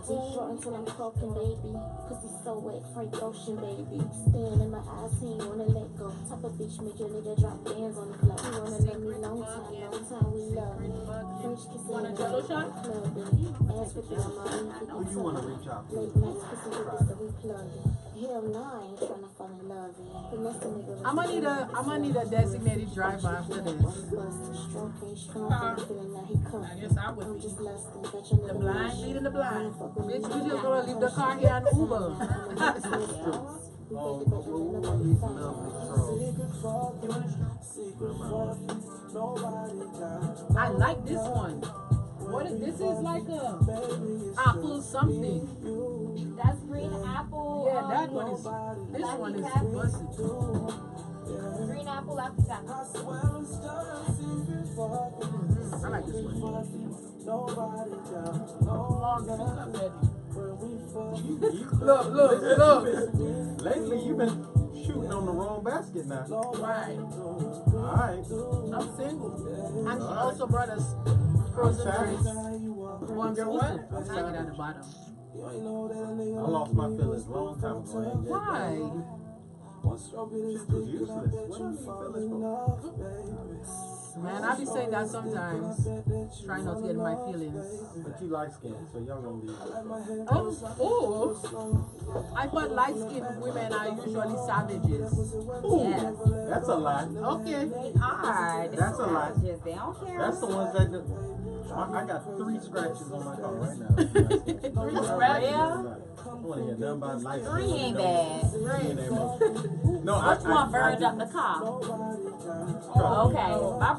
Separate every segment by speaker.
Speaker 1: Deep throat until I'm croaking, baby. Pussy so wet, Frank Ocean, baby. Staring in my eyes, he ain't wanna let go. Type of bitch make your nigga drop bands on the floor. He wanna love me long time we love me. French kissing in the club, baby. Ass whipping on my weed,
Speaker 2: Who you want to reach out to?
Speaker 1: late nights kissing with this, so we plugging. Hell nah, I ain't tryna fall in love.
Speaker 3: I'm gonna need a designated driver after this.
Speaker 4: I guess I would be. The blind leading the blind.
Speaker 3: Bitch, we just gonna leave the car here and Uber. I like this one. What is this? Is like a apple something.
Speaker 5: That's green apple.
Speaker 3: Yeah, that one is. This one is busted.
Speaker 5: Green apple, laffy taffy.
Speaker 3: I like this one. Look.
Speaker 2: Lately, you've been shooting on the wrong basket now.
Speaker 3: Right.
Speaker 2: Alright.
Speaker 3: I'm single. And he also brought us frozen drinks. One girl, what? I'm taking at the bottom.
Speaker 2: I lost my feelings a long time ago.
Speaker 3: Why?
Speaker 2: She's too useless. What are your feelings for?
Speaker 3: Man, I be saying that sometimes. Try not to get in my feelings.
Speaker 2: But you light skinned, so y'all gonna be.
Speaker 3: Oh. I thought light skinned women are usually savages.
Speaker 5: Yes.
Speaker 2: That's a lie.
Speaker 3: Okay.
Speaker 5: Alright.
Speaker 2: That's a lie.
Speaker 5: They don't care.
Speaker 2: That's the ones that do. I got 3 scratches on my car right now.
Speaker 3: 3 scratches?
Speaker 5: Yeah.
Speaker 2: I want to hear nothing about light.
Speaker 5: 3 ain't bad.
Speaker 2: No,
Speaker 5: Which one burned up the car? Okay. My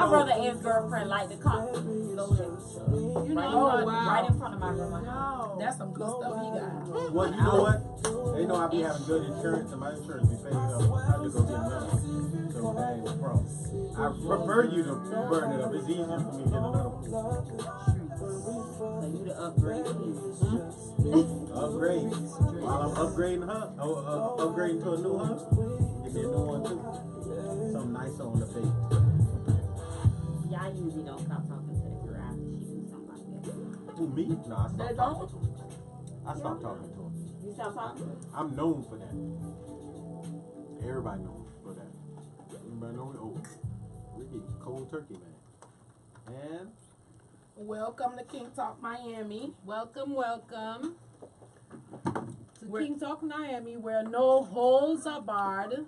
Speaker 5: brother and his girlfriend like the car.
Speaker 3: You know
Speaker 5: Right in front of my room.
Speaker 4: That's some good stuff he got.
Speaker 2: Well, you know what? They know I be having good insurance, and my insurance be paid up. I just go get another one. So that ain't a problem. I prefer you to burn it up. It's easier for me to get another one.
Speaker 5: So you the upgrade piece.
Speaker 2: Upgrade. While I'm upgrading her, upgrading to a new one, give me a new one too. Something nice on the face.
Speaker 5: Y'all usually don't stop talking to the girl after she do something like that.
Speaker 2: Who, me? No, I stopped talking to her. I stopped talking to her.
Speaker 5: You stop talking?
Speaker 2: I'm known for that. Everybody knows for that. Everybody knows. Oh, Ricky, cold turkey, man. And
Speaker 4: Welcome to King Talk Miami.
Speaker 3: Welcome to King Talk Miami, where no holes are barred,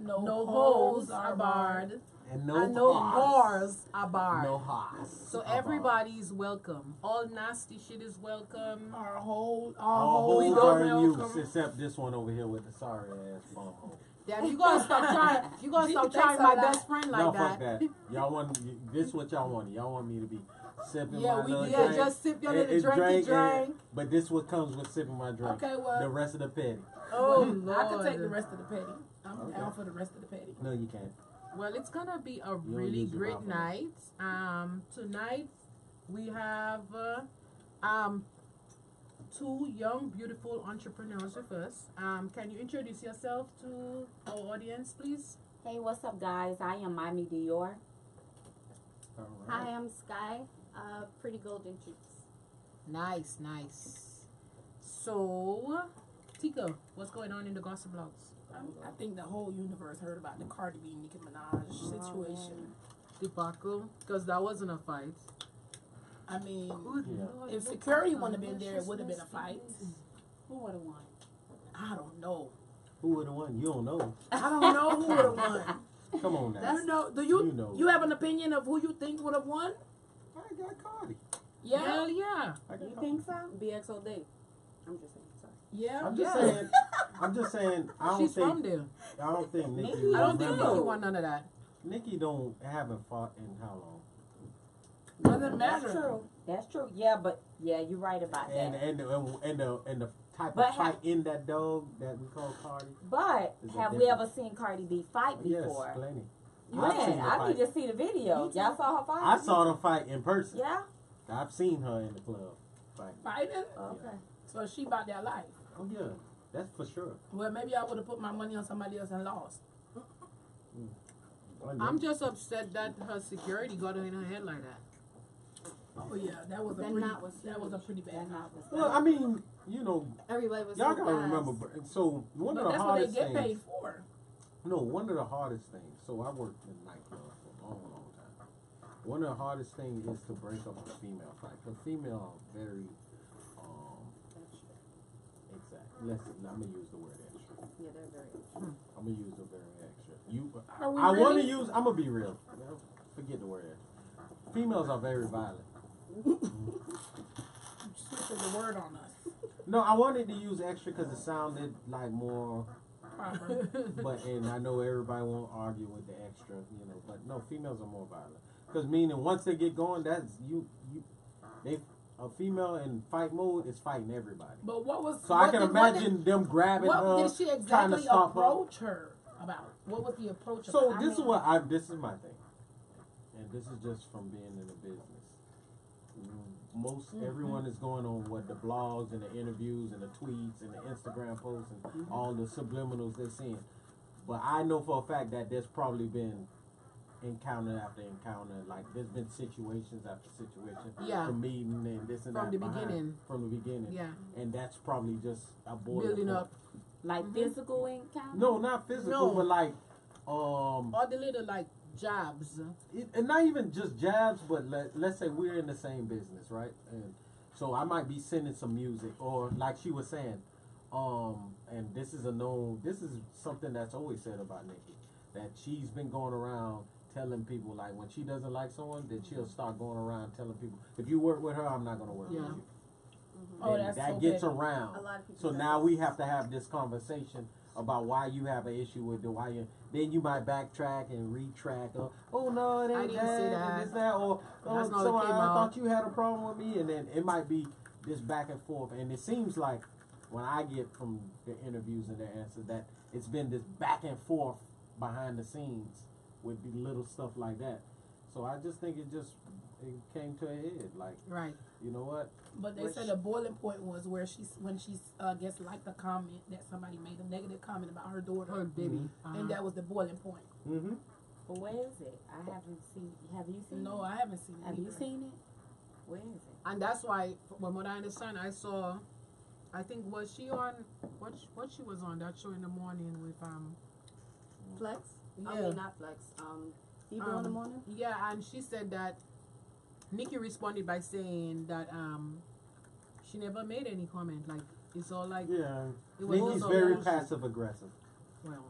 Speaker 3: no holes are barred,
Speaker 2: and
Speaker 3: no whores are barred.
Speaker 2: No hoes.
Speaker 3: So everybody's welcome. All nasty shit is welcome.
Speaker 4: Our whole
Speaker 2: All
Speaker 4: we
Speaker 2: hoes
Speaker 4: don't
Speaker 2: are in
Speaker 4: welcome.
Speaker 2: use, except this one over here with the sorry ass bum hole.
Speaker 3: Damn, you gonna stop trying. You gonna stop trying my best friend like
Speaker 2: No,
Speaker 3: that.
Speaker 2: fuck that. Y'all want this? Is what y'all want? Y'all want me to be sipping
Speaker 3: Yeah,
Speaker 2: my
Speaker 3: we
Speaker 2: little
Speaker 3: did.
Speaker 2: drink?
Speaker 3: Just sip your little
Speaker 2: and
Speaker 3: drink.
Speaker 2: But this what comes with sipping my drink.
Speaker 4: Okay, well,
Speaker 2: the rest of the petty.
Speaker 3: Oh
Speaker 4: I can
Speaker 3: Lord.
Speaker 4: take the rest of the petty. I'm
Speaker 2: Okay.
Speaker 4: down for the rest of the petty.
Speaker 2: No, you can't.
Speaker 3: Well, it's gonna be a
Speaker 2: don't
Speaker 3: really
Speaker 2: use your
Speaker 3: great
Speaker 2: mouth
Speaker 3: night. Tonight we have 2 young, beautiful entrepreneurs with us. Can you introduce yourself to our audience, please?
Speaker 5: Hey, what's up, guys? I am Mimi Dior.
Speaker 2: All
Speaker 1: Hi,
Speaker 2: right.
Speaker 1: I'm Sky. Pretty Golden Treats.
Speaker 3: Nice. So, Tika, what's going on in the gossip blogs?
Speaker 4: I think the whole universe heard about the Cardi B Nicki Minaj situation.
Speaker 3: Debacle? Because that wasn't a fight.
Speaker 4: I mean,
Speaker 3: Good
Speaker 2: Yeah.
Speaker 3: Lord,
Speaker 4: if
Speaker 3: look
Speaker 4: security
Speaker 3: at
Speaker 4: wouldn't
Speaker 3: how
Speaker 4: have been there, it would have been a
Speaker 3: luscious
Speaker 4: fight.
Speaker 3: this is.
Speaker 5: Who would have won?
Speaker 4: I don't know.
Speaker 2: Who would have won? You don't know.
Speaker 4: I don't know who would have won.
Speaker 2: Come on now.
Speaker 4: You know, do you
Speaker 2: You know.
Speaker 4: you have an opinion of who you think would have won?
Speaker 2: I got Cardi.
Speaker 4: Yeah,
Speaker 3: Hell yeah.
Speaker 2: I got
Speaker 5: You
Speaker 2: Cardi.
Speaker 5: think so?
Speaker 1: BXOD. I'm just saying. Sorry.
Speaker 4: yeah.
Speaker 2: I'm just
Speaker 4: yeah.
Speaker 2: saying. I'm just saying. I don't
Speaker 3: She's
Speaker 2: think.
Speaker 3: from there.
Speaker 2: I don't think Nicki.
Speaker 5: Nicki
Speaker 3: I don't think
Speaker 5: No.
Speaker 3: Nicki want none of that.
Speaker 2: Nicki haven't fought in how long?
Speaker 4: Doesn't
Speaker 5: That's
Speaker 4: matter.
Speaker 5: true. That's true. Yeah, but yeah, you're right about
Speaker 2: And
Speaker 5: that.
Speaker 2: the type
Speaker 5: But
Speaker 2: of fight in that dog that we call Cardi.
Speaker 5: But
Speaker 2: Is it
Speaker 5: have we
Speaker 2: different?
Speaker 5: ever seen Cardi B fight
Speaker 2: Yes,
Speaker 5: before?
Speaker 2: plenty.
Speaker 5: You
Speaker 2: I've seen
Speaker 5: did.
Speaker 2: her
Speaker 5: I
Speaker 2: fight.
Speaker 5: could just see the video. Y'all saw her fight?
Speaker 2: I saw them fight in person.
Speaker 5: Yeah.
Speaker 2: I've seen her in the club fight.
Speaker 4: Fighting.
Speaker 5: Okay.
Speaker 4: So she about that life.
Speaker 2: Oh yeah, that's for sure.
Speaker 4: Well, maybe I would have put my money on somebody else and lost.
Speaker 3: I'm just upset that her security got her in her head like that.
Speaker 4: Oh yeah, that was a
Speaker 1: That
Speaker 4: pretty,
Speaker 1: knot was
Speaker 4: that was a
Speaker 1: huge.
Speaker 4: pretty bad knot.
Speaker 2: Well, I mean, you know,
Speaker 1: Everybody was
Speaker 2: y'all
Speaker 1: so
Speaker 2: gotta
Speaker 1: fast.
Speaker 2: remember. So one
Speaker 4: But
Speaker 2: of the
Speaker 4: that's what they
Speaker 2: hardest
Speaker 4: get
Speaker 2: things.
Speaker 4: paid for.
Speaker 2: No, one of the hardest things. So I worked in nightclubs for a long, long time. One of the hardest things is to break up a female fight. Because female are very, exactly. I'm gonna use the word extra.
Speaker 1: Yeah, they're very.
Speaker 2: I'm gonna use the very extra.
Speaker 4: Are we
Speaker 2: I want to
Speaker 4: ready?
Speaker 2: use. I'm gonna be real. Forget the word extra. Females are very violent.
Speaker 4: Switching the word on us.
Speaker 2: No, I wanted to use extra because it sounded like more.
Speaker 4: Proper.
Speaker 2: But and I know everybody won't argue with the extra, you know. But no, females are more violent. Because meaning once they get going, that's a female in fight mode is fighting everybody.
Speaker 4: But what was?
Speaker 2: So
Speaker 4: what
Speaker 2: I can
Speaker 4: did- what
Speaker 2: imagine them grabbing
Speaker 4: What
Speaker 2: her,
Speaker 4: did she
Speaker 2: trying to
Speaker 4: exactly
Speaker 2: stop her.
Speaker 4: approach her about? What was the approach?
Speaker 2: So
Speaker 4: about?
Speaker 2: this is my thing, and this is just from being in the business. Most everyone is going on what the blogs and the interviews and the tweets and the Instagram posts and all the subliminals they're seeing. But I know for a fact that there's probably been encounter after encounter, like there's been situations after situation,
Speaker 3: Yeah.
Speaker 2: from meeting and this and
Speaker 3: From
Speaker 2: that
Speaker 3: the
Speaker 2: behind-
Speaker 3: beginning.
Speaker 2: From the beginning,
Speaker 3: Yeah.
Speaker 2: and that's probably just a boiling
Speaker 3: Building
Speaker 2: point.
Speaker 3: up.
Speaker 5: Like physical encounter?
Speaker 2: No, not physical,
Speaker 3: No.
Speaker 2: but like
Speaker 3: All the little like jobs.
Speaker 2: and not even just jabs, but let's say we're in the same business, right? And so I might be sending some music, or like she was saying, and this is something that's always said about Nikki, that she's been going around telling people, like when she doesn't like someone, then she'll start going around telling people, if you work with her, I'm not gonna work
Speaker 3: Yeah.
Speaker 2: with you.
Speaker 4: Oh,
Speaker 2: And
Speaker 4: that's
Speaker 2: that
Speaker 4: so
Speaker 2: gets
Speaker 4: petty.
Speaker 2: around.
Speaker 1: A lot of people
Speaker 2: So
Speaker 1: do
Speaker 2: now
Speaker 1: that.
Speaker 2: we have to have this conversation about why you have an issue with the why you. Then you might backtrack and retract. Or, oh no, it
Speaker 3: I
Speaker 2: ain't
Speaker 3: didn't say
Speaker 2: and
Speaker 3: that.
Speaker 2: this, that, or
Speaker 3: That's not
Speaker 2: so
Speaker 3: what came
Speaker 2: I
Speaker 3: out.
Speaker 2: thought you had a problem with me, and then it might be this back and forth. And it seems like when I get from the interviews and the answers that it's been this back and forth behind the scenes with the little stuff like that. So I just think it came to a head. Like,
Speaker 3: Right.
Speaker 2: you know what?
Speaker 4: But they said the boiling point was where when she guess liked a comment that somebody made a negative comment about her daughter,
Speaker 3: Her baby.
Speaker 4: and that was the boiling point.
Speaker 2: Mm-hmm.
Speaker 5: But where is it? I haven't seen. Have you seen
Speaker 4: No,
Speaker 5: it?
Speaker 4: I haven't seen it.
Speaker 5: Have you
Speaker 4: either.
Speaker 5: seen it? Where is it?
Speaker 3: And that's why, from what I understand, I saw, I think, was she on, what she was on, that show in the morning with,
Speaker 1: Flex? I
Speaker 3: Yeah.
Speaker 1: mean, not Flex. Hebrew in the morning?
Speaker 3: Yeah, and she said that Nikki responded by saying that she never made any comment. Like, it's all like,
Speaker 2: Yeah.
Speaker 3: It was
Speaker 2: Nikki's
Speaker 3: also
Speaker 2: very
Speaker 3: bullshit.
Speaker 2: passive aggressive.
Speaker 3: well.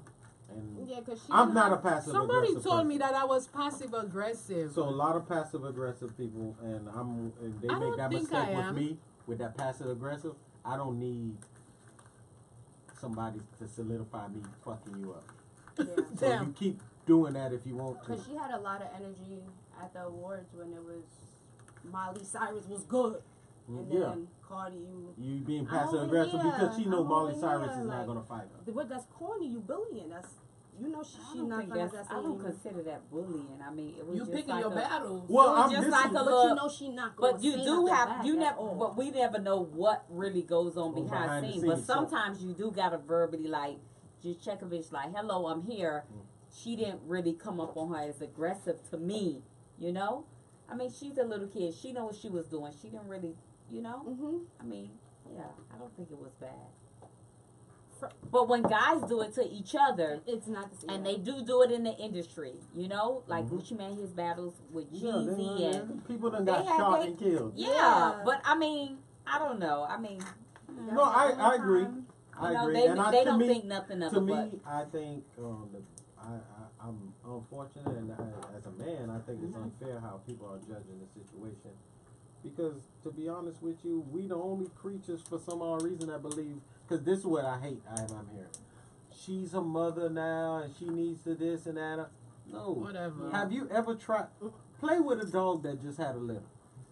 Speaker 2: And
Speaker 1: Yeah, because she.
Speaker 2: I'm not a passive
Speaker 3: Somebody
Speaker 2: aggressive
Speaker 3: told
Speaker 2: person.
Speaker 3: me that I was passive aggressive.
Speaker 2: So a lot of passive aggressive people, and they
Speaker 3: I
Speaker 2: make
Speaker 3: don't
Speaker 2: that
Speaker 3: think
Speaker 2: mistake
Speaker 3: I
Speaker 2: with
Speaker 3: am.
Speaker 2: me with that passive aggressive. I don't need somebody to solidify me fucking you up.
Speaker 1: Yeah.
Speaker 2: So
Speaker 3: Damn.
Speaker 2: you keep doing that if you want to.
Speaker 1: Because she had a lot of energy at the awards when it was Miley Cyrus was good. And
Speaker 2: Yeah.
Speaker 1: then Cardi,
Speaker 2: You being
Speaker 1: I'm
Speaker 2: passive
Speaker 1: over
Speaker 2: aggressive
Speaker 1: here.
Speaker 2: because she know
Speaker 1: I'm
Speaker 2: Miley
Speaker 1: over
Speaker 2: Cyrus
Speaker 1: here,
Speaker 2: is not
Speaker 1: like-
Speaker 2: gonna fight her.
Speaker 1: what that's corny, you bullying. That's, you know, she
Speaker 5: I don't
Speaker 1: not
Speaker 5: think
Speaker 1: gonna have
Speaker 5: that's.
Speaker 1: that
Speaker 5: I don't
Speaker 1: same.
Speaker 5: consider that bullying. I mean, it was
Speaker 4: You
Speaker 5: just
Speaker 4: picking
Speaker 5: like
Speaker 4: your
Speaker 5: a,
Speaker 4: battles.
Speaker 2: Well,
Speaker 5: It was
Speaker 2: I'm
Speaker 5: just
Speaker 2: this
Speaker 5: like
Speaker 2: is-
Speaker 5: a
Speaker 1: But
Speaker 5: little.
Speaker 1: you know she not gonna
Speaker 5: But you
Speaker 1: say
Speaker 5: do
Speaker 1: nothing
Speaker 5: have
Speaker 1: back
Speaker 5: you
Speaker 1: at
Speaker 5: never.
Speaker 1: all.
Speaker 5: But we never know what really goes on
Speaker 2: Well,
Speaker 5: behind
Speaker 2: behind the
Speaker 5: scenes. But
Speaker 2: scenes, so-
Speaker 5: sometimes you do gotta verbally like just check a bitch like, "Hello, I'm here." She didn't really come up on her as aggressive to me, you know. I mean, she's a little kid. She know what she was doing. She didn't really, you know.
Speaker 1: Mhm.
Speaker 5: I mean, yeah, I don't think it was bad. But when guys do it to each other,
Speaker 1: It's not the same.
Speaker 5: and they do it in the industry, you know, like
Speaker 2: Mhm.
Speaker 5: Gucci Mane, his battles with
Speaker 2: Yeah,
Speaker 5: Jeezy and
Speaker 2: people done
Speaker 5: they
Speaker 2: got
Speaker 5: had-
Speaker 2: shot
Speaker 5: they-
Speaker 2: and killed.
Speaker 5: yeah,
Speaker 1: Yeah.
Speaker 5: but I mean, I don't know. I mean,
Speaker 2: No, I agree. I
Speaker 5: you know,
Speaker 2: agree.
Speaker 5: they
Speaker 2: and
Speaker 5: they
Speaker 2: to
Speaker 5: don't
Speaker 2: me,
Speaker 5: think nothing of
Speaker 2: to
Speaker 5: it. But
Speaker 2: me, I think I'm unfortunate, and as a man, I think it's unfair how people are judging the situation. Because to be honest with you, we the only creatures for some odd reason that believe. Because this is what I hate. I'm hearing. She's a mother now, and she needs to this and that. No.
Speaker 3: Whatever.
Speaker 2: Have you ever tried play with a dog that just had a litter?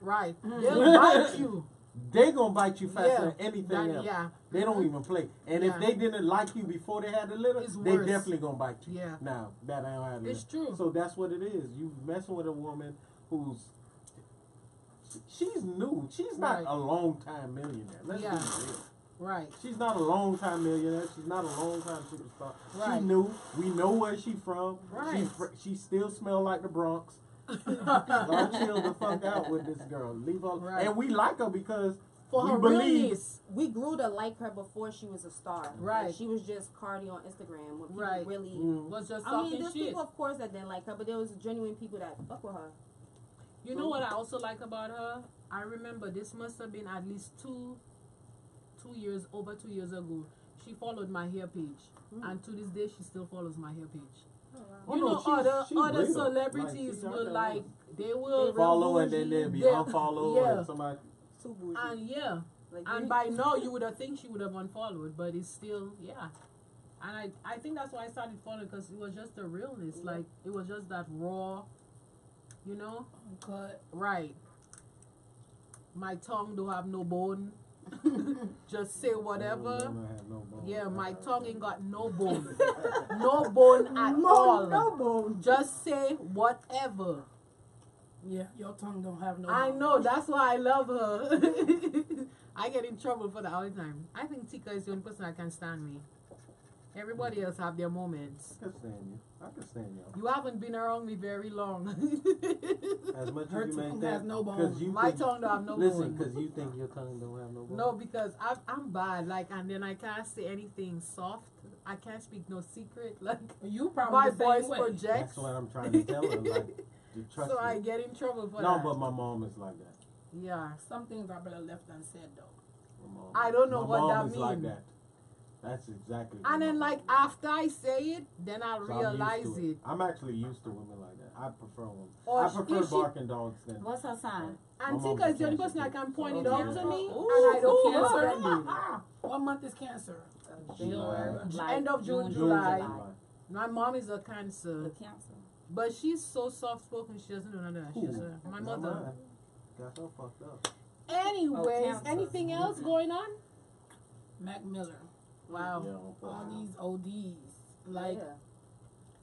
Speaker 3: Right. They'll bite you.
Speaker 2: They gonna bite you faster
Speaker 3: Yeah.
Speaker 2: than anything
Speaker 3: That-
Speaker 2: else.
Speaker 3: yeah.
Speaker 2: They don't even play. And
Speaker 3: Yeah.
Speaker 2: if they didn't like you before they had the litter,
Speaker 3: It's
Speaker 2: they
Speaker 3: worse.
Speaker 2: definitely gonna bite you.
Speaker 3: Yeah.
Speaker 2: Now that I don't have the
Speaker 3: It's
Speaker 2: litter.
Speaker 3: true.
Speaker 2: So that's what it is. You messing with a woman who's she's new. She's not
Speaker 3: Right.
Speaker 2: a long time millionaire. Let's
Speaker 3: Yeah.
Speaker 2: be real.
Speaker 3: Right.
Speaker 2: She's not a long time millionaire. She's not a long time superstar.
Speaker 3: Right.
Speaker 2: She new. We know where she from.
Speaker 3: Right.
Speaker 2: She still smell like the Bronx. Y'all chill the fuck out with this girl. Leave her.
Speaker 3: Right.
Speaker 2: And we like her because
Speaker 3: For
Speaker 2: we
Speaker 3: her
Speaker 2: believe.
Speaker 3: realness.
Speaker 6: We grew to like her before she was a star.
Speaker 3: Right.
Speaker 6: Like, she was just Cardi on Instagram when people
Speaker 3: Right.
Speaker 6: really.
Speaker 3: Was just
Speaker 6: I
Speaker 3: talking
Speaker 6: mean, there's
Speaker 3: shit.
Speaker 6: people, of course, that didn't like her, but there was genuine people that fuck with her.
Speaker 3: You know what I also like about her? I remember this must have been at least over 2 years ago. She followed my hair page, and to this day she still follows my hair page.
Speaker 2: Oh,
Speaker 3: You
Speaker 2: no,
Speaker 3: know,
Speaker 2: she's
Speaker 3: other
Speaker 2: real.
Speaker 3: celebrities
Speaker 2: Like,
Speaker 3: will
Speaker 2: she's
Speaker 3: like they will
Speaker 2: follow and then they'll be
Speaker 3: They-
Speaker 2: unfollow
Speaker 3: yeah.
Speaker 2: and somebody.
Speaker 6: Too bougie. Like,
Speaker 3: and
Speaker 6: you-
Speaker 3: by now you would have think she would have unfollowed, but it's still And I think that's why I started following because it was just the realness, like it was just that raw, you know.
Speaker 4: Cut.
Speaker 3: Right. My tongue don't have no bone. Just say whatever. Yeah, my tongue ain't got no bone. No bone at all.
Speaker 4: No bone.
Speaker 3: Just say whatever.
Speaker 4: Yeah, your tongue don't have no.
Speaker 3: I
Speaker 4: bone.
Speaker 3: know, that's why I love her. I get in trouble for that all the time. I think Tika is the only person that can stand me. Everybody else have their moments.
Speaker 2: I can stand you. I can stand you.
Speaker 3: You haven't been around me very long.
Speaker 2: As much
Speaker 4: Her
Speaker 2: as you may
Speaker 4: tongue
Speaker 2: think.
Speaker 4: has no bone.
Speaker 2: 'Cause you
Speaker 3: My
Speaker 2: think-
Speaker 3: tongue don't have no
Speaker 2: Listen,
Speaker 3: bone.
Speaker 2: because you think your tongue don't have no bone.
Speaker 3: No, because I'm bad. Like, and then I can't say anything soft. I can't speak no secret. Like,
Speaker 4: You probably
Speaker 3: my
Speaker 4: the same
Speaker 3: voice
Speaker 4: way.
Speaker 3: projects.
Speaker 2: That's what I'm trying to tell her. Like, to trust
Speaker 3: So I
Speaker 2: me.
Speaker 3: get in trouble for
Speaker 2: No,
Speaker 3: that.
Speaker 2: but my mom is like that.
Speaker 3: Yeah.
Speaker 4: Some things are better left unsaid though.
Speaker 2: My mom,
Speaker 3: I don't know
Speaker 2: my
Speaker 3: what
Speaker 2: mom
Speaker 3: that
Speaker 2: is like
Speaker 3: mean.
Speaker 2: that. That's exactly.
Speaker 3: And
Speaker 2: what
Speaker 3: then,
Speaker 2: my
Speaker 3: like,
Speaker 2: mom is.
Speaker 3: after I say it, then I
Speaker 2: So I'm used
Speaker 3: realize
Speaker 2: to
Speaker 3: it.
Speaker 2: I'm actually used to women like that. I prefer women.
Speaker 3: Or
Speaker 2: I
Speaker 3: she-
Speaker 2: prefer
Speaker 3: if she-
Speaker 2: barking dogs than.
Speaker 5: What's her sign?
Speaker 3: And
Speaker 2: My mom's
Speaker 3: Tika
Speaker 2: a
Speaker 3: is the only
Speaker 2: Cancer
Speaker 3: person that
Speaker 2: too.
Speaker 3: can point
Speaker 2: Oh,
Speaker 3: it out
Speaker 2: yeah.
Speaker 3: to me,
Speaker 5: Ooh,
Speaker 3: and I don't get
Speaker 4: Cancer.
Speaker 3: offended.
Speaker 4: What month is Cancer?
Speaker 3: End of June,
Speaker 2: June,
Speaker 3: July.
Speaker 2: July.
Speaker 3: My mom is a
Speaker 5: The
Speaker 3: Cancer,
Speaker 5: cancer.
Speaker 3: but she's so soft spoken. She doesn't know none of that. She's
Speaker 2: Who?
Speaker 3: my
Speaker 2: Not
Speaker 3: mother.
Speaker 2: mine. Got her fucked up.
Speaker 3: Anyways,
Speaker 5: Cancer.
Speaker 3: anything else going on?
Speaker 4: Mac Miller.
Speaker 3: Wow.
Speaker 2: Yeah,
Speaker 4: All
Speaker 2: unfortunately.
Speaker 4: these ODs. Like,
Speaker 5: Yeah.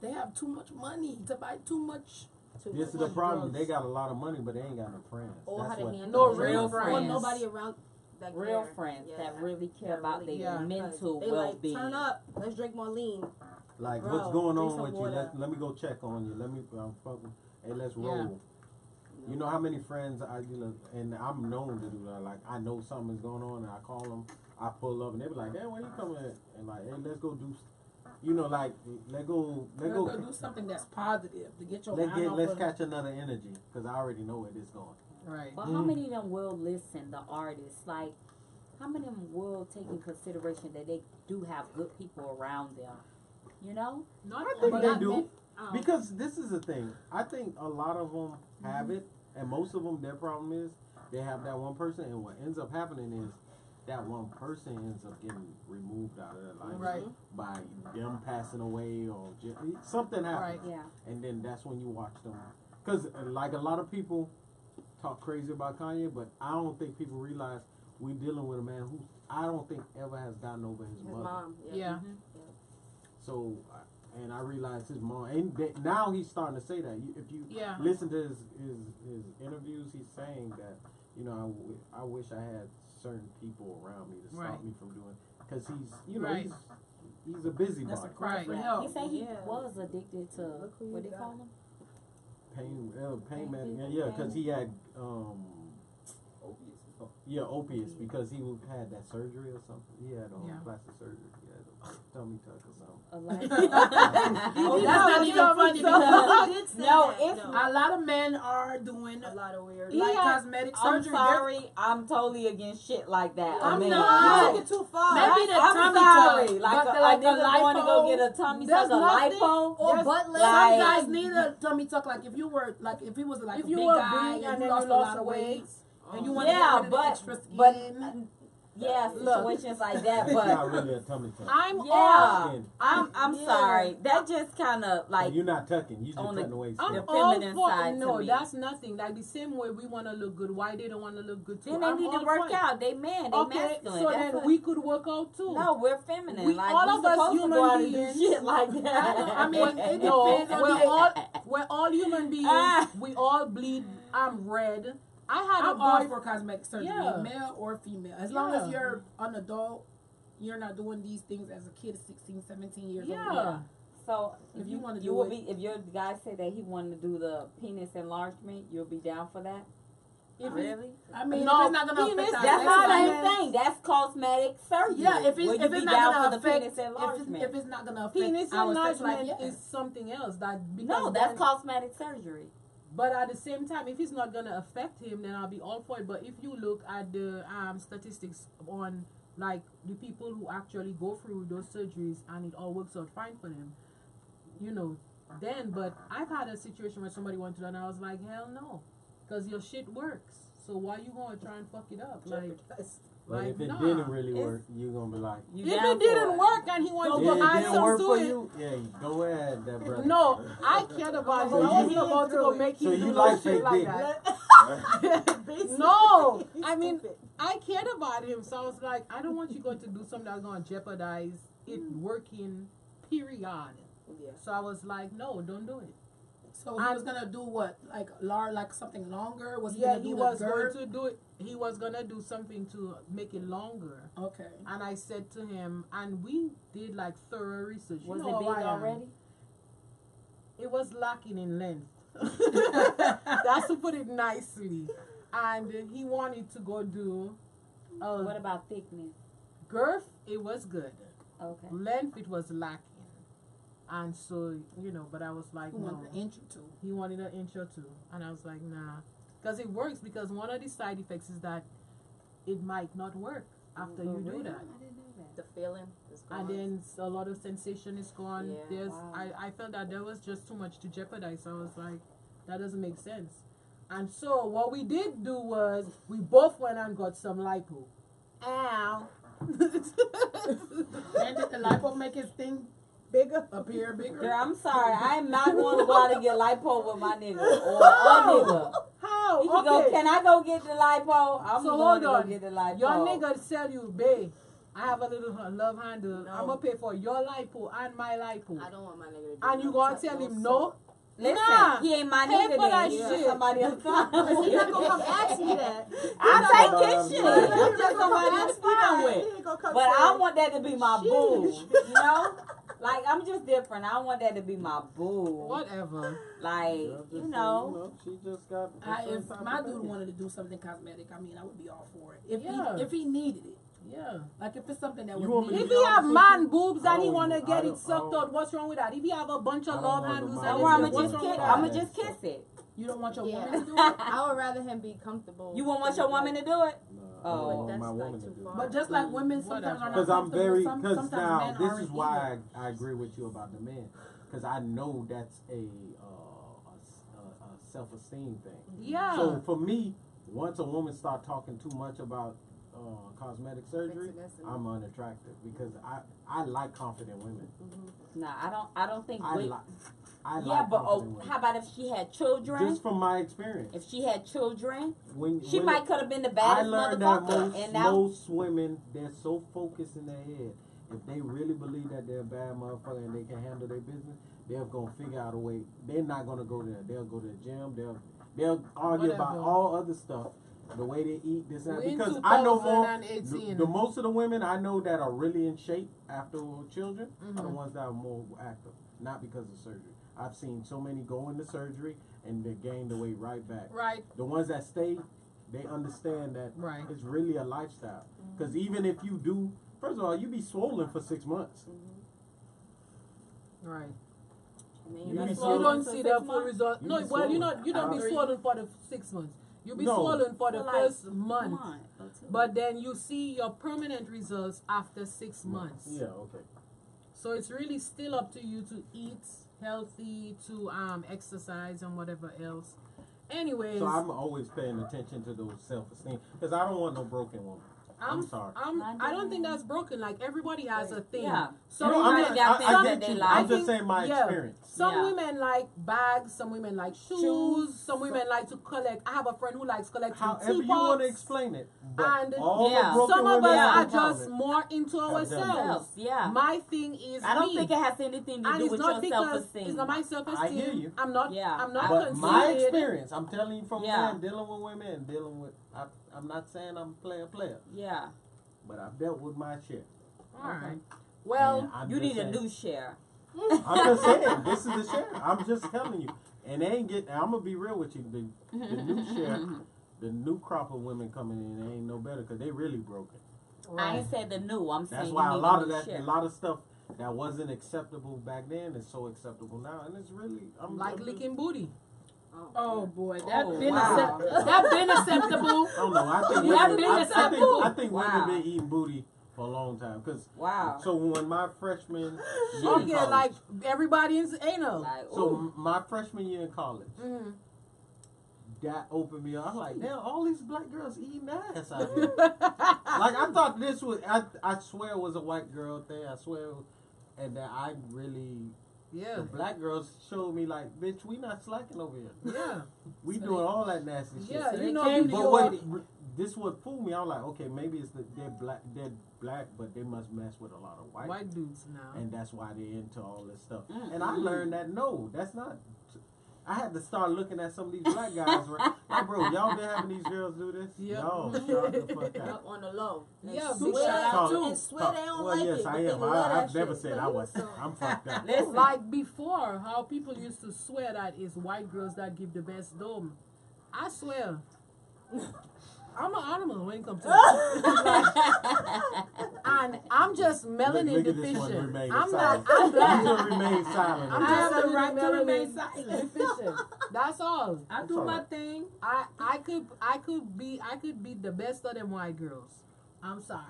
Speaker 4: they have too much money to buy too much.
Speaker 2: This is the problem. They got a lot of money, but they ain't got no friends.
Speaker 6: Or
Speaker 2: That's
Speaker 6: how to
Speaker 2: what.
Speaker 6: handle
Speaker 3: No
Speaker 6: it.
Speaker 3: real
Speaker 6: Or
Speaker 3: friends.
Speaker 6: nobody around that
Speaker 5: Real
Speaker 6: care.
Speaker 5: friends
Speaker 6: Yeah.
Speaker 5: that really care about their
Speaker 3: Yeah.
Speaker 5: mental
Speaker 6: They
Speaker 5: well-being.
Speaker 6: like, turn up. Let's drink more lean.
Speaker 2: Like,
Speaker 6: Bro,
Speaker 2: what's going
Speaker 6: drink
Speaker 2: on
Speaker 6: some
Speaker 2: with you?
Speaker 6: water.
Speaker 2: Let me go check on you. Let me fucking. Hey, let's roll.
Speaker 3: Yeah.
Speaker 2: You know how many friends and I'm known to do that. Like, I know something's going on, and I call them. I pull up, and they be like, "Hey, when you coming?" And like, "Hey, let's go do." Like, let go.
Speaker 4: Do something that's positive to get your mind off
Speaker 2: Let's
Speaker 4: of
Speaker 2: catch another energy, because I already know where this going.
Speaker 3: Right.
Speaker 5: But how many of them will listen, the artists? Like, how many of them will take in consideration that they do have good people around them? You know?
Speaker 3: Not
Speaker 2: I think
Speaker 3: all
Speaker 2: they
Speaker 3: that
Speaker 2: do.
Speaker 3: men- oh.
Speaker 2: Because this is the thing. I think a lot of them have it, and most of them, their problem is they have that one person, and what ends up happening is that one person ends up getting removed out of their life
Speaker 3: Right.
Speaker 2: by them passing away or something happens.
Speaker 3: Right.
Speaker 5: Yeah.
Speaker 2: And then that's when you watch them. Because, like, a lot of people talk crazy about Kanye, but I don't think people realize we dealing with a man who I don't think ever has gotten over his
Speaker 6: His
Speaker 2: mother.
Speaker 6: mom.
Speaker 3: Yeah.
Speaker 2: So, and I realized his mom, and now he's starting to say that. If you
Speaker 3: Yeah.
Speaker 2: listen to his interviews, he's saying that, I wish I had certain people around me to stop
Speaker 3: Right.
Speaker 2: me from doing, because
Speaker 3: Right.
Speaker 2: he's a busybody.
Speaker 4: That's a cry
Speaker 3: Right.
Speaker 4: for
Speaker 5: He
Speaker 4: help.
Speaker 5: said he
Speaker 6: Yeah.
Speaker 5: was addicted to,
Speaker 6: Look who
Speaker 5: what
Speaker 6: you
Speaker 5: they
Speaker 6: got.
Speaker 5: call him?
Speaker 2: Pain med,
Speaker 5: Pain
Speaker 2: yeah, because he had
Speaker 7: Opiates.
Speaker 2: opiates because he had that surgery or something. He had
Speaker 3: Yeah.
Speaker 2: plastic surgery. He had a tummy tuck or something.
Speaker 5: A life.
Speaker 4: Oh, that's not even funny
Speaker 6: He
Speaker 4: because
Speaker 6: did say
Speaker 5: No,
Speaker 6: that.
Speaker 5: it's
Speaker 4: a lot of men are doing
Speaker 6: a lot of weird.
Speaker 4: like
Speaker 5: Yeah.
Speaker 4: cosmetic
Speaker 5: I'm
Speaker 4: surgery.
Speaker 5: sorry. I'm totally against shit like that. I
Speaker 4: I'm
Speaker 5: mean,
Speaker 4: not.
Speaker 6: You
Speaker 5: no.
Speaker 6: took it too far.
Speaker 4: Maybe the
Speaker 5: I'm
Speaker 4: tummy
Speaker 5: sorry.
Speaker 4: tuck,
Speaker 5: Like
Speaker 4: but
Speaker 5: a
Speaker 4: like the
Speaker 5: nigga going to go
Speaker 4: lipo,
Speaker 5: get a tummy
Speaker 3: there's
Speaker 5: tuck, a
Speaker 3: nothing-
Speaker 5: lipo.
Speaker 6: Or
Speaker 3: Yes,
Speaker 6: butt lift.
Speaker 5: like-
Speaker 4: Some guys need a tummy tuck. Like if you were like if he was like
Speaker 3: If
Speaker 4: a
Speaker 3: you
Speaker 4: big
Speaker 3: were
Speaker 4: guy
Speaker 3: big
Speaker 4: and
Speaker 3: and
Speaker 4: you
Speaker 3: then
Speaker 4: lost
Speaker 3: you
Speaker 4: a
Speaker 3: lost
Speaker 4: lot of
Speaker 3: weight,
Speaker 4: weight and you want to
Speaker 5: Yeah,
Speaker 4: get rid of the
Speaker 5: but
Speaker 4: extra skin.
Speaker 5: but yeah,
Speaker 3: Look.
Speaker 5: situations like that.
Speaker 2: It's not
Speaker 5: But
Speaker 2: really a tummy tuck.
Speaker 3: I'm all
Speaker 5: yeah,
Speaker 2: Skin.
Speaker 5: I'm
Speaker 6: Yeah.
Speaker 5: sorry. That just kind of like
Speaker 2: You're not tucking. You just
Speaker 5: on the-
Speaker 2: cutting away
Speaker 3: I'm
Speaker 2: skin.
Speaker 5: The
Speaker 3: all
Speaker 5: feminine
Speaker 3: for
Speaker 5: side to
Speaker 3: no.
Speaker 5: me.
Speaker 3: That's nothing. Like the same way we want to look good. Why they don't want to look good too?
Speaker 5: then they
Speaker 3: I'm
Speaker 5: need to
Speaker 3: all
Speaker 5: work
Speaker 3: for it.
Speaker 5: out. They man, they
Speaker 3: Okay,
Speaker 5: masculine.
Speaker 3: so
Speaker 5: That's
Speaker 3: then
Speaker 5: what-
Speaker 3: we could work out too.
Speaker 5: no, we're feminine.
Speaker 3: We-
Speaker 5: like
Speaker 3: all
Speaker 5: we're
Speaker 3: of us
Speaker 5: supposed to
Speaker 3: human
Speaker 5: go out and do
Speaker 3: beings-
Speaker 5: shit like that.
Speaker 4: I mean, it
Speaker 3: No,
Speaker 4: depends on
Speaker 3: we're all human beings.
Speaker 5: Ah.
Speaker 3: We all bleed. I'm red. I had
Speaker 4: I'm
Speaker 3: a
Speaker 4: all
Speaker 3: boy.
Speaker 4: for cosmetic surgery,
Speaker 3: Yeah.
Speaker 4: male or female. As long as
Speaker 3: Yeah.
Speaker 4: you're an adult, you're not doing these things as a kid, 16, 17 years old.
Speaker 3: Yeah.
Speaker 5: So
Speaker 4: If you wanna
Speaker 5: you
Speaker 4: do
Speaker 5: will
Speaker 4: it-
Speaker 5: be, if your guy said that he wanted to do the penis enlargement, you'll be down for that?
Speaker 4: If he-
Speaker 5: Really?
Speaker 4: I mean,
Speaker 3: No,
Speaker 4: if it's not gonna
Speaker 3: penis,
Speaker 4: affect our
Speaker 5: That's
Speaker 4: sex
Speaker 5: not the
Speaker 4: life,
Speaker 5: same thing. That's cosmetic surgery.
Speaker 4: Yeah, if
Speaker 5: Will
Speaker 4: it's,
Speaker 5: you
Speaker 4: if
Speaker 5: be
Speaker 4: it's
Speaker 5: down
Speaker 4: not
Speaker 5: for
Speaker 4: gonna
Speaker 5: the
Speaker 4: affect,
Speaker 5: penis enlargement?
Speaker 4: if it's not gonna affect
Speaker 3: Penis
Speaker 4: our sex
Speaker 3: enlargement
Speaker 4: life, yeah.
Speaker 3: is something else. Because
Speaker 5: no, that's
Speaker 3: then-
Speaker 5: cosmetic surgery.
Speaker 3: But at the same time, if it's not gonna affect him, then I'll be all for it. But if you look at the statistics on like the people who actually go through those surgeries and it all works out fine for them, you know, then. But I've had a situation where somebody wanted to, and I was like, hell no, because your shit works. So why you gonna try and fuck it up? Like,
Speaker 2: But
Speaker 3: like
Speaker 2: if it
Speaker 3: nah.
Speaker 2: didn't really work, you're gonna be like,
Speaker 5: You
Speaker 3: If
Speaker 5: down
Speaker 3: it
Speaker 5: for
Speaker 3: didn't work and he wanted
Speaker 2: yeah,
Speaker 3: to
Speaker 2: it
Speaker 3: add
Speaker 2: didn't
Speaker 3: some
Speaker 2: work
Speaker 3: to
Speaker 2: for
Speaker 3: it,
Speaker 2: you. Yeah, go ahead, that brother.
Speaker 3: no, I cared about
Speaker 2: So
Speaker 3: him. I
Speaker 2: you-
Speaker 3: wasn't about to go make
Speaker 2: So
Speaker 3: him
Speaker 2: you
Speaker 3: do
Speaker 2: like
Speaker 3: no shit
Speaker 2: fake
Speaker 3: like
Speaker 2: dick?
Speaker 3: that. No, I mean, I cared about him, so I was like, I don't want you going to do something that's going to jeopardize it working, period.
Speaker 6: Yeah.
Speaker 3: So I was like, no, don't do it.
Speaker 4: So he was gonna do what, like something longer? Was he
Speaker 3: Yeah,
Speaker 4: gonna do
Speaker 3: he
Speaker 4: the
Speaker 3: was
Speaker 4: girth?
Speaker 3: going to do it. He was going to do something to make it longer.
Speaker 4: Okay.
Speaker 3: And I said to him, and we did like thorough research. You
Speaker 5: Was
Speaker 3: know
Speaker 5: it big
Speaker 3: how I am.
Speaker 5: already?
Speaker 3: It was lacking in length. That's to put it nicely. And he wanted to go do
Speaker 5: What about thickness?
Speaker 3: girth. It was good.
Speaker 5: Okay.
Speaker 3: Length, it was lacking. And so, you know, but I was like,
Speaker 4: He
Speaker 3: no.
Speaker 4: wanted an inch or two.
Speaker 3: He wanted an inch or two. And I was like, nah. Because it works, because one of the side effects is that it might not work after you do that.
Speaker 5: I didn't know that.
Speaker 6: The feeling is gone.
Speaker 3: And then a lot of sensation is gone.
Speaker 6: Yeah,
Speaker 3: There's
Speaker 5: wow.
Speaker 3: I felt that there was just too much to jeopardize. So I was like, that doesn't make sense. And so what we did do was we both went and got some lipo. Ow.
Speaker 4: And did the lipo make his thing bigger? Appear bigger?
Speaker 5: Girl, I'm sorry. I am not going to go out and get lipo with my nigga or a nigga.
Speaker 3: How?
Speaker 5: He can go, can I go get the lipo? I'm
Speaker 3: So
Speaker 5: going
Speaker 3: hold
Speaker 5: to
Speaker 3: on.
Speaker 5: go get the lipo.
Speaker 3: Your nigga tell you, babe, I have a little love handle.
Speaker 6: No.
Speaker 3: I'm going to pay for your lipo and my lipo.
Speaker 6: I don't want my nigga to do
Speaker 3: And you
Speaker 6: no
Speaker 3: going to
Speaker 6: touch,
Speaker 3: tell him
Speaker 6: no
Speaker 3: no?
Speaker 5: Listen,
Speaker 3: Nah.
Speaker 5: he ain't my
Speaker 3: Pay
Speaker 5: nigga
Speaker 3: for that
Speaker 5: then. He
Speaker 3: shit.
Speaker 5: somebody else.
Speaker 4: He not gonna come ask me that.
Speaker 5: I take his shit.
Speaker 2: He
Speaker 5: I'm just somebody I'm fine with. But I want that to be my boo. You know? Like, I'm just different. I want that to be my boo.
Speaker 3: Whatever.
Speaker 5: Like, you know.
Speaker 2: she just got.
Speaker 4: If my dude wanted to do something cosmetic, I mean, I would be all for it.
Speaker 3: Yeah.
Speaker 4: If he needed it.
Speaker 3: Yeah.
Speaker 4: Like, if it's something that
Speaker 2: You
Speaker 4: was
Speaker 2: want me to
Speaker 3: If
Speaker 2: be
Speaker 3: he have
Speaker 2: honest with
Speaker 3: man
Speaker 2: you?
Speaker 3: boobs
Speaker 2: I
Speaker 3: and he
Speaker 2: don't
Speaker 3: want to
Speaker 2: even-
Speaker 3: get
Speaker 2: I
Speaker 3: it
Speaker 2: don't-
Speaker 3: sucked out, what's wrong with that? If he have a bunch
Speaker 2: I
Speaker 3: of
Speaker 2: don't
Speaker 3: love
Speaker 2: want
Speaker 3: handles
Speaker 2: no
Speaker 3: and
Speaker 5: Or
Speaker 2: man
Speaker 5: I'ma
Speaker 3: it's
Speaker 2: boobs.
Speaker 3: what's
Speaker 5: just
Speaker 3: wrong
Speaker 5: kiss.
Speaker 3: with
Speaker 5: I'ma
Speaker 3: that?
Speaker 5: just kiss it.
Speaker 4: You don't want your
Speaker 6: Yeah.
Speaker 4: woman to do it?
Speaker 6: I would rather him be comfortable.
Speaker 5: You won't want your woman to do it?
Speaker 2: I don't
Speaker 5: Oh.
Speaker 2: want
Speaker 6: That's
Speaker 2: my
Speaker 6: like
Speaker 2: woman to
Speaker 6: too
Speaker 2: do
Speaker 6: far.
Speaker 2: it.
Speaker 4: But just like women sometimes
Speaker 3: Whatever.
Speaker 4: are not
Speaker 2: Because I'm
Speaker 4: comfortable,
Speaker 2: very,
Speaker 4: sometimes
Speaker 2: because
Speaker 4: men
Speaker 2: now this
Speaker 4: aren't
Speaker 2: is why
Speaker 4: either.
Speaker 2: I agree with you about the men, because I know that's a self-esteem thing.
Speaker 3: Yeah.
Speaker 2: So for me, once a woman start talking too much about cosmetic surgery, I'm unattractive because I like confident women.
Speaker 5: Nah, I don't think
Speaker 2: I
Speaker 5: wait.
Speaker 2: like I
Speaker 5: Yeah,
Speaker 2: like
Speaker 5: but
Speaker 2: confident women.
Speaker 5: how about if she had children?
Speaker 2: Just from my experience,
Speaker 5: If she had children,
Speaker 2: when
Speaker 5: she
Speaker 2: when
Speaker 5: might could have been the
Speaker 2: I
Speaker 5: baddest
Speaker 2: learned that
Speaker 5: motherfucker. And now,
Speaker 2: most women, they're so focused in their head. If they really believe that they're a bad motherfucker and they can handle their business, they're gonna figure out a way. They're not gonna go there. They'll go to the gym. They'll argue about
Speaker 3: Whatever.
Speaker 2: all other stuff, the way they eat, this and that.
Speaker 3: We're in
Speaker 2: Because I know more.
Speaker 3: 2018.
Speaker 2: The most of the women I know that are really in shape after children are the
Speaker 3: Mhm.
Speaker 2: ones that are more active, not because of surgery. I've seen so many go into surgery and they gain the weight right back.
Speaker 3: Right.
Speaker 2: The ones that stay, they understand that
Speaker 3: Right.
Speaker 2: it's really a lifestyle. Because even if you do, first of all, you be swollen for 6 months.
Speaker 3: Right.
Speaker 6: And then
Speaker 2: You
Speaker 6: you
Speaker 2: be
Speaker 6: gotta
Speaker 3: You
Speaker 2: swollen
Speaker 3: don't
Speaker 5: for
Speaker 3: see
Speaker 5: 6
Speaker 3: the full
Speaker 5: months?
Speaker 3: result.
Speaker 2: You
Speaker 3: No,
Speaker 2: be
Speaker 3: well,
Speaker 2: swollen.
Speaker 3: you don't be
Speaker 2: After-
Speaker 3: swollen for the 6 months. You be
Speaker 2: No.
Speaker 3: swollen for the
Speaker 5: For like
Speaker 3: first
Speaker 5: a
Speaker 3: month.
Speaker 5: or two.
Speaker 3: But then you see your permanent results after 6 months.
Speaker 2: Yeah, okay.
Speaker 3: So it's really still up to you to eat healthy, to exercise and whatever else. Anyways,
Speaker 2: So I'm always paying attention to those self-esteem because I don't want no broken woman. I'm sorry.
Speaker 3: I don't think that's broken. Like everybody has a thing.
Speaker 5: Yeah.
Speaker 3: Some
Speaker 2: No,
Speaker 3: women,
Speaker 5: Everybody got things
Speaker 2: I
Speaker 5: that
Speaker 2: get
Speaker 5: they
Speaker 2: you.
Speaker 5: like.
Speaker 2: I'm
Speaker 3: I
Speaker 2: just
Speaker 3: think-
Speaker 2: saying my
Speaker 3: yeah.
Speaker 2: experience.
Speaker 3: Some
Speaker 5: Yeah.
Speaker 3: women like bags, some women like shoes, some women like to collect. I have a friend who likes collecting
Speaker 2: However you
Speaker 3: teapots.
Speaker 2: want to explain it, but
Speaker 3: And
Speaker 2: all
Speaker 5: Yeah.
Speaker 2: the broken
Speaker 3: Some of
Speaker 2: women
Speaker 3: us
Speaker 2: are
Speaker 3: are just
Speaker 2: empowerment.
Speaker 3: more into
Speaker 2: Have done
Speaker 3: ourselves.
Speaker 5: Yeah.
Speaker 3: My thing is
Speaker 5: I don't
Speaker 3: me.
Speaker 5: think it has anything to
Speaker 3: And
Speaker 5: do
Speaker 3: it's
Speaker 5: with
Speaker 3: not
Speaker 5: your
Speaker 3: because
Speaker 5: self-esteem.
Speaker 3: it's not my self-esteem.
Speaker 2: I hear you.
Speaker 3: I'm not.
Speaker 5: Yeah.
Speaker 3: I'm not
Speaker 2: But my
Speaker 3: conceited.
Speaker 2: experience, I'm telling you from
Speaker 5: Yeah.
Speaker 2: man dealing with women and dealing with. I'm not saying I'm player,
Speaker 5: Yeah.
Speaker 2: but I've dealt with my shit.
Speaker 3: All right. Well,
Speaker 2: And I'm
Speaker 5: You
Speaker 2: just
Speaker 5: need a
Speaker 2: saying-
Speaker 5: new share.
Speaker 2: I'm just saying, this is the share. I'm just telling you. And they ain't get. I'm gonna be real with you. The new share, the new crop of women coming in, they ain't no better because they really broken.
Speaker 5: I ain't said the new. I'm saying
Speaker 2: That's
Speaker 5: you
Speaker 2: why a
Speaker 5: need
Speaker 2: lot
Speaker 5: a
Speaker 2: of
Speaker 5: new
Speaker 2: that,
Speaker 5: share.
Speaker 2: a lot of stuff that wasn't acceptable back then is so acceptable now, and it's really.
Speaker 3: Like licking booty.
Speaker 4: Oh boy, that
Speaker 5: Oh,
Speaker 4: been
Speaker 5: wow.
Speaker 4: that been acceptable.
Speaker 2: I don't know. I think
Speaker 4: Yeah,
Speaker 2: women,
Speaker 4: been acceptable.
Speaker 2: I think
Speaker 5: Wow.
Speaker 2: women been eating booty for a long time. Cause
Speaker 5: Wow.
Speaker 2: so when my freshman year in
Speaker 3: Okay,
Speaker 2: college,
Speaker 3: like everybody is anal.
Speaker 5: Like,
Speaker 2: so
Speaker 5: ooh.
Speaker 2: my freshman year in college,
Speaker 3: Mm-hmm.
Speaker 2: that opened me up. I'm like, damn, all these black girls eating ass out here. Like I thought this was, I swear it was a white girl thing. I swear, and that I really.
Speaker 3: Yeah.
Speaker 2: The black girls showed me like, bitch, we not slacking over here.
Speaker 3: Yeah.
Speaker 2: We doing all that nasty shit.
Speaker 3: Yeah,
Speaker 4: So
Speaker 3: you
Speaker 4: they
Speaker 3: know,
Speaker 4: came to
Speaker 2: But
Speaker 4: your
Speaker 2: what
Speaker 4: wedding.
Speaker 2: this would fool me. I'm like, okay, maybe it's they're black, but they must mess with a lot of
Speaker 3: white dudes now.
Speaker 2: and that's why they're into all this stuff.
Speaker 5: Mm,
Speaker 2: And I
Speaker 5: mm.
Speaker 2: learned that no, that's not. I had to start looking at some of these black guys. Like, bro, y'all been having these girls do this?
Speaker 3: Yep.
Speaker 2: Y'all shut the fuck
Speaker 6: Up
Speaker 2: up.
Speaker 6: on the low. And
Speaker 3: Yeah,
Speaker 6: swear
Speaker 3: big shout
Speaker 6: out
Speaker 2: out
Speaker 6: too.
Speaker 2: to-
Speaker 6: And swear they don't
Speaker 2: Well,
Speaker 6: like
Speaker 2: yes,
Speaker 6: it.
Speaker 2: I
Speaker 6: but they
Speaker 2: am.
Speaker 6: love
Speaker 2: I've
Speaker 6: that
Speaker 2: never
Speaker 6: shit.
Speaker 2: said I was. I'm fucked up.
Speaker 5: Listen.
Speaker 3: Like before, how people used to swear that it's white girls that give the best dome. I swear, I'm an animal when it comes to that. And I'm just melanin
Speaker 2: Look at this one
Speaker 3: deficient.
Speaker 2: remaining
Speaker 3: I'm
Speaker 2: silent.
Speaker 3: not. I'm
Speaker 2: You
Speaker 3: black.
Speaker 2: gonna remain silent.
Speaker 3: I'm
Speaker 4: I
Speaker 3: just
Speaker 4: have
Speaker 3: a
Speaker 4: the
Speaker 3: little
Speaker 4: right to remain
Speaker 3: melanin
Speaker 4: silent.
Speaker 3: deficient. That's all.
Speaker 4: I
Speaker 2: It's
Speaker 4: do
Speaker 2: all
Speaker 4: my
Speaker 2: right.
Speaker 4: thing.
Speaker 3: I could be the best of them white girls. I'm sorry.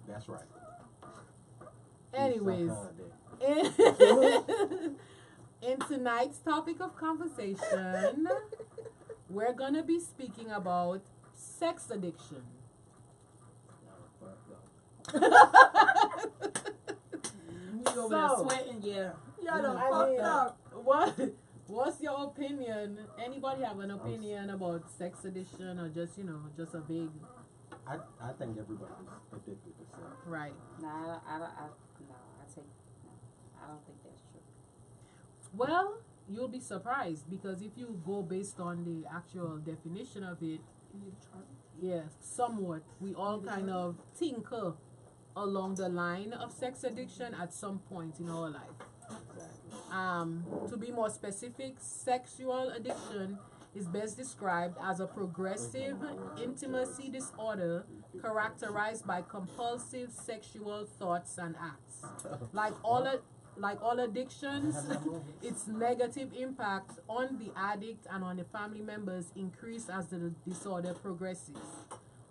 Speaker 2: That's right.
Speaker 3: Anyways,
Speaker 2: You suck on
Speaker 3: in tonight's topic of conversation, we're gonna be speaking about sex addiction.
Speaker 4: We over there
Speaker 3: So-
Speaker 4: sweating, yeah.
Speaker 3: Yeah, no,
Speaker 4: Fucked
Speaker 3: I mean,
Speaker 4: up.
Speaker 3: what's your opinion? Anybody have an opinion about sex addiction or just just a vague
Speaker 2: I think everybody's addicted to sex.
Speaker 3: right?
Speaker 5: No, I don't think that's true.
Speaker 3: Well, you'll be surprised because if you go based on the actual definition of it, yeah, somewhat. We all kind of tinker along the line of sex addiction at some point in our life.
Speaker 2: Exactly.
Speaker 3: To be more specific, sexual addiction is best described as a progressive intimacy disorder characterized by compulsive sexual thoughts and acts. Like all addictions, its negative impact on the addict and on the family members increase as the disorder progresses.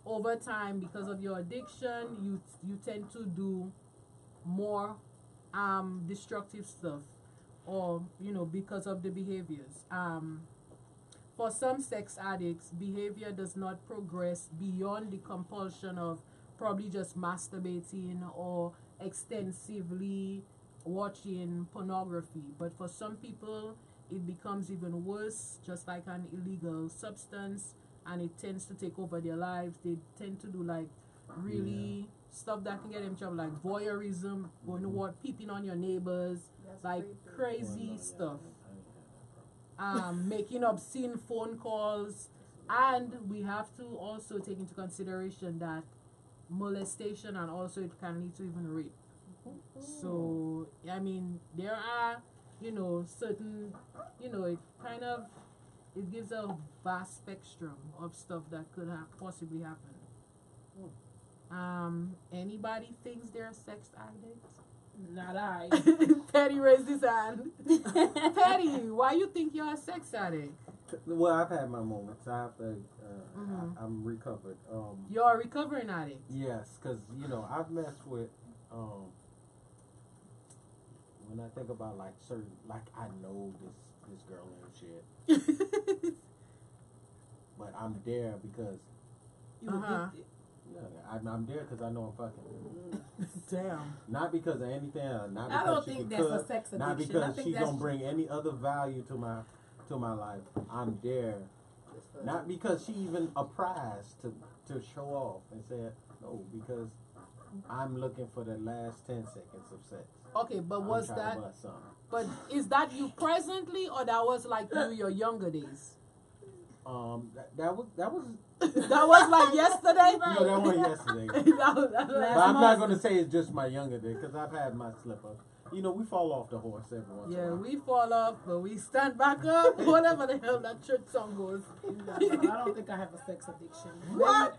Speaker 3: Over time, because of your addiction, you tend to do more destructive stuff, or because of the behaviors. For some sex addicts, behavior does not progress beyond the compulsion of probably just masturbating or extensively watching pornography. But for some people, it becomes even worse, just like an illegal substance, and it tends to take over their lives. They tend to do like really stuff that can get them in trouble, like voyeurism, going to work, peeping on your neighbors, like crazy stuff. Making obscene phone calls, and we have to also take into consideration that molestation, and also it can lead to even rape. So I mean, there are certain it gives a vast spectrum of stuff that could have possibly happened. Anybody thinks they're a sex addict?
Speaker 4: Not I.
Speaker 3: Petty raised his hand. Petty, why you think you're a sex addict?
Speaker 2: Well, I've had my moments. I have to. I'm recovered.
Speaker 3: You're a recovering addict.
Speaker 2: Yes, because I've messed with. When I think about like certain, like I know this girl ain't shit, but I'm there because
Speaker 4: You
Speaker 3: Uh-huh.
Speaker 4: addicted.
Speaker 2: I'm there because I know I'm fucking.
Speaker 3: Damn.
Speaker 2: Not because of anything. Not
Speaker 4: I
Speaker 2: because
Speaker 4: don't
Speaker 2: she
Speaker 4: think
Speaker 2: can
Speaker 4: that's a
Speaker 2: cook.
Speaker 4: sex addiction.
Speaker 2: Not
Speaker 4: I
Speaker 2: because
Speaker 4: think
Speaker 2: she's
Speaker 4: that's
Speaker 2: gonna bring any other value to my life. I'm there. Not because she even apprised to show off and say no, because I'm looking for the last 10 seconds of sex.
Speaker 3: Okay, but
Speaker 2: I'm
Speaker 3: was
Speaker 2: trying to
Speaker 3: that?
Speaker 2: bust something.
Speaker 3: But is that you presently, or that was like your younger days?
Speaker 2: That was
Speaker 3: That was like yesterday.
Speaker 2: no, that wasn't yesterday.
Speaker 3: That was
Speaker 2: But I'm not gonna say it's just my younger day because I've had my slip ups. You know, we fall off the horse every once in a
Speaker 3: Yeah,
Speaker 2: while.
Speaker 3: we fall off, but we stand back up. Whatever the hell that church song goes.
Speaker 4: No, I don't think I have a sex addiction.
Speaker 3: What?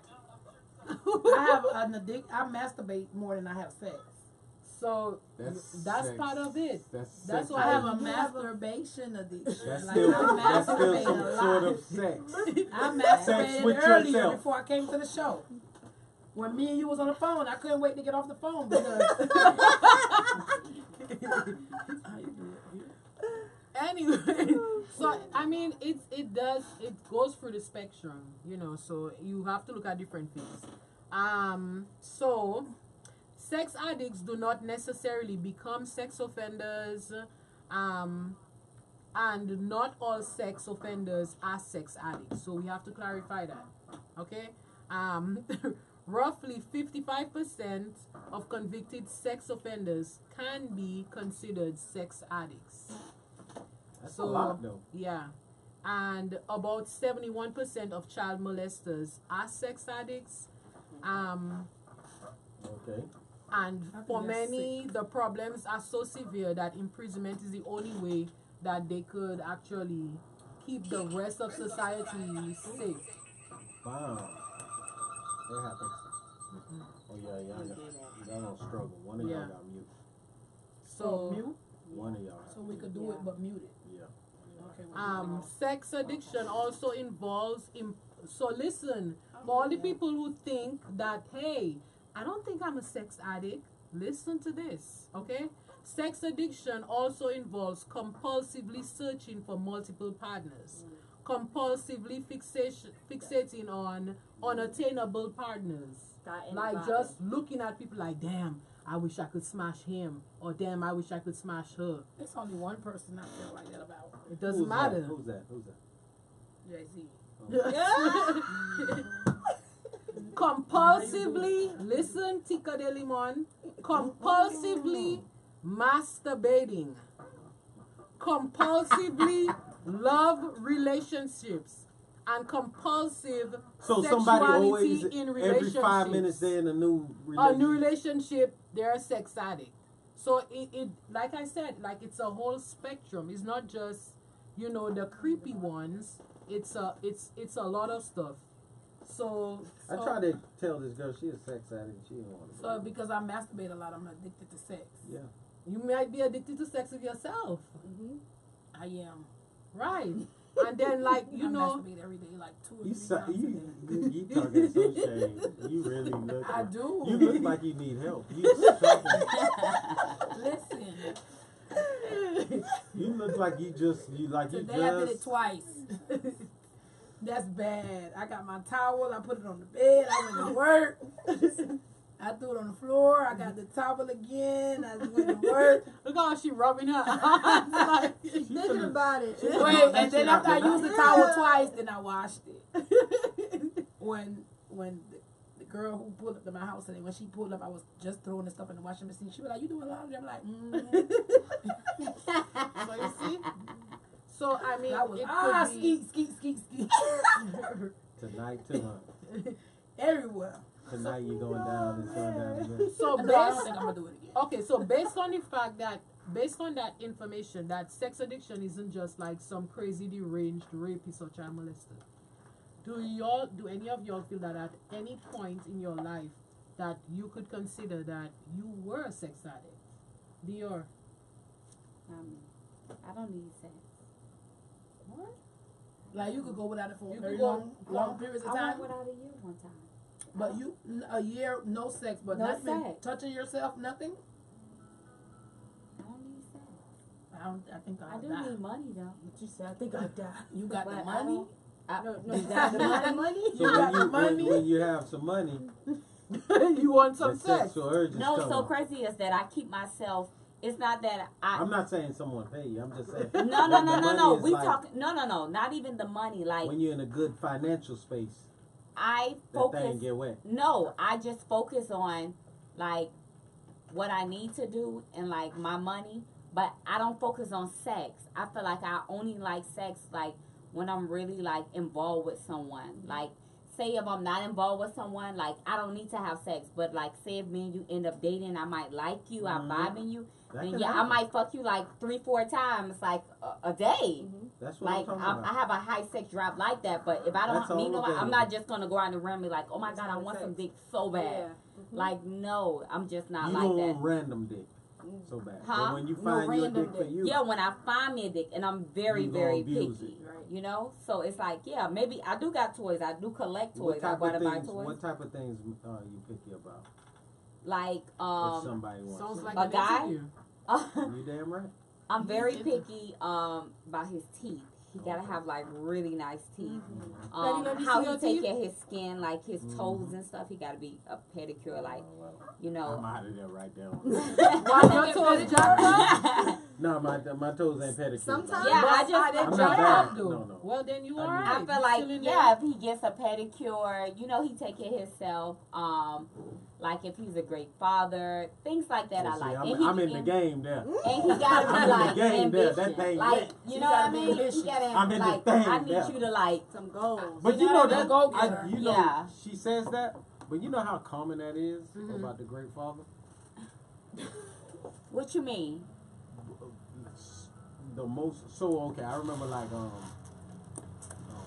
Speaker 4: I have an addict. I masturbate more than I have sex.
Speaker 3: So that's
Speaker 2: sex.
Speaker 3: part of it.
Speaker 2: That's
Speaker 3: That's
Speaker 2: sex.
Speaker 3: why
Speaker 4: I have
Speaker 3: you
Speaker 4: a
Speaker 3: have a-
Speaker 4: masturbation addiction.
Speaker 2: That's
Speaker 4: Like,
Speaker 2: still,
Speaker 4: I
Speaker 2: that's still
Speaker 4: masturbate
Speaker 2: some
Speaker 4: a
Speaker 2: sort
Speaker 4: lot.
Speaker 2: of sex.
Speaker 4: I
Speaker 2: Sex
Speaker 4: masturbated
Speaker 2: with
Speaker 4: earlier
Speaker 2: yourself.
Speaker 4: before I came to the show. When me and you was on the phone, I couldn't wait to get off the phone because. How you do it?
Speaker 3: Anyway, so I mean, it goes through the spectrum, you know. So you have to look at different things. So sex addicts do not necessarily become sex offenders, and not all sex offenders are sex addicts. So we have to clarify that, okay? Roughly 55% of convicted sex offenders can be considered sex addicts.
Speaker 2: That's
Speaker 3: So,
Speaker 2: a lot, though.
Speaker 3: Yeah. And about 71% of child molesters are sex addicts.
Speaker 2: Okay.
Speaker 3: And
Speaker 4: I think
Speaker 3: for
Speaker 4: that's
Speaker 3: many, the problems are so severe that imprisonment is the only way that they could actually keep the rest of society safe.
Speaker 2: Wow. It happens. Oh, yeah, y'all don't struggle. One of y'all
Speaker 3: Yeah.
Speaker 2: got mute.
Speaker 3: So,
Speaker 4: mute,
Speaker 2: One of y'all.
Speaker 4: so we could do it but mute it.
Speaker 2: Yeah.
Speaker 4: Okay. Well,
Speaker 3: sex addiction also involves so listen, for all the people who think that, hey, I don't think I'm a sex addict, listen to this, okay? Sex addiction also involves compulsively searching for multiple partners, compulsively fixating on unattainable partners, like just looking at people like, damn, I wish I could smash him, or damn, I wish I could smash her.
Speaker 4: It's only one person I feel like that about.
Speaker 3: It doesn't matter.
Speaker 2: Who's that?
Speaker 4: Jay-Z.
Speaker 3: Compulsively, listen, Tika de Limon, compulsively masturbating, compulsively love relationships, and compulsive
Speaker 2: So somebody always,
Speaker 3: sexuality in
Speaker 2: every
Speaker 3: relationships.
Speaker 2: 5 minutes, they're in a new
Speaker 3: A
Speaker 2: relationship.
Speaker 3: new relationship, they're a sex addict. So it like I said, like it's a whole spectrum. It's not just, you know, the creepy ones. It's a lot of stuff. So
Speaker 2: I tried to tell this girl she a sex addict. She didn't want to.
Speaker 4: So because I masturbate a lot, I'm addicted to sex.
Speaker 2: Yeah.
Speaker 3: you might be addicted to sex with yourself,
Speaker 4: I am.
Speaker 3: right? And then like
Speaker 4: I
Speaker 3: you know,
Speaker 4: masturbate every day, like 2 or
Speaker 2: You
Speaker 4: 3
Speaker 2: so,
Speaker 4: times a day.
Speaker 2: you talking so shame. You really look.
Speaker 4: I do.
Speaker 2: You look like you need help. You struggling.
Speaker 4: Listen,
Speaker 2: You look like you
Speaker 4: today I did it twice. That's bad. I got my towel. I put it on the bed. I went to work. I threw it on the floor. I got the towel again. I went to work.
Speaker 3: look how she rubbing her eyes. Like,
Speaker 6: Thinking about it.
Speaker 4: Wait, and then after I used the towel twice, then I washed it. When the girl who pulled up to my house today, when she pulled up, I was just throwing the stuff in the washing machine. She was like, "You doing laundry?" I'm like,
Speaker 3: so you see. So I mean,
Speaker 4: I was
Speaker 3: it could be,
Speaker 4: skeet
Speaker 2: Tonight too.
Speaker 4: everywhere.
Speaker 2: Tonight you going down. It's going down again.
Speaker 3: so
Speaker 4: No, I don't
Speaker 3: based
Speaker 4: think I'm gonna do it again.
Speaker 3: okay, so based on the fact that based on that information that sex addiction isn't just like some crazy deranged rapist or child molester, do any of y'all feel that at any point in your life that you could consider that you were a sex addict? Dior.
Speaker 5: I don't need sex.
Speaker 3: What?
Speaker 4: Like you could go without it for
Speaker 3: You
Speaker 4: a very
Speaker 3: could go-
Speaker 4: long periods of
Speaker 5: I
Speaker 4: time.
Speaker 5: went without a year one time.
Speaker 4: But you a year no sex, but
Speaker 5: No
Speaker 4: nothing
Speaker 5: sex.
Speaker 4: touching yourself, nothing.
Speaker 5: I don't need sex.
Speaker 4: I think
Speaker 5: I
Speaker 4: I'll
Speaker 5: do
Speaker 4: die.
Speaker 5: need money though.
Speaker 6: What you said? I think I'll die.
Speaker 4: You got the
Speaker 5: But
Speaker 4: money.
Speaker 6: No, you got the money?
Speaker 2: So
Speaker 4: You got the
Speaker 2: when
Speaker 4: money.
Speaker 2: when you have some money,
Speaker 3: You want some
Speaker 2: the
Speaker 3: sex?
Speaker 2: sexual urges
Speaker 5: No,
Speaker 2: come
Speaker 5: so
Speaker 2: on.
Speaker 5: crazy is that I keep myself. It's not that
Speaker 2: I'm not saying someone pay you. I'm just saying.
Speaker 5: No,
Speaker 2: that the money is
Speaker 5: We
Speaker 2: like
Speaker 5: talk. No. Not even the money. Like
Speaker 2: when you're in a good financial space,
Speaker 5: I
Speaker 2: that
Speaker 5: focus.
Speaker 2: thing get wet.
Speaker 5: No, I just focus on like what I need to do and like my money, but I don't focus on sex. I feel like I only like sex like when I'm really like involved with someone. Like say if I'm not involved with someone, like I don't need to have sex, but like say if me and you end up dating, I might like you, I vibe in you,
Speaker 2: That
Speaker 5: then
Speaker 2: can
Speaker 5: yeah, I
Speaker 2: happen.
Speaker 5: might fuck you like 3-4 times like a day.
Speaker 2: That's what
Speaker 5: Like
Speaker 2: I'm talking
Speaker 5: I
Speaker 2: about.
Speaker 5: have a high sex drive like that, but if I
Speaker 2: That's
Speaker 5: don't meet
Speaker 2: all
Speaker 5: nobody,
Speaker 2: okay.
Speaker 5: I'm not just gonna go out and randomly like, oh my
Speaker 6: Just
Speaker 5: god, I
Speaker 6: have
Speaker 5: want
Speaker 6: sex.
Speaker 5: some dick so bad.
Speaker 6: Yeah.
Speaker 5: Like no, I'm just not
Speaker 2: You
Speaker 5: like
Speaker 2: don't
Speaker 5: that.
Speaker 2: want random dick so bad.
Speaker 5: Huh?
Speaker 2: But when you
Speaker 6: No
Speaker 2: find your
Speaker 6: random
Speaker 2: dick for
Speaker 6: dick.
Speaker 2: you,
Speaker 5: Yeah, when I find me a dick, and I'm very,
Speaker 2: You gonna
Speaker 5: very
Speaker 2: abuse
Speaker 5: picky,
Speaker 2: it.
Speaker 6: Right.
Speaker 5: you know. So it's like, yeah, maybe I do got toys. I do collect
Speaker 2: what
Speaker 5: toys. I
Speaker 2: type
Speaker 5: buy
Speaker 2: of
Speaker 5: buy
Speaker 2: things?
Speaker 5: toys.
Speaker 2: What type of things you picky about?
Speaker 5: Like
Speaker 2: If somebody wants
Speaker 3: Sounds
Speaker 2: it.
Speaker 3: like
Speaker 5: A
Speaker 3: an
Speaker 5: guy?
Speaker 3: interview.
Speaker 2: You damn right.
Speaker 5: I'm very picky about his teeth. He gotta have like really nice teeth.
Speaker 3: Daddy, let me
Speaker 5: How
Speaker 3: see
Speaker 5: he
Speaker 3: your
Speaker 5: take
Speaker 3: teeth.
Speaker 5: care of his skin, like his toes and stuff. He gotta be a pedicure, like you
Speaker 2: I'm
Speaker 5: know.
Speaker 2: out of there right there.
Speaker 3: Why your toes jacked up?
Speaker 2: No, my toes ain't pedicure.
Speaker 6: Sometimes-
Speaker 5: Yeah, I
Speaker 3: Are
Speaker 5: just
Speaker 3: they
Speaker 2: I'm not
Speaker 3: jacked
Speaker 2: bad.
Speaker 3: up though?
Speaker 2: No.
Speaker 3: Well, then you
Speaker 2: I
Speaker 3: alright.
Speaker 5: I
Speaker 3: You
Speaker 5: feel like
Speaker 3: still in
Speaker 5: yeah,
Speaker 3: there?
Speaker 5: if he gets a pedicure, you know, he take care of himself. Like if he's a great father, things like that. I
Speaker 2: See,
Speaker 5: like.
Speaker 2: I'm in the game there.
Speaker 5: And he gotta
Speaker 2: I'm
Speaker 5: be
Speaker 2: in the
Speaker 5: like
Speaker 2: game there.
Speaker 5: ambitious.
Speaker 2: That thing
Speaker 5: Like
Speaker 2: lit.
Speaker 5: you
Speaker 4: You
Speaker 5: know what I
Speaker 4: gotta be
Speaker 5: mean?
Speaker 4: ambitious.
Speaker 5: He gotta
Speaker 2: I'm in the
Speaker 5: like.
Speaker 2: thing
Speaker 5: I need
Speaker 2: there.
Speaker 5: you to like.
Speaker 6: Some goals.
Speaker 2: But
Speaker 5: You
Speaker 2: you
Speaker 5: know
Speaker 2: know
Speaker 5: what I
Speaker 2: that
Speaker 5: mean?
Speaker 4: Go-getter.
Speaker 2: you know
Speaker 5: Yeah.
Speaker 2: she says that, but you know how common that is about the great father.
Speaker 5: What you mean?
Speaker 2: The most so okay. I remember like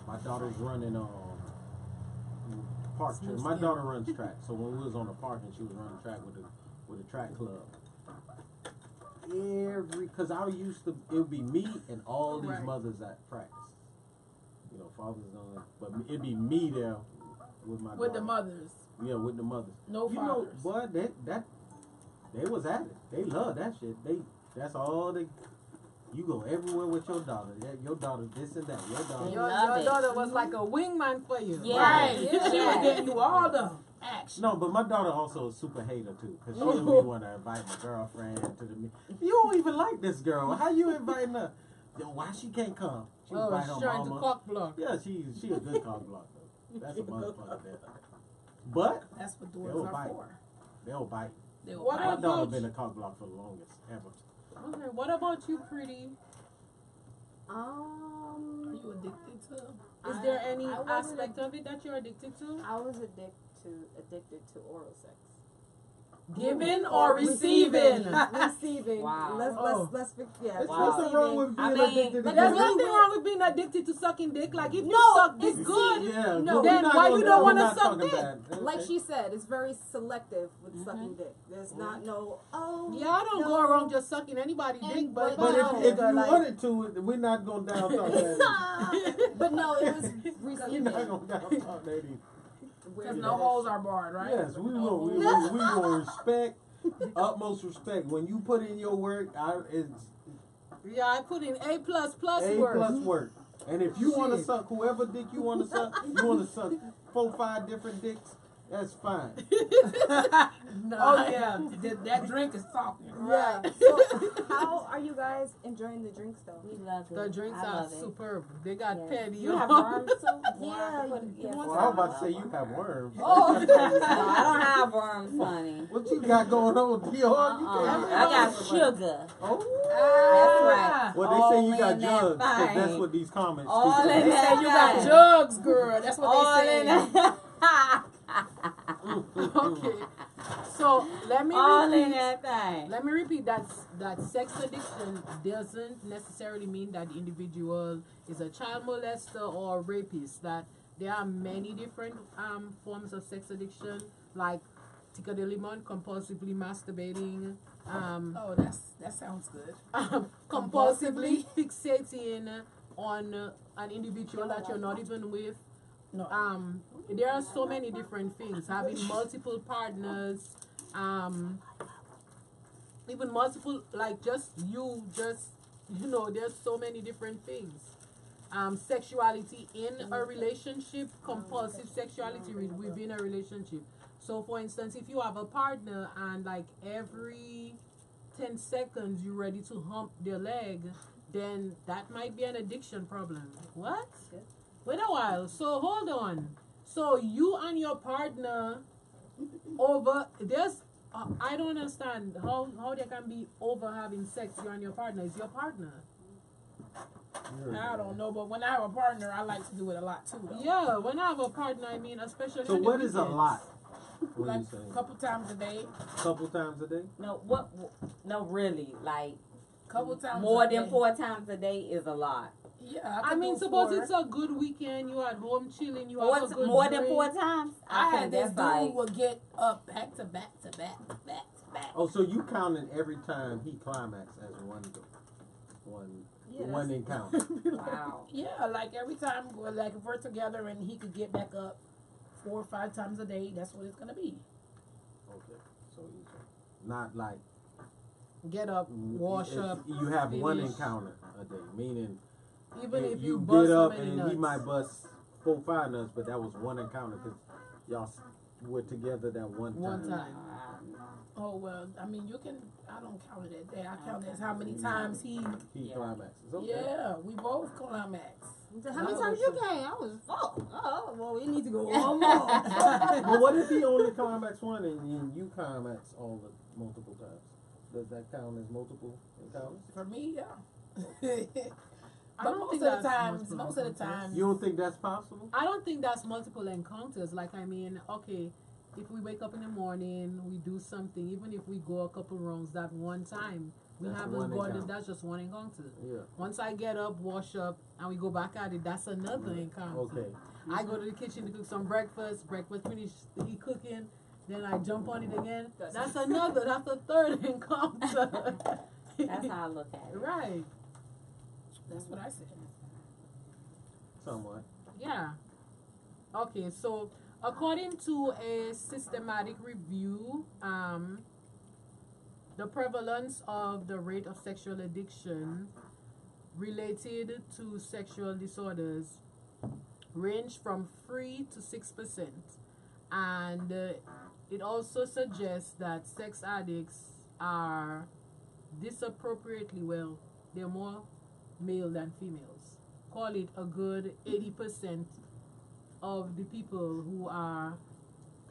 Speaker 2: my daughter's running park track. My daughter runs track, so when we was on the park and she was running track with the track club. Cause I used to, it would be me and all these
Speaker 3: Right.
Speaker 2: mothers at practice. You know, fathers on, but it'd be me there with my
Speaker 4: With the
Speaker 2: daughter.
Speaker 4: mothers.
Speaker 2: Yeah, with the mothers.
Speaker 4: No
Speaker 2: You know,
Speaker 4: fathers.
Speaker 2: boy, that they was at it. They love that shit. That's all they. You go everywhere with your daughter. Your daughter this and that. Your daughter.
Speaker 5: Your- love
Speaker 3: Your
Speaker 5: it.
Speaker 3: daughter was like a wingman for you.
Speaker 5: Yeah.
Speaker 4: Right.
Speaker 5: Yeah.
Speaker 4: She was getting you all the action.
Speaker 2: No, but my daughter also a super hater too, cause she
Speaker 3: Oh.
Speaker 2: didn't want to invite my girlfriend to the meeting. You don't even like this girl. How you inviting her? Yo, why she can't come? She
Speaker 3: Oh,
Speaker 2: invite
Speaker 3: she's
Speaker 2: her
Speaker 3: trying to
Speaker 2: mama.
Speaker 3: cock block.
Speaker 2: Yeah, she a good cock block though. That's a motherfucker there. But
Speaker 4: That's what
Speaker 2: They'll
Speaker 4: daughters are
Speaker 2: bite.
Speaker 4: for.
Speaker 2: they'll bite.
Speaker 4: They'll
Speaker 3: What
Speaker 4: bite.
Speaker 2: My
Speaker 3: about
Speaker 2: daughter
Speaker 3: you?
Speaker 2: been a cock block for the longest ever.
Speaker 3: Okay, what about you, pretty?
Speaker 4: Are you addicted to?
Speaker 3: Is there any
Speaker 6: I wasn't
Speaker 3: aspect of it that you're addicted to?
Speaker 6: I was addicted to oral sex.
Speaker 3: Giving or receiving?
Speaker 6: Receiving.
Speaker 5: Wow.
Speaker 3: Oh.
Speaker 6: Let's yeah.
Speaker 2: There's
Speaker 5: Wow.
Speaker 2: nothing wrong with
Speaker 5: I
Speaker 2: being
Speaker 5: mean,
Speaker 2: addicted to
Speaker 6: but
Speaker 3: There's
Speaker 2: giving.
Speaker 3: nothing wrong with being addicted to sucking dick. Like if you
Speaker 6: No,
Speaker 3: suck dick
Speaker 6: it's-
Speaker 3: good,
Speaker 2: Yeah,
Speaker 6: No,
Speaker 2: we're
Speaker 3: then
Speaker 2: not
Speaker 3: why
Speaker 2: gonna-
Speaker 3: you don't
Speaker 2: we're
Speaker 3: wanna
Speaker 2: not
Speaker 3: suck
Speaker 2: talking
Speaker 3: dick?
Speaker 2: bad.
Speaker 6: Like
Speaker 2: Okay.
Speaker 6: she said, it's very selective with sucking dick. There's not no
Speaker 3: yeah, I don't
Speaker 6: no.
Speaker 3: go around just sucking anybody's
Speaker 6: And
Speaker 3: dick, but,
Speaker 2: But
Speaker 3: I
Speaker 2: if
Speaker 3: don't
Speaker 2: you
Speaker 3: go, like,
Speaker 2: wanted to, we're not going down talk that.
Speaker 6: But no, it was
Speaker 2: We're
Speaker 6: receiving.
Speaker 2: not going down talk that.
Speaker 4: Because no holes are barred, right?
Speaker 2: Yes, we will respect, utmost respect. When you put in your work, it's
Speaker 3: yeah, I put in A++
Speaker 2: A
Speaker 3: work.
Speaker 2: plus work. And if you want to
Speaker 3: Shit.
Speaker 2: suck whoever dick you want to suck, you want to suck 4-5 different dicks, that's fine.
Speaker 4: Oh yeah, that drink is talking.
Speaker 6: Yeah. So how are you guys enjoying the drinks though?
Speaker 5: We love it.
Speaker 3: The drinks
Speaker 5: I
Speaker 3: are
Speaker 5: love it.
Speaker 3: superb. They got
Speaker 5: Yes.
Speaker 3: petty.
Speaker 5: You have worms too?
Speaker 6: Yeah,
Speaker 5: Put-
Speaker 6: you
Speaker 5: yes.
Speaker 6: want
Speaker 2: Well, I was about to say you have worms.
Speaker 5: Oh, no, I don't have worms, honey.
Speaker 2: What you got going on, Dior? You
Speaker 5: I got sugar.
Speaker 2: Oh.
Speaker 5: That's right.
Speaker 2: Well, they say you
Speaker 5: All
Speaker 2: got
Speaker 5: in that
Speaker 2: jugs, 'cause that's
Speaker 5: thing.
Speaker 2: what these comments
Speaker 5: All
Speaker 2: keep
Speaker 5: in
Speaker 2: saying.
Speaker 5: that
Speaker 4: You got
Speaker 5: thing.
Speaker 4: jugs, girl. That's what
Speaker 5: All
Speaker 4: they
Speaker 5: in
Speaker 4: say.
Speaker 5: that.
Speaker 3: Okay. So let me
Speaker 5: All in
Speaker 3: repeat.
Speaker 5: that thing.
Speaker 3: Let me repeat that sex addiction doesn't necessarily mean that the individual is a child molester or a rapist. That there are many different forms of sex addiction, like tika de limon, compulsively masturbating,
Speaker 4: Oh, that sounds good.
Speaker 3: compulsively fixating on an individual that you're not even with.
Speaker 4: No.
Speaker 3: There are so many different things. Having multiple partners, even multiple, like there's so many different things. Sexuality in a relationship, compulsive sexuality within a relationship. So for instance, if you have a partner and like every 10 seconds you're ready to hump their leg, then that might be an addiction problem. What? Wait a while. So hold on. So you and your partner I don't understand how there can be over having sex, you and your partner. Is your partner?
Speaker 4: I don't know, but when I have a partner, I like to do it a lot too. Though.
Speaker 3: Yeah, when I have a partner, I mean, especially.
Speaker 2: So
Speaker 3: on the
Speaker 2: what is a
Speaker 3: weekends.
Speaker 2: lot? What
Speaker 4: Like
Speaker 2: you saying?
Speaker 4: a couple times a day.
Speaker 2: Couple times a day?
Speaker 5: No, no, really, like
Speaker 4: Couple times.
Speaker 5: more
Speaker 4: a
Speaker 5: than
Speaker 4: day.
Speaker 5: 4 times a day is a lot.
Speaker 4: Yeah,
Speaker 3: I
Speaker 4: could
Speaker 3: mean,
Speaker 4: do
Speaker 3: suppose
Speaker 4: 4.
Speaker 3: it's a good weekend, you at home chilling, you
Speaker 5: More,
Speaker 3: have a good
Speaker 5: more
Speaker 3: drink.
Speaker 5: than 4 times.
Speaker 4: I
Speaker 5: think
Speaker 4: had this
Speaker 5: that's
Speaker 4: dude
Speaker 5: like
Speaker 4: would get up back to back to back to back to back.
Speaker 2: Oh, so you counting every time he climax as one encounter?
Speaker 5: wow.
Speaker 4: Yeah, like every time, like if we're together and he could get back up 4 or 5 times a day, that's what it's gonna be.
Speaker 2: Okay, so he's not like
Speaker 3: Get up, wash up.
Speaker 2: You have one
Speaker 3: finish.
Speaker 2: encounter a day, meaning
Speaker 3: Even if
Speaker 2: you
Speaker 3: bust
Speaker 2: get
Speaker 3: so
Speaker 2: up
Speaker 3: many
Speaker 2: and
Speaker 3: nuts.
Speaker 2: he might bust 4, 5 nuts, but that was one encounter because y'all were together that one time.
Speaker 3: One time.
Speaker 4: Oh well, I mean you can. I don't count it as that. I count it as how many times he.
Speaker 2: He
Speaker 5: Yeah.
Speaker 2: climaxes. Okay.
Speaker 4: Yeah, we both climax.
Speaker 6: How many times you came? I was full. Oh, well, we need to go one more.
Speaker 2: Well, what if he only climax one and you climax all the multiple times? Does that count as multiple encounters?
Speaker 4: For me, yeah.
Speaker 3: I
Speaker 4: But
Speaker 3: don't
Speaker 4: most
Speaker 3: think
Speaker 4: of the
Speaker 3: that's
Speaker 4: times,
Speaker 3: multiple
Speaker 4: most of the
Speaker 3: encounters.
Speaker 4: time,
Speaker 2: You don't think that's possible?
Speaker 3: I don't think that's multiple encounters. Like, I mean, okay, if we wake up in the morning, we do something, even if we go a couple rounds that one time, we
Speaker 2: That's
Speaker 3: haven't
Speaker 2: one
Speaker 3: gone,
Speaker 2: encounter.
Speaker 3: that's just one encounter.
Speaker 2: Yeah.
Speaker 3: Once I get up, wash up, and we go back at it, that's another encounter.
Speaker 2: Okay.
Speaker 3: I go to the kitchen to cook some breakfast finish, he cooking, then I jump on it again. That's a third encounter.
Speaker 5: That's how I look at it.
Speaker 3: Right.
Speaker 4: that's what I said.
Speaker 2: Somewhat.
Speaker 3: Yeah. Okay, so according to a systematic review, the prevalence of the rate of sexual addiction related to sexual disorders range from 3 to 6%, and it also suggests that sex addicts are disappropriately they're more male than females. Call it a good 80% of the people who are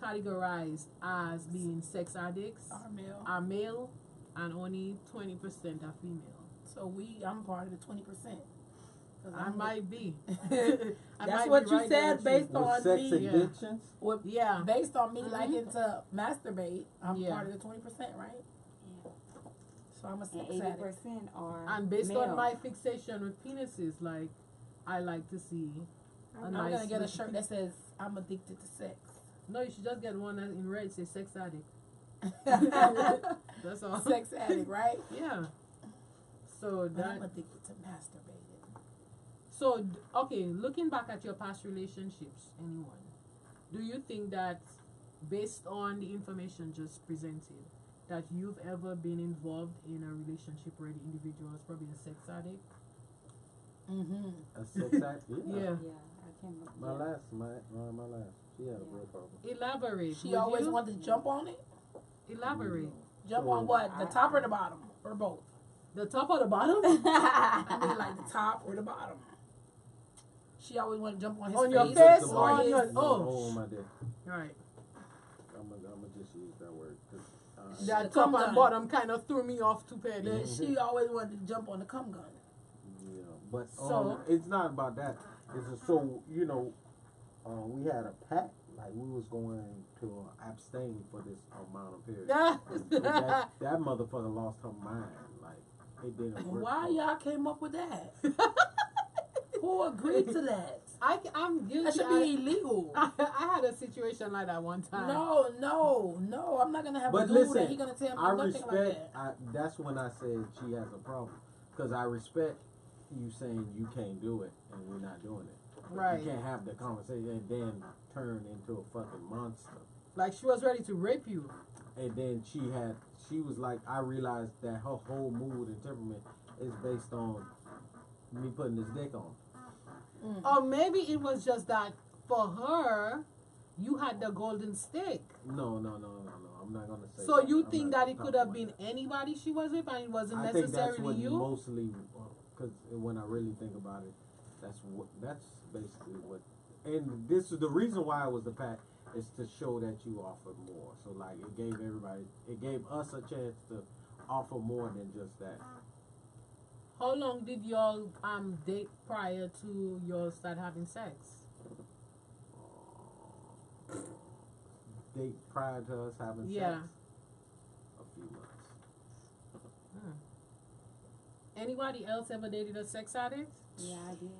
Speaker 3: categorized as being sex addicts
Speaker 4: Our male.
Speaker 3: are male, and only 20% are female.
Speaker 4: So I'm part of the 20%.
Speaker 3: I might be.
Speaker 4: That's what you said based
Speaker 2: With
Speaker 4: on
Speaker 2: sex
Speaker 4: me.
Speaker 2: addictions?
Speaker 3: Yeah.
Speaker 4: Based on me
Speaker 3: Mhm.
Speaker 4: liking to masturbate, I'm
Speaker 3: Yeah.
Speaker 4: part of the 20%, right? So I'm a
Speaker 5: And
Speaker 4: sex
Speaker 5: 80%
Speaker 4: addict.
Speaker 5: are
Speaker 3: And based
Speaker 5: male.
Speaker 3: on my fixation with penises, like, I like to see a
Speaker 4: I'm
Speaker 3: nice
Speaker 4: gonna get a
Speaker 3: little
Speaker 4: shirt that says I'm addicted to sex.
Speaker 3: No, you should just get one that in red say sex addict. That's all.
Speaker 4: Sex addict, right?
Speaker 3: Yeah. So
Speaker 4: But I'm
Speaker 3: that.
Speaker 4: addicted to masturbating.
Speaker 3: So okay, looking back at your past relationships, anyone, do you think that, based on the information just presented, that you've ever been involved in a relationship where the individual is probably a sex addict?
Speaker 4: Mm-hmm.
Speaker 2: A sex act? Yeah.
Speaker 3: Yeah.
Speaker 5: Yeah, I can't remember.
Speaker 2: My last. She had a real problem.
Speaker 3: Elaborate.
Speaker 4: She
Speaker 3: would
Speaker 4: always
Speaker 3: you?
Speaker 4: wanted to jump on it.
Speaker 3: Elaborate.
Speaker 4: Jump
Speaker 2: So-
Speaker 4: on what? The top or the bottom? Or both?
Speaker 3: The top or the bottom?
Speaker 4: I mean like the top or the bottom. She always wanted to jump on his
Speaker 3: On
Speaker 4: face.
Speaker 3: your
Speaker 2: Just
Speaker 3: face
Speaker 2: the
Speaker 3: or on
Speaker 2: bottom.
Speaker 3: your
Speaker 2: No,
Speaker 3: oh.
Speaker 2: on my dick.
Speaker 3: Right.
Speaker 2: I'm gonna just use that word. 'Cause,
Speaker 3: That
Speaker 4: The
Speaker 3: top
Speaker 4: cum
Speaker 3: and
Speaker 4: gun.
Speaker 3: bottom kind of threw me off too petty.
Speaker 4: Then she always wanted to jump on the cum gun.
Speaker 2: yeah, but
Speaker 3: So-
Speaker 2: it's not about that. It's just so we had a pact. Like we was going to abstain for this amount of period. But that motherfucker lost her mind. Like it didn't work.
Speaker 4: Why
Speaker 2: for her.
Speaker 4: y'all came up with that? Who agreed to that?
Speaker 3: I'm guilty.
Speaker 4: That should be illegal.
Speaker 3: I had a situation like that one time.
Speaker 4: No. I'm not gonna have
Speaker 2: But
Speaker 4: a dude
Speaker 2: listen,
Speaker 4: that he gonna tell me
Speaker 2: I
Speaker 4: nothing
Speaker 2: respect.
Speaker 4: like that.
Speaker 2: That's when I said she has a problem because I respect you saying you can't do it and we're not doing it.
Speaker 3: Right.
Speaker 2: You can't have the conversation and then turn into a fucking monster.
Speaker 3: Like she was ready to rape you.
Speaker 2: And then she was like, I realized that her whole mood and temperament is based on me putting this dick on.
Speaker 3: Or maybe it was just that for her, you had the golden stick.
Speaker 2: No. I'm not gonna say.
Speaker 3: So
Speaker 2: that.
Speaker 3: you
Speaker 2: I'm
Speaker 3: think
Speaker 2: not
Speaker 3: that it could
Speaker 2: talking
Speaker 3: have
Speaker 2: about
Speaker 3: been
Speaker 2: that.
Speaker 3: anybody she was with and it wasn't
Speaker 2: I think that's
Speaker 3: necessarily
Speaker 2: what
Speaker 3: you?
Speaker 2: mostly, because when I really think about it, that's basically what. And this is the reason why it was the pact is to show that you offer more. So like it gave us a chance to offer more than just that.
Speaker 3: How long did y'all date prior to y'all start having sex?
Speaker 2: Date prior to us having
Speaker 3: Yeah.
Speaker 2: sex? A few months.
Speaker 3: Anybody else ever dated a sex addict?
Speaker 5: Yeah, I did.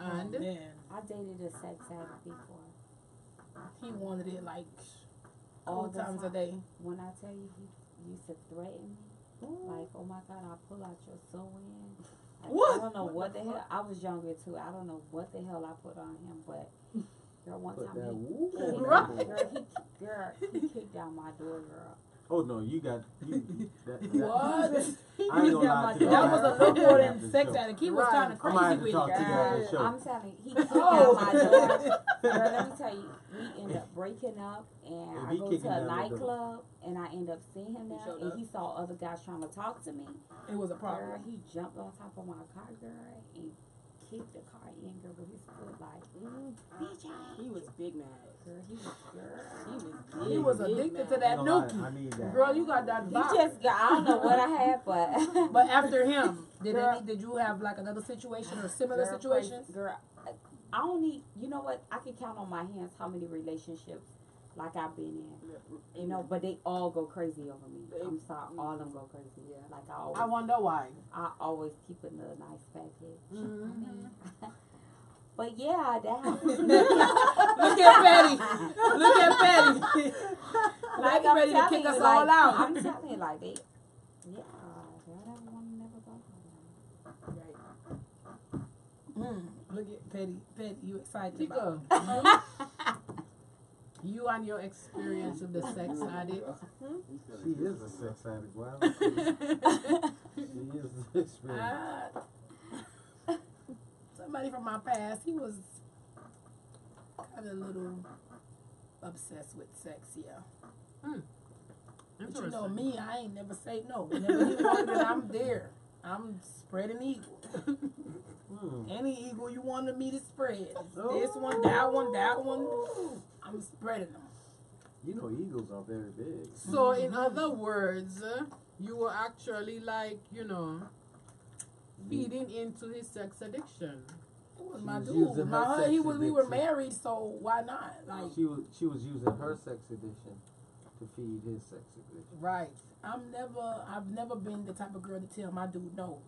Speaker 3: And
Speaker 4: Oh, man,
Speaker 5: I dated a sex addict before.
Speaker 4: he wanted it like
Speaker 5: All
Speaker 4: all
Speaker 5: the
Speaker 4: times a
Speaker 5: time.
Speaker 4: day.
Speaker 5: When I tell you, he used to threaten me. Like, oh my God, I'll pull out your sew-in. Like,
Speaker 4: What?
Speaker 5: I don't know what the hell. I was younger too. I don't know what the hell I put on him, but girl, one
Speaker 2: Put
Speaker 5: time
Speaker 2: that
Speaker 5: he,
Speaker 2: whoop on
Speaker 4: Right.
Speaker 2: that boy.
Speaker 5: he kicked down my door, girl.
Speaker 2: Oh no, you got you. That,
Speaker 4: What?
Speaker 2: I ain't gonna lie to you.
Speaker 4: That
Speaker 2: I'm
Speaker 4: was a
Speaker 2: gonna have
Speaker 4: little
Speaker 2: to
Speaker 4: more
Speaker 2: talk
Speaker 4: than
Speaker 2: after the
Speaker 4: sex
Speaker 2: show.
Speaker 4: addict. He was
Speaker 3: Right.
Speaker 4: kind of
Speaker 2: I might have
Speaker 4: crazy
Speaker 2: to
Speaker 4: with
Speaker 2: talk
Speaker 4: it.
Speaker 2: to you after the show.
Speaker 5: I'm telling you, he kicked
Speaker 4: Oh.
Speaker 5: down my door. Girl, let me tell you, we ended up breaking up, and
Speaker 2: If
Speaker 5: I
Speaker 2: he
Speaker 5: go
Speaker 2: kicking
Speaker 5: to a
Speaker 2: down the door.
Speaker 5: nightclub, and I end up seeing him there,
Speaker 4: showed
Speaker 5: and
Speaker 4: up?
Speaker 5: he saw other guys trying to talk to me.
Speaker 4: It was a
Speaker 5: Girl,
Speaker 4: problem.
Speaker 5: he jumped on top of my car, girl, and kicked the car in, girl, with his foot, like, bitch,
Speaker 6: He was big mad.
Speaker 5: girl, he was, girl.
Speaker 4: He was addicted to
Speaker 2: I
Speaker 4: that
Speaker 2: ain't gonna lie,
Speaker 4: nookie.
Speaker 2: I need that.
Speaker 4: Girl, you got that
Speaker 5: He
Speaker 4: vibe.
Speaker 5: just got, I don't know what I had, but.
Speaker 4: But after him,
Speaker 5: Girl.
Speaker 4: did you have like another situation or similar
Speaker 5: Girl,
Speaker 4: situations?
Speaker 5: Girl, I don't need, you know what, I can count on my hands how many relationships like I've been in. You know, but they all go crazy over me. I'm sorry, all of them go crazy.
Speaker 6: Yeah.
Speaker 5: Like
Speaker 3: I
Speaker 5: I
Speaker 3: wonder why.
Speaker 5: always keep a nice package.
Speaker 3: Mhm.
Speaker 5: But yeah, that happened.
Speaker 4: Look at Betty. Look at Betty.
Speaker 5: Like
Speaker 4: Like ready to
Speaker 5: telling
Speaker 4: kick
Speaker 5: you,
Speaker 4: us
Speaker 5: like,
Speaker 4: all out.
Speaker 5: I'm telling you, like they, yeah, girl, that one never go.
Speaker 4: Look at Petty. Petty, you excited
Speaker 3: Tika,
Speaker 4: about
Speaker 3: you and your experience with the sex addict.
Speaker 2: She is a sex addict. Wow. She is the experience.
Speaker 4: Somebody from my past, he was kind of a little obsessed with sex, yeah. But you know me, I ain't never say no. Whenever he wanted it, I'm there. I'm spreading eagle. Any eagle you wanted me to spread. This one, that one, that one. I'm spreading them.
Speaker 2: You know, eagles are very big.
Speaker 3: So, in other words, you were actually like, feeding into his sex addiction.
Speaker 4: It was
Speaker 2: She
Speaker 4: my
Speaker 2: was
Speaker 4: dude.
Speaker 2: using her
Speaker 4: My
Speaker 2: sex
Speaker 4: he was. We were
Speaker 2: addiction.
Speaker 4: married, so why not? Like
Speaker 2: She was using her sex addiction to feed his sex addiction.
Speaker 3: Right,
Speaker 4: I've never been the type of girl to tell my dude no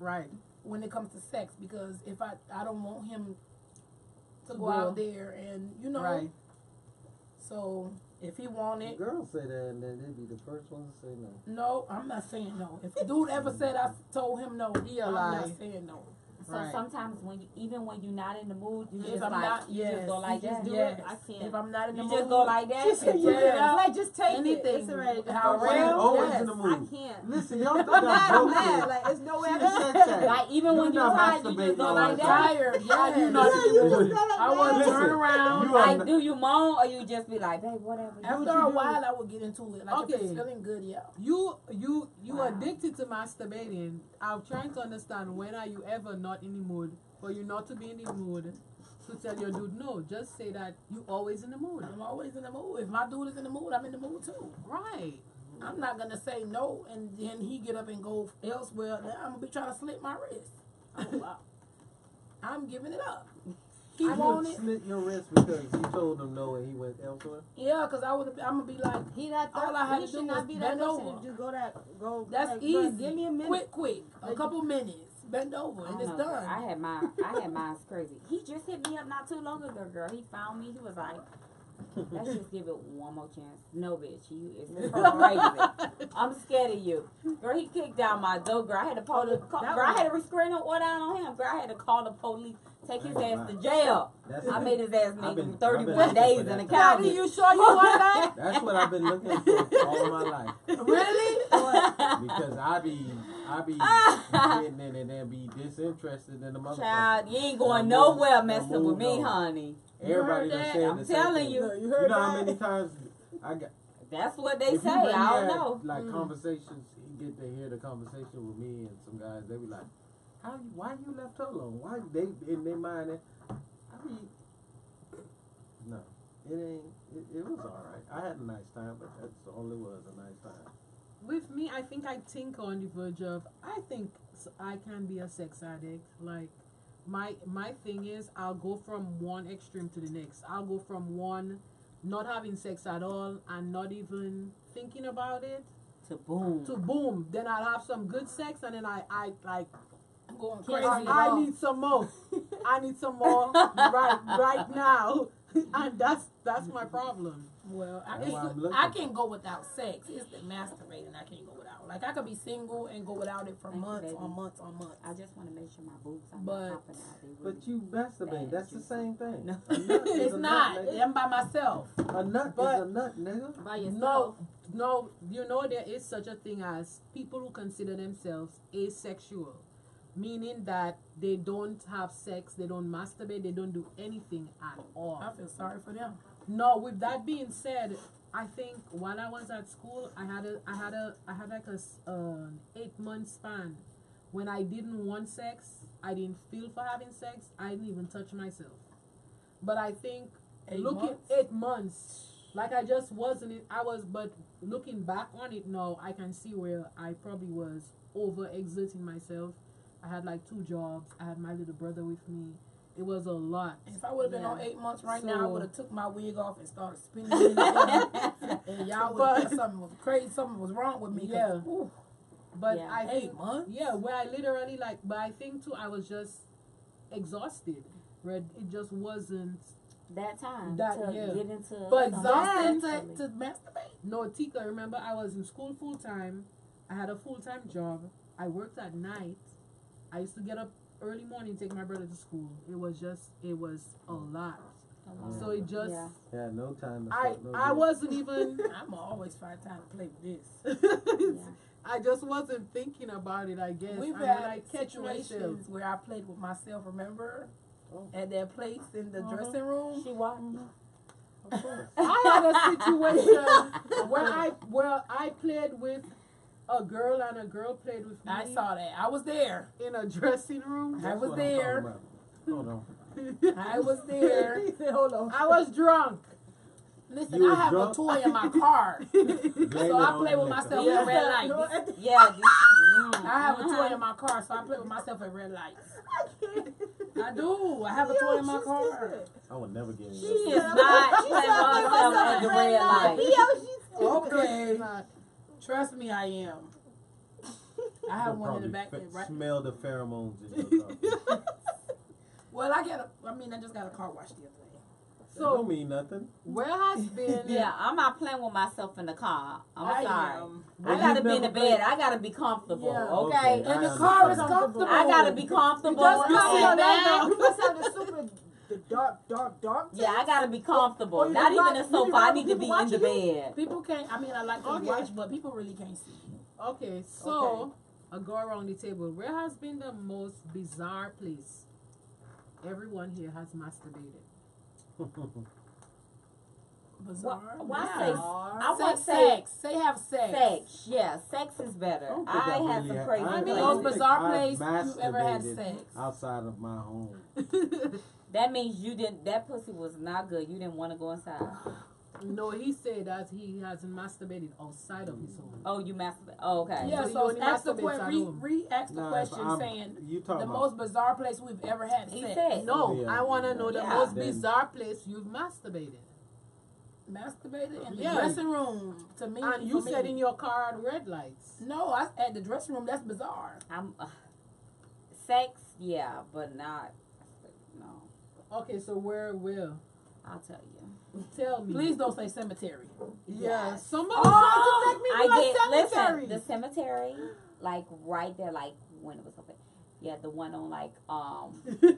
Speaker 3: right.
Speaker 4: when it comes to sex, because if I don't want him to go
Speaker 3: go.
Speaker 4: out there and
Speaker 3: Right.
Speaker 4: So if he want it,
Speaker 2: Girls say that, and then they be the first ones to say no.
Speaker 4: no, I'm not saying no. If a dude ever said I told him no,
Speaker 3: He a
Speaker 4: I'm
Speaker 3: lie.
Speaker 4: not saying no.
Speaker 5: So
Speaker 3: Right.
Speaker 5: sometimes even when you're not in the mood, you
Speaker 4: If
Speaker 5: just
Speaker 4: I'm
Speaker 5: like
Speaker 4: not,
Speaker 5: you
Speaker 4: yes,
Speaker 5: just go like that.
Speaker 6: do
Speaker 4: yes.
Speaker 6: it. I can't.
Speaker 4: If I'm not in the
Speaker 5: You
Speaker 4: mood,
Speaker 5: just go like that.
Speaker 6: Just
Speaker 5: and
Speaker 6: you
Speaker 5: put it out.
Speaker 6: like just take
Speaker 4: anything.
Speaker 6: it. It's alright.
Speaker 4: How
Speaker 2: She's
Speaker 4: real?
Speaker 2: always
Speaker 4: Yes.
Speaker 2: in the
Speaker 6: I
Speaker 2: mood.
Speaker 6: can't.
Speaker 2: Listen, y'all think
Speaker 6: I'm
Speaker 2: I'm
Speaker 6: mad.
Speaker 2: joking.
Speaker 6: Like it's no way I
Speaker 2: She's
Speaker 6: can.
Speaker 2: sex addict.
Speaker 5: Like even when
Speaker 2: You're
Speaker 5: you're
Speaker 2: not
Speaker 5: tired, you just
Speaker 2: masturbating
Speaker 5: go
Speaker 2: all
Speaker 5: like
Speaker 2: the
Speaker 5: that.
Speaker 4: Tired, yes.
Speaker 6: You
Speaker 2: Listen,
Speaker 6: just gotta
Speaker 4: I want to
Speaker 2: Listen,
Speaker 4: turn around.
Speaker 2: you are
Speaker 5: Like,
Speaker 2: not-
Speaker 5: do you moan or you just be like, babe, whatever?
Speaker 4: After a while, I would get into it. Like if
Speaker 3: Okay.
Speaker 4: it's feeling good, yeah.
Speaker 3: You
Speaker 5: Wow.
Speaker 3: addicted to masturbating. I'm trying to understand, when are you ever not in the mood, for you not to be in the mood to tell your dude no? Just say that you always in the mood.
Speaker 4: I'm always in the mood. If my dude is in the mood, I'm in the mood too.
Speaker 3: Right.
Speaker 4: I'm not gonna say no and then he get up and go elsewhere. Then I'm gonna be trying to slit my wrist.
Speaker 6: Oh wow.
Speaker 4: I'm giving it up. He
Speaker 2: You
Speaker 4: want
Speaker 2: would
Speaker 4: it,
Speaker 2: slit your wrist because you told him no and he went elsewhere.
Speaker 4: yeah. Cause I'm gonna be like,
Speaker 6: He that
Speaker 4: All I had
Speaker 6: he
Speaker 4: to
Speaker 6: should
Speaker 4: do
Speaker 6: not
Speaker 4: was
Speaker 6: be that
Speaker 4: bend
Speaker 6: person
Speaker 4: over.
Speaker 6: to just go.
Speaker 4: that's
Speaker 6: like,
Speaker 4: easy.
Speaker 6: bruh, give me a minute.
Speaker 4: Quick, a couple minutes, bend over,
Speaker 5: I
Speaker 4: and
Speaker 5: don't
Speaker 4: it's
Speaker 5: know,
Speaker 4: done.
Speaker 5: I had mine crazy. He just hit me up not too long ago, girl. He found me. He was like, let's just give it one more chance. No, bitch, you is crazy. I'm scared of you. Girl, he kicked down my door, girl. I had to call the girl, I had a restraining order on him. Girl, I had to call the police, take his ass to jail. I made his ass
Speaker 2: I've been-
Speaker 5: make
Speaker 2: I've been
Speaker 5: 31
Speaker 2: looking
Speaker 5: days
Speaker 2: for
Speaker 5: in the
Speaker 2: that.
Speaker 5: county.
Speaker 3: Daddy, you sure you want that?
Speaker 2: That's what I've been looking for all my life.
Speaker 4: Really?
Speaker 2: Because I be getting in and then be disinterested in the motherfucker.
Speaker 5: Child, you ain't going
Speaker 2: Now
Speaker 5: nowhere
Speaker 2: move-
Speaker 5: messing
Speaker 2: now
Speaker 5: with me,
Speaker 2: move on.
Speaker 5: honey.
Speaker 2: Everybody
Speaker 5: You
Speaker 2: done
Speaker 5: heard
Speaker 2: said
Speaker 5: that?
Speaker 2: the
Speaker 5: I'm
Speaker 2: same
Speaker 5: telling
Speaker 2: thing.
Speaker 5: you.
Speaker 6: You
Speaker 2: You
Speaker 6: heard
Speaker 2: know how
Speaker 6: that?
Speaker 2: many times I got.
Speaker 5: That's what they
Speaker 2: If
Speaker 5: say.
Speaker 2: you really
Speaker 5: I don't
Speaker 2: had,
Speaker 5: know.
Speaker 2: like conversations, you get to hear the conversation with me and some guys. They be like, why you left her alone? Why they in their mind? I mean, no, it ain't. It was all right. I had a nice time, but that's all it was, a nice time.
Speaker 3: With me, I think on the verge of, I think I can be a sex addict. Like my thing is, I'll go from one extreme to the next. I'll go from one not having sex at all and not even thinking about it
Speaker 5: To boom.
Speaker 3: to boom. Then I'll have some good sex and then I like
Speaker 4: I'm going
Speaker 3: I,
Speaker 4: crazy.
Speaker 3: I need some more. I need some more right now. And that's my problem.
Speaker 4: Well,
Speaker 2: That's why I'm looking.
Speaker 4: I can go without sex. It's the masturbating I can't go without. Like I could be single and go without it for
Speaker 5: Thank you,
Speaker 4: months
Speaker 5: baby.
Speaker 4: on months on months.
Speaker 5: I just want to make sure my boobs are
Speaker 4: But-
Speaker 5: not popping out. They really
Speaker 2: But you masturbate.
Speaker 5: bad
Speaker 2: That's the
Speaker 5: juicy.
Speaker 2: same thing.
Speaker 5: No.
Speaker 2: A nut is
Speaker 4: It's
Speaker 2: a
Speaker 4: not.
Speaker 2: Nut, nigga.
Speaker 4: I'm by myself.
Speaker 2: A nut
Speaker 3: But-
Speaker 2: is a nut, nigga.
Speaker 4: By yourself.
Speaker 3: No, you know there is such a thing as people who consider themselves asexual, meaning that they don't have sex, they don't masturbate, they don't do anything at all.
Speaker 4: I feel sorry for them.
Speaker 3: No, with that being said, I think while I was at school, I had like a 8-month span when I didn't want sex, I didn't feel for having sex, I didn't even touch myself. But I think 8 months, like I just wasn't. But looking back on it now, I can see where I probably was over exerting myself. I had like 2 jobs. I had my little brother with me. It was a lot.
Speaker 4: If I would have been
Speaker 5: Yeah.
Speaker 4: on 8 months right now, I
Speaker 3: So-
Speaker 4: would have took my wig off and started spinning it in the air. And y'all would have
Speaker 3: But-
Speaker 4: thought something was crazy, something was wrong with me. 'Cause,
Speaker 3: Yeah.
Speaker 4: ooh,
Speaker 3: But
Speaker 5: Yeah.
Speaker 3: I think
Speaker 4: 8 months?
Speaker 3: yeah, where I literally like, but I think too, I was just exhausted. Where it just wasn't.
Speaker 5: that time
Speaker 3: That-
Speaker 5: to
Speaker 3: yeah.
Speaker 5: get into
Speaker 3: But
Speaker 5: something
Speaker 4: exhausted
Speaker 5: sexually.
Speaker 4: to masturbate.
Speaker 3: No, Tika, remember I was in school full time. I had a full time job. I worked at night. I used to get up early morning, take my brother to school. It was a lot. So it just,
Speaker 5: Yeah.
Speaker 2: Yeah, no time to
Speaker 3: I
Speaker 2: fuck no
Speaker 3: I
Speaker 2: bitch.
Speaker 3: wasn't even.
Speaker 4: I'm always find time to play with this.
Speaker 5: Yeah.
Speaker 3: I just wasn't thinking about it. I guess.
Speaker 4: We've
Speaker 3: and when I
Speaker 4: had
Speaker 3: catch myself,
Speaker 4: situations where I played with myself, remember?
Speaker 2: Oh.
Speaker 4: At that place in the
Speaker 3: Uh-huh.
Speaker 4: dressing room.
Speaker 5: She watched.
Speaker 2: Of course.
Speaker 3: I had a situation where I played with a girl and a girl played with me
Speaker 4: I saw that. I was there.
Speaker 3: in a dressing room.
Speaker 4: I
Speaker 2: That's
Speaker 4: was
Speaker 2: what I'm
Speaker 4: there.
Speaker 2: talking about. Hold on.
Speaker 4: I was there.
Speaker 3: Hold on. I was drunk.
Speaker 4: Listen,
Speaker 2: You
Speaker 4: I
Speaker 2: was
Speaker 4: have
Speaker 2: drunk?
Speaker 4: a toy in my car.
Speaker 2: Blame
Speaker 4: So
Speaker 2: it
Speaker 4: I
Speaker 2: on
Speaker 4: play with
Speaker 2: liquor.
Speaker 4: myself
Speaker 5: Yeah.
Speaker 4: at red lights.
Speaker 5: Yeah.
Speaker 4: I have a toy in my car, so I play with myself at red lights. I do. I have a toy in my car.
Speaker 2: I would never get in
Speaker 5: She is not playing herself at the red light.
Speaker 4: Okay. Trust me, I am. I have one in the back there, right?
Speaker 2: Smell the pheromones in your car.
Speaker 4: Well, I just got a car wash the other day.
Speaker 2: That don't
Speaker 3: So
Speaker 2: mean nothing.
Speaker 3: where has been
Speaker 5: Yeah, I'm not playing with myself in the car. I'm sorry.
Speaker 4: am.
Speaker 2: Well,
Speaker 5: I gotta
Speaker 2: you've
Speaker 5: be in the
Speaker 2: never
Speaker 5: bed. I gotta be comfortable.
Speaker 3: Yeah.
Speaker 5: Okay.
Speaker 2: Okay.
Speaker 4: And the
Speaker 2: I
Speaker 4: car is
Speaker 2: understand.
Speaker 4: comfortable.
Speaker 5: I gotta be comfortable.
Speaker 3: Just
Speaker 4: You
Speaker 3: come
Speaker 4: see
Speaker 3: on
Speaker 4: that?
Speaker 3: now.
Speaker 6: You must have the super, the dark.
Speaker 5: Yeah, I gotta be comfortable.
Speaker 6: Or you
Speaker 5: Not
Speaker 6: can
Speaker 5: even
Speaker 6: watch-
Speaker 5: a
Speaker 6: you can
Speaker 5: sofa. I
Speaker 6: watch
Speaker 5: need to
Speaker 6: people
Speaker 5: be in
Speaker 6: watching
Speaker 5: the
Speaker 6: you?
Speaker 5: bed.
Speaker 4: People can't. I like to
Speaker 3: Okay.
Speaker 4: watch, but people really can't see.
Speaker 3: Okay, so I go around the table. Where has been the most bizarre place everyone here has masturbated?
Speaker 4: Bizarre.
Speaker 5: Why
Speaker 4: Yeah.
Speaker 5: say? I want
Speaker 4: Say
Speaker 5: sex.
Speaker 4: sex. Say have sex.
Speaker 5: Sex. Yeah, sex is better.
Speaker 2: don't think
Speaker 5: I had
Speaker 2: really
Speaker 5: some
Speaker 2: had-
Speaker 5: crazy.
Speaker 2: I
Speaker 4: I mean,
Speaker 2: don't
Speaker 4: most
Speaker 2: think
Speaker 4: bizarre
Speaker 2: I've
Speaker 4: place you've ever had
Speaker 2: masturbated
Speaker 4: sex.
Speaker 2: outside of my home.
Speaker 5: That means you didn't. That pussy was not good. You didn't want to go inside.
Speaker 3: No, he said that he hasn't masturbated outside of his home.
Speaker 5: Oh, you masturbate. Oh, okay.
Speaker 4: Yeah,
Speaker 3: So you
Speaker 4: so
Speaker 3: only
Speaker 4: ask the
Speaker 3: masturbates
Speaker 4: question.
Speaker 3: at home.
Speaker 4: Re-ask the
Speaker 2: Nah, if
Speaker 4: question
Speaker 2: I'm-
Speaker 4: saying
Speaker 2: you
Speaker 4: the
Speaker 2: talking about
Speaker 4: most bizarre place we've ever had
Speaker 5: He
Speaker 4: sex.
Speaker 5: said.
Speaker 3: No,
Speaker 2: Yeah.
Speaker 3: I want to know the
Speaker 5: Yeah.
Speaker 3: most
Speaker 2: Then-
Speaker 3: bizarre place you've masturbated.
Speaker 4: Masturbated in the
Speaker 3: Yeah.
Speaker 4: dressing room. To me,
Speaker 3: And you
Speaker 4: for me.
Speaker 3: said in your car at red lights.
Speaker 4: No, I at the dressing room. That's bizarre.
Speaker 5: I'm. Sex, yeah, but not. No,
Speaker 3: Okay, so where will?
Speaker 5: I'll tell you.
Speaker 3: Tell me.
Speaker 4: Please don't say cemetery.
Speaker 3: Yeah,
Speaker 5: Yes.
Speaker 3: somebody
Speaker 4: Oh,
Speaker 3: tried to make me
Speaker 5: I
Speaker 3: do a
Speaker 5: get
Speaker 3: cemetery.
Speaker 5: listen. The cemetery, like right there, like when it was open. Yeah, the one on like
Speaker 2: Oh, sure,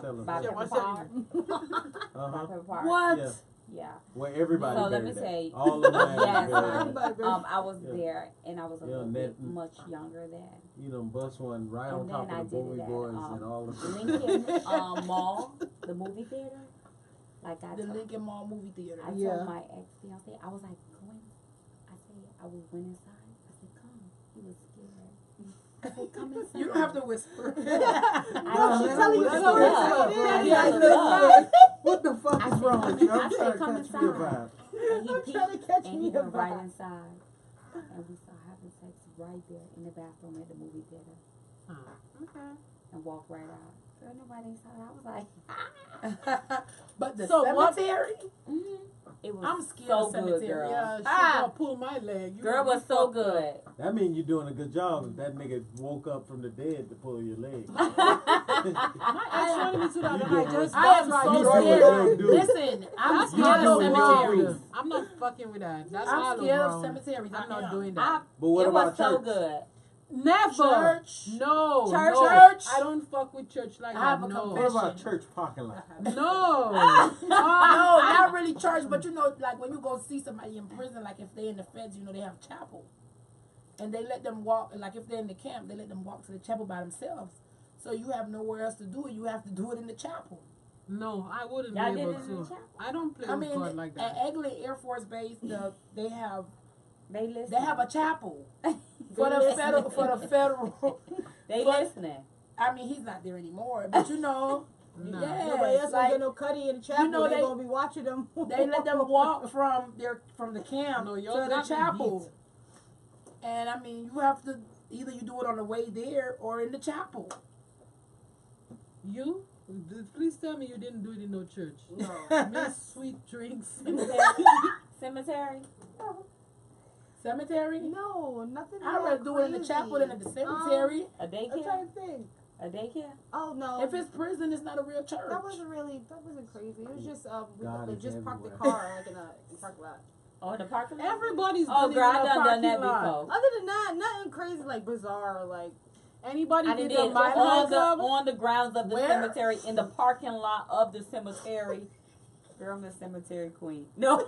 Speaker 2: tell us.
Speaker 5: by
Speaker 3: Yeah,
Speaker 5: Pepper
Speaker 3: what's
Speaker 5: Park. By
Speaker 2: Uh-huh.
Speaker 5: Pepper Park.
Speaker 4: What?
Speaker 2: Yeah.
Speaker 5: Yeah.
Speaker 2: Where everybody
Speaker 5: So let
Speaker 2: buried
Speaker 5: me
Speaker 2: at.
Speaker 5: say-
Speaker 2: All of mine
Speaker 5: Yes.
Speaker 2: buried at.
Speaker 5: I was
Speaker 2: Yeah.
Speaker 5: there, and I was a
Speaker 2: Yeah,
Speaker 5: little
Speaker 2: that-
Speaker 5: bit much younger then.
Speaker 2: You know, bus one right
Speaker 5: And
Speaker 2: on top
Speaker 5: then I
Speaker 2: of the
Speaker 5: did
Speaker 2: Bowie
Speaker 5: it at,
Speaker 2: Boys and all of
Speaker 5: Lincoln Mall, the movie theater. Like I
Speaker 4: The
Speaker 5: told,
Speaker 4: Lincoln Mall movie theater.
Speaker 5: I
Speaker 3: Yeah.
Speaker 5: told my ex fiance, I was like, go in. I went inside. I said, come. He was scared. I said, come inside.
Speaker 4: You don't have to whisper.
Speaker 5: I
Speaker 6: No, she's
Speaker 5: don't
Speaker 6: telling you
Speaker 5: whisper
Speaker 6: so.
Speaker 5: up.
Speaker 6: Yeah,
Speaker 5: I
Speaker 6: yeah,
Speaker 5: whisper
Speaker 6: yeah.
Speaker 5: up.
Speaker 2: What the fuck
Speaker 5: I
Speaker 2: is
Speaker 5: said,
Speaker 2: wrong
Speaker 5: come
Speaker 2: with you?
Speaker 5: in-
Speaker 2: I'm
Speaker 5: I said,
Speaker 2: trying to
Speaker 5: come
Speaker 2: catch me a
Speaker 5: inside.
Speaker 2: vibe.
Speaker 5: And he
Speaker 6: I'm
Speaker 5: peeked,
Speaker 6: trying to catch
Speaker 5: and
Speaker 6: me
Speaker 5: he
Speaker 6: a
Speaker 5: went right
Speaker 6: vibe.
Speaker 5: inside. And we saw having sex right there in the bathroom at the movie theater.
Speaker 3: Okay.
Speaker 5: and walked right out. Girl, nobody saw it. I was like,
Speaker 4: But the
Speaker 3: So what-
Speaker 4: cemetery?
Speaker 5: it was
Speaker 4: I'm scared
Speaker 5: so
Speaker 4: of
Speaker 5: good,
Speaker 4: cemetery.
Speaker 5: girl.
Speaker 3: Yeah, she gonna pull my leg. You
Speaker 5: Girl
Speaker 3: you
Speaker 5: was so
Speaker 3: fucked up.
Speaker 5: good.
Speaker 2: That means you're doing a good job if that nigga woke up from the dead to pull your leg.
Speaker 3: My ex wanted me to that, and I just
Speaker 4: I am
Speaker 3: that's
Speaker 4: so
Speaker 2: You
Speaker 3: right.
Speaker 2: do it,
Speaker 4: scared.
Speaker 2: do it.
Speaker 4: Listen, I'm
Speaker 3: That's
Speaker 4: scared
Speaker 3: hollow,
Speaker 4: of
Speaker 2: do it,
Speaker 4: cemeteries.
Speaker 2: do it.
Speaker 3: I'm not fucking with that. That's
Speaker 4: I'm
Speaker 3: hollow,
Speaker 4: scared of
Speaker 3: bro.
Speaker 4: cemeteries.
Speaker 3: I'm not
Speaker 4: am.
Speaker 3: doing
Speaker 5: I,
Speaker 3: that.
Speaker 2: But what
Speaker 5: it
Speaker 2: about
Speaker 5: was so
Speaker 2: church?
Speaker 5: good.
Speaker 3: Never.
Speaker 4: Church.
Speaker 3: No.
Speaker 5: Church.
Speaker 3: No.
Speaker 4: Church.
Speaker 3: I don't fuck with church like
Speaker 4: I have
Speaker 3: that.
Speaker 4: a
Speaker 3: No.
Speaker 2: What about church parking lot?
Speaker 3: No.
Speaker 4: No, not really church, but you know, like when you go see somebody in prison, like if they're in the feds, you know, they have chapel. And they let them walk, like if they're in the camp, they let them walk to the chapel by themselves. So you have nowhere else to do it. You have to do it in the chapel.
Speaker 3: No, I wouldn't
Speaker 5: Y'all
Speaker 3: be
Speaker 5: did
Speaker 3: able
Speaker 5: it in the
Speaker 3: to.
Speaker 5: chapel?
Speaker 3: I don't play
Speaker 4: I
Speaker 3: with
Speaker 4: mean,
Speaker 3: God like
Speaker 4: at
Speaker 3: that.
Speaker 4: Eglin Air Force Base, they have
Speaker 5: They
Speaker 4: a chapel
Speaker 5: They
Speaker 4: for the
Speaker 5: listening.
Speaker 4: federal.
Speaker 5: They
Speaker 4: but-
Speaker 5: listening.
Speaker 4: I mean, he's not there anymore, but you know,
Speaker 3: Nah.
Speaker 4: yeah,
Speaker 6: Nobody else
Speaker 4: like,
Speaker 6: gonna get no cutty in the chapel.
Speaker 4: know,
Speaker 6: they
Speaker 4: they-
Speaker 6: gonna be watching them.
Speaker 4: they let them walk from the camp
Speaker 3: No,
Speaker 4: to
Speaker 3: y'all
Speaker 4: the
Speaker 3: got me
Speaker 4: chapel. And I mean, you have to either you do it on the way there or in the chapel.
Speaker 3: You? Please tell me you didn't do it in no church.
Speaker 6: No.
Speaker 3: Miss sweet drinks.
Speaker 5: Cemetery.
Speaker 4: Cemetery?
Speaker 6: No, nothing.
Speaker 4: I'd rather do it in the chapel than at the cemetery.
Speaker 5: A
Speaker 6: I'm
Speaker 5: daycare.
Speaker 6: trying to think.
Speaker 5: A daycare.
Speaker 6: Oh no.
Speaker 4: If it's prison, it's not a real church.
Speaker 6: that wasn't crazy. It was just
Speaker 2: God
Speaker 6: we
Speaker 2: is
Speaker 6: just parked the
Speaker 2: everywhere.
Speaker 6: car like in a parking lot.
Speaker 5: Oh, in the parking lot.
Speaker 3: Everybody's
Speaker 5: Oh,
Speaker 3: done it
Speaker 5: girl,
Speaker 3: in
Speaker 5: I
Speaker 3: a
Speaker 5: done that
Speaker 3: parking lot.
Speaker 5: before.
Speaker 6: Other than that, nothing crazy like bizarre or like.
Speaker 3: Anybody
Speaker 5: I
Speaker 3: did
Speaker 5: did
Speaker 3: the
Speaker 5: it
Speaker 3: Mile
Speaker 5: on
Speaker 3: High
Speaker 5: the
Speaker 3: Club?
Speaker 5: on the grounds of the
Speaker 4: Where?
Speaker 5: cemetery, in the parking lot of the cemetery. Girl, I'm the cemetery queen. No.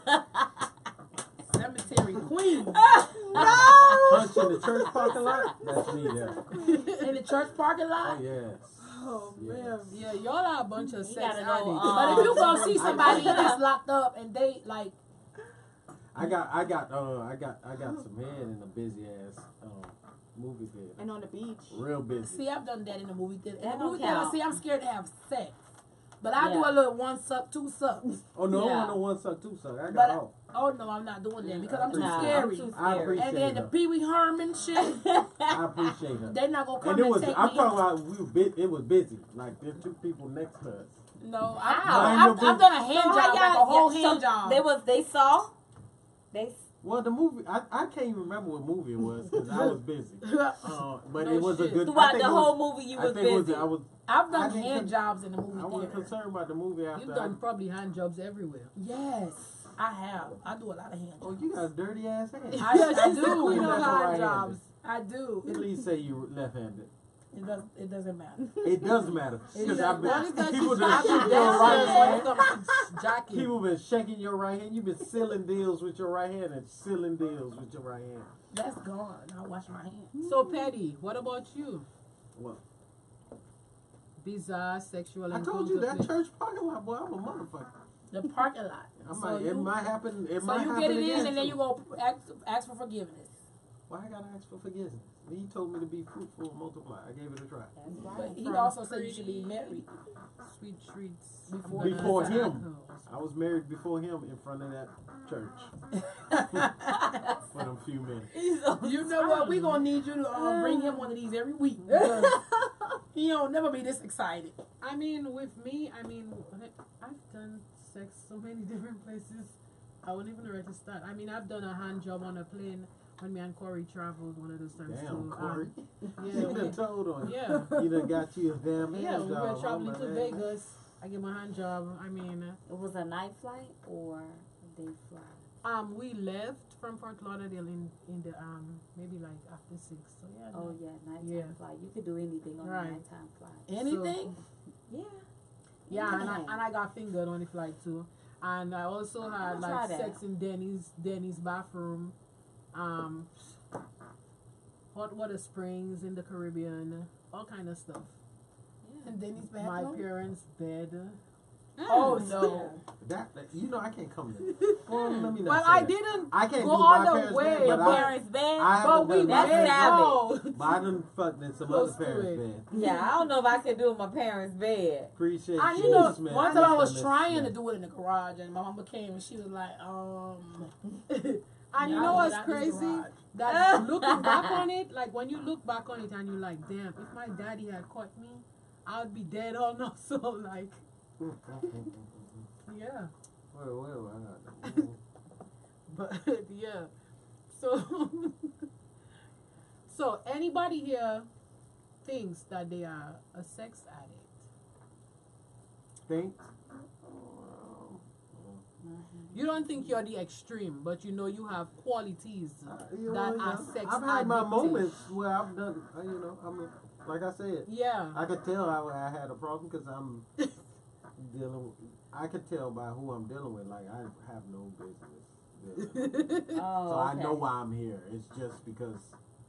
Speaker 4: Cemetery queen.
Speaker 2: Punch in the church parking lot? That's me there.
Speaker 4: In the church parking
Speaker 2: Oh,
Speaker 4: lot.
Speaker 2: yes.
Speaker 6: Oh man.
Speaker 3: Yeah, y'all are a bunch of
Speaker 5: You
Speaker 3: sex
Speaker 5: gotta
Speaker 3: addicts.
Speaker 5: know,
Speaker 4: But if you go see somebody that's locked up and they like,
Speaker 2: I got some head in a busy ass movie theater.
Speaker 6: And on the beach.
Speaker 2: Real busy.
Speaker 4: see, I've done that in the movie theater. In
Speaker 5: That
Speaker 4: the movie
Speaker 5: don't
Speaker 4: theater,
Speaker 5: count.
Speaker 4: see, I'm scared to have sex. But I do
Speaker 5: Yeah.
Speaker 4: a little one suck, two sucks.
Speaker 2: Oh no,
Speaker 5: Yeah.
Speaker 2: I want no one suck, two suck. I got
Speaker 4: But
Speaker 2: all.
Speaker 4: oh no, I'm not doing that because
Speaker 2: I
Speaker 4: I'm too
Speaker 2: appreciate
Speaker 4: scary.
Speaker 5: I'm too
Speaker 2: I
Speaker 5: scary.
Speaker 2: appreciate
Speaker 4: And then the
Speaker 2: her.
Speaker 4: Pee Wee Herman shit,
Speaker 2: I appreciate her.
Speaker 4: they're not gonna come
Speaker 2: And it
Speaker 4: and
Speaker 2: was,
Speaker 4: take
Speaker 2: I'm
Speaker 4: me.
Speaker 2: talking about, it was busy. Like, there's two people next to us.
Speaker 4: No,
Speaker 2: Mind
Speaker 4: I've
Speaker 2: your
Speaker 4: done a hand
Speaker 5: So
Speaker 4: job,
Speaker 5: how
Speaker 4: like a
Speaker 5: y'all-
Speaker 4: whole
Speaker 5: yeah,
Speaker 4: hand
Speaker 5: so
Speaker 4: job.
Speaker 5: They saw. They.
Speaker 2: Well, the movie, I can't even remember what movie it was because I was busy. But
Speaker 3: No
Speaker 2: it was a
Speaker 3: shit.
Speaker 2: good. I
Speaker 5: Throughout
Speaker 2: think
Speaker 5: the
Speaker 2: it was-
Speaker 5: whole movie, you
Speaker 2: I
Speaker 5: was
Speaker 2: think it was,
Speaker 5: busy.
Speaker 4: I've
Speaker 2: I
Speaker 4: done
Speaker 2: didn't
Speaker 4: hand
Speaker 2: con-
Speaker 4: jobs in the
Speaker 2: I
Speaker 4: movie
Speaker 2: wasn't
Speaker 4: theater.
Speaker 2: concerned about the movie after.
Speaker 3: You've done probably hand jobs everywhere.
Speaker 4: Yes, I have. I do a lot of hand
Speaker 2: Oh,
Speaker 4: jobs.
Speaker 2: you got dirty ass hands.
Speaker 4: I do.
Speaker 3: Queen
Speaker 2: You
Speaker 3: of
Speaker 2: left or
Speaker 3: hand
Speaker 2: right-handed?
Speaker 3: jobs.
Speaker 4: I do.
Speaker 2: At least say you left-handed.
Speaker 4: It doesn't matter.
Speaker 2: It does matter because I've
Speaker 3: What is
Speaker 2: been
Speaker 3: that?
Speaker 2: people
Speaker 3: She's
Speaker 2: been
Speaker 3: happy
Speaker 2: shaking your right
Speaker 3: downstairs when
Speaker 2: hand.
Speaker 3: it comes to jacking.
Speaker 2: People been shaking your right hand. You've been sealing deals with your right hand and sealing deals with your right hand.
Speaker 4: That's gone. I wash my hands.
Speaker 3: So Patty, what about you?
Speaker 2: What?
Speaker 3: Bizarre sexual
Speaker 2: I
Speaker 3: encounter.
Speaker 2: told you that
Speaker 3: play.
Speaker 2: church parking lot, boy. I'm a motherfucker.
Speaker 4: The parking lot.
Speaker 2: It might happen. It
Speaker 4: So
Speaker 2: might
Speaker 4: you
Speaker 2: happen
Speaker 4: get it
Speaker 2: again,
Speaker 4: in and then
Speaker 2: too.
Speaker 4: you go ask for forgiveness.
Speaker 2: Why I gotta ask for forgiveness? He told me to be fruitful and multiply. I gave it a try.
Speaker 5: That's
Speaker 4: But
Speaker 5: right.
Speaker 4: he
Speaker 3: From
Speaker 4: also said you should be married.
Speaker 3: Sweet treats.
Speaker 2: Before him. I was married before him in front of that church for them few minutes.
Speaker 4: You know what? We gonna need you to bring him one of these every week. Because he don't never be this excited.
Speaker 3: I mean, with me, I've done sex so many different places. I wouldn't even know where to start. I mean, I've done a hand job on a plane when me and Corey traveled one of those times.
Speaker 2: Damn,
Speaker 3: so,
Speaker 2: Corey.
Speaker 3: yeah,
Speaker 2: You done told on you.
Speaker 3: yeah,
Speaker 2: You done got you a damn
Speaker 3: yeah.
Speaker 2: hand
Speaker 3: We were
Speaker 2: job.
Speaker 3: traveling
Speaker 2: Oh,
Speaker 3: to
Speaker 2: man.
Speaker 3: Vegas. I get my hand job. I mean,
Speaker 5: It was a night flight or a day flight.
Speaker 3: we left from Fort Lauderdale in the maybe like after 6. So yeah.
Speaker 5: Oh yeah, nighttime
Speaker 3: Yeah.
Speaker 5: flight. You could do anything on
Speaker 3: Right.
Speaker 5: a nighttime flight.
Speaker 4: Anything?
Speaker 5: Yeah.
Speaker 3: Yeah, and
Speaker 5: Anything.
Speaker 3: I got fingered on the flight too, and I also had
Speaker 5: I'll try
Speaker 3: like
Speaker 5: that.
Speaker 3: sex in Denny's bathroom, hot water springs in the Caribbean, all kind of stuff.
Speaker 4: And then he's
Speaker 3: My
Speaker 4: bathroom.
Speaker 3: parents' bed.
Speaker 4: Oh no.
Speaker 2: That I can't come to. Well, let me not
Speaker 3: Well,
Speaker 2: say
Speaker 3: I
Speaker 2: that.
Speaker 3: didn't
Speaker 2: I can't
Speaker 3: go
Speaker 2: do
Speaker 3: all
Speaker 2: my
Speaker 3: the
Speaker 2: parents'
Speaker 3: way.
Speaker 2: bed,
Speaker 5: Your
Speaker 2: but I,
Speaker 5: parents' bed?
Speaker 2: I
Speaker 3: but
Speaker 2: haven't
Speaker 3: we
Speaker 2: done
Speaker 5: That's
Speaker 3: did
Speaker 2: that.
Speaker 3: go.
Speaker 2: But I done fucked in some
Speaker 3: Close
Speaker 2: other
Speaker 3: to
Speaker 2: parents'
Speaker 3: it.
Speaker 2: bed.
Speaker 5: Yeah, I don't know if I could do it in my parents' bed.
Speaker 2: Appreciate
Speaker 4: I,
Speaker 2: you,
Speaker 4: you know,
Speaker 2: Smith.
Speaker 4: one time I was
Speaker 2: Smith.
Speaker 4: trying to do it in the garage, and my mama came and she was like,
Speaker 3: And you
Speaker 4: Yeah,
Speaker 3: know
Speaker 4: I
Speaker 3: what's
Speaker 4: did out this
Speaker 3: crazy?
Speaker 4: garage.
Speaker 3: That looking back on it, like when you look back on it and you're like, damn, if my daddy had caught me, I would be dead or not. So like, yeah.
Speaker 2: Well, I got that.
Speaker 3: But yeah. So so anybody here thinks that they are a sex addict?
Speaker 2: Think?
Speaker 3: You don't think you're the extreme, but you know you have qualities
Speaker 2: You
Speaker 3: that
Speaker 2: know,
Speaker 3: are sex
Speaker 2: I've had my
Speaker 3: addictive.
Speaker 2: moments where I've done, like I said,
Speaker 3: Yeah.
Speaker 2: I could tell I had a problem because I'm dealing. I could tell by who I'm dealing with. Like I have no business. Dealing with.
Speaker 5: Oh,
Speaker 2: So I
Speaker 5: okay.
Speaker 2: know why I'm here. It's just because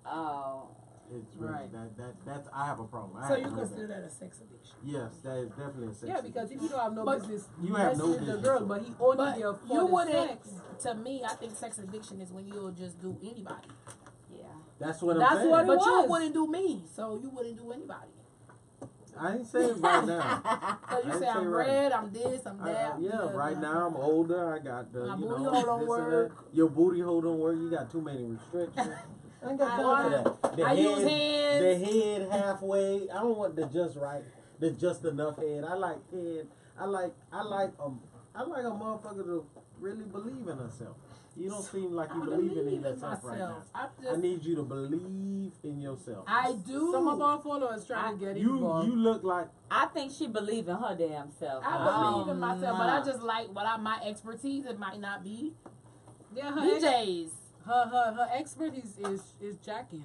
Speaker 5: Oh,
Speaker 2: it's really
Speaker 3: Right.
Speaker 2: that's I have a problem. I
Speaker 4: So
Speaker 2: have
Speaker 4: you
Speaker 2: no
Speaker 4: consider
Speaker 2: doubt.
Speaker 4: that a sex addiction?
Speaker 2: Yes, that is definitely a sex.
Speaker 3: Yeah, because if you don't have no
Speaker 4: But
Speaker 3: business,
Speaker 2: you have no
Speaker 3: messing with the
Speaker 2: business.
Speaker 3: girl, but he only
Speaker 4: But
Speaker 3: there for
Speaker 4: you
Speaker 3: the
Speaker 4: wouldn't.
Speaker 3: sex.
Speaker 4: To me, I think sex addiction is when you'll just do anybody.
Speaker 5: yeah.
Speaker 2: That's what I'm
Speaker 3: That's
Speaker 2: saying.
Speaker 3: what it
Speaker 4: But you
Speaker 3: was.
Speaker 4: wouldn't do me, so you wouldn't do anybody.
Speaker 2: I ain't saying right now.
Speaker 4: Cause you
Speaker 2: I
Speaker 4: say
Speaker 2: ain't
Speaker 4: I'm
Speaker 2: say right.
Speaker 4: red, I'm this, I'm that.
Speaker 2: Yeah, right now I'm older. I got the
Speaker 4: My
Speaker 2: you
Speaker 4: booty
Speaker 2: know
Speaker 4: hole don't
Speaker 2: this
Speaker 4: work.
Speaker 2: and that. Your booty hole don't work. You got too many restrictions. I ain't got time for that. The
Speaker 4: I use hands.
Speaker 2: The head halfway. I don't want the just right, the just enough head. I like head. I like a motherfucker to really believe in herself. You don't seem like you
Speaker 4: I
Speaker 2: believe in
Speaker 4: believe in
Speaker 2: yourself right now.
Speaker 4: myself.
Speaker 2: I need you to believe in yourself.
Speaker 4: I do.
Speaker 3: Some of our followers trying to get involved.
Speaker 2: You look like
Speaker 5: I think she believe in her damn self.
Speaker 4: I believe in myself, but I just like my expertise. It might not be
Speaker 3: Yeah, her
Speaker 4: DJs
Speaker 3: her expertise is jacking,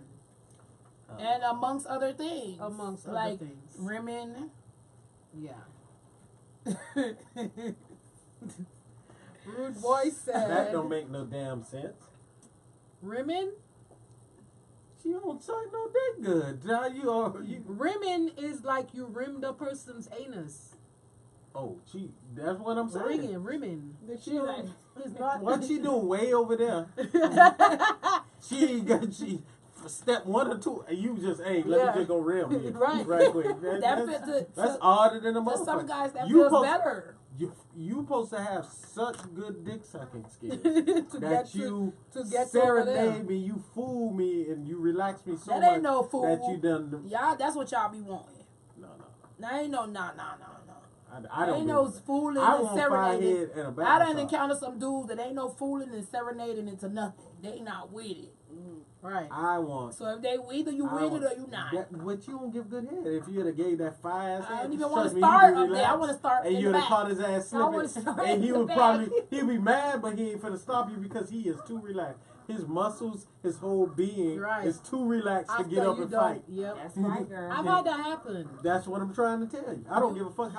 Speaker 4: and amongst other things.
Speaker 3: amongst
Speaker 4: like
Speaker 3: other things.
Speaker 4: women.
Speaker 3: Yeah. Rude boy said.
Speaker 2: that. Don't make no damn sense.
Speaker 3: Rimming?
Speaker 2: She don't suck no dick good. Now you
Speaker 3: Rimming is like you rim the person's anus.
Speaker 2: oh she that's what I'm saying.
Speaker 3: Rimming.
Speaker 2: She like
Speaker 3: It's not.
Speaker 2: what she doing way over there? She ain't got step 1 or 2. You just let me just go rim here
Speaker 3: Right.
Speaker 2: quick.
Speaker 4: That
Speaker 2: That's odder than a
Speaker 4: To
Speaker 2: motherfucker.
Speaker 4: some guys, that
Speaker 2: You
Speaker 4: feels
Speaker 2: supposed-
Speaker 4: better.
Speaker 2: You supposed to have such good dick sucking skills
Speaker 3: to
Speaker 2: that
Speaker 3: get
Speaker 2: you
Speaker 3: to get over there.
Speaker 2: serenade me, you fool me, and you relax me so
Speaker 4: That
Speaker 2: much
Speaker 4: ain't no fool.
Speaker 2: that you done.
Speaker 4: Y'all, that's what y'all be wanting.
Speaker 2: No.
Speaker 4: That ain't no no.
Speaker 2: I don't.
Speaker 4: Ain't
Speaker 2: do
Speaker 4: no
Speaker 2: that.
Speaker 4: fooling
Speaker 2: I
Speaker 4: and
Speaker 2: want 5
Speaker 4: serenading.
Speaker 2: head and a back
Speaker 4: I done
Speaker 2: massage.
Speaker 4: encountered some dudes that ain't no fooling and serenading into nothing. They not with it.
Speaker 3: Right.
Speaker 2: I want.
Speaker 4: So if they either you with it or you not.
Speaker 2: But you don't give good head. If you would have gave that fire ass
Speaker 4: I
Speaker 2: head,
Speaker 4: don't even want
Speaker 2: trust
Speaker 4: to
Speaker 2: me,
Speaker 4: start
Speaker 2: he'd be
Speaker 4: up there. I
Speaker 2: relaxed,
Speaker 4: want to start
Speaker 2: and
Speaker 4: in
Speaker 2: you
Speaker 4: the
Speaker 2: would have
Speaker 4: back.
Speaker 2: caught his ass
Speaker 4: I wanna
Speaker 2: slipping,
Speaker 4: start
Speaker 2: and he
Speaker 4: in the
Speaker 2: would
Speaker 4: back.
Speaker 2: he'd be mad, but he ain't finna stop you because he is too relaxed. His muscles, his whole being
Speaker 3: Right.
Speaker 2: is too relaxed to
Speaker 3: After
Speaker 2: get up
Speaker 3: you
Speaker 2: and
Speaker 3: don't-
Speaker 2: fight.
Speaker 3: Yep.
Speaker 5: That's right, girl.
Speaker 3: I've had that happen.
Speaker 2: That's what I'm trying to tell you. I don't give a fuck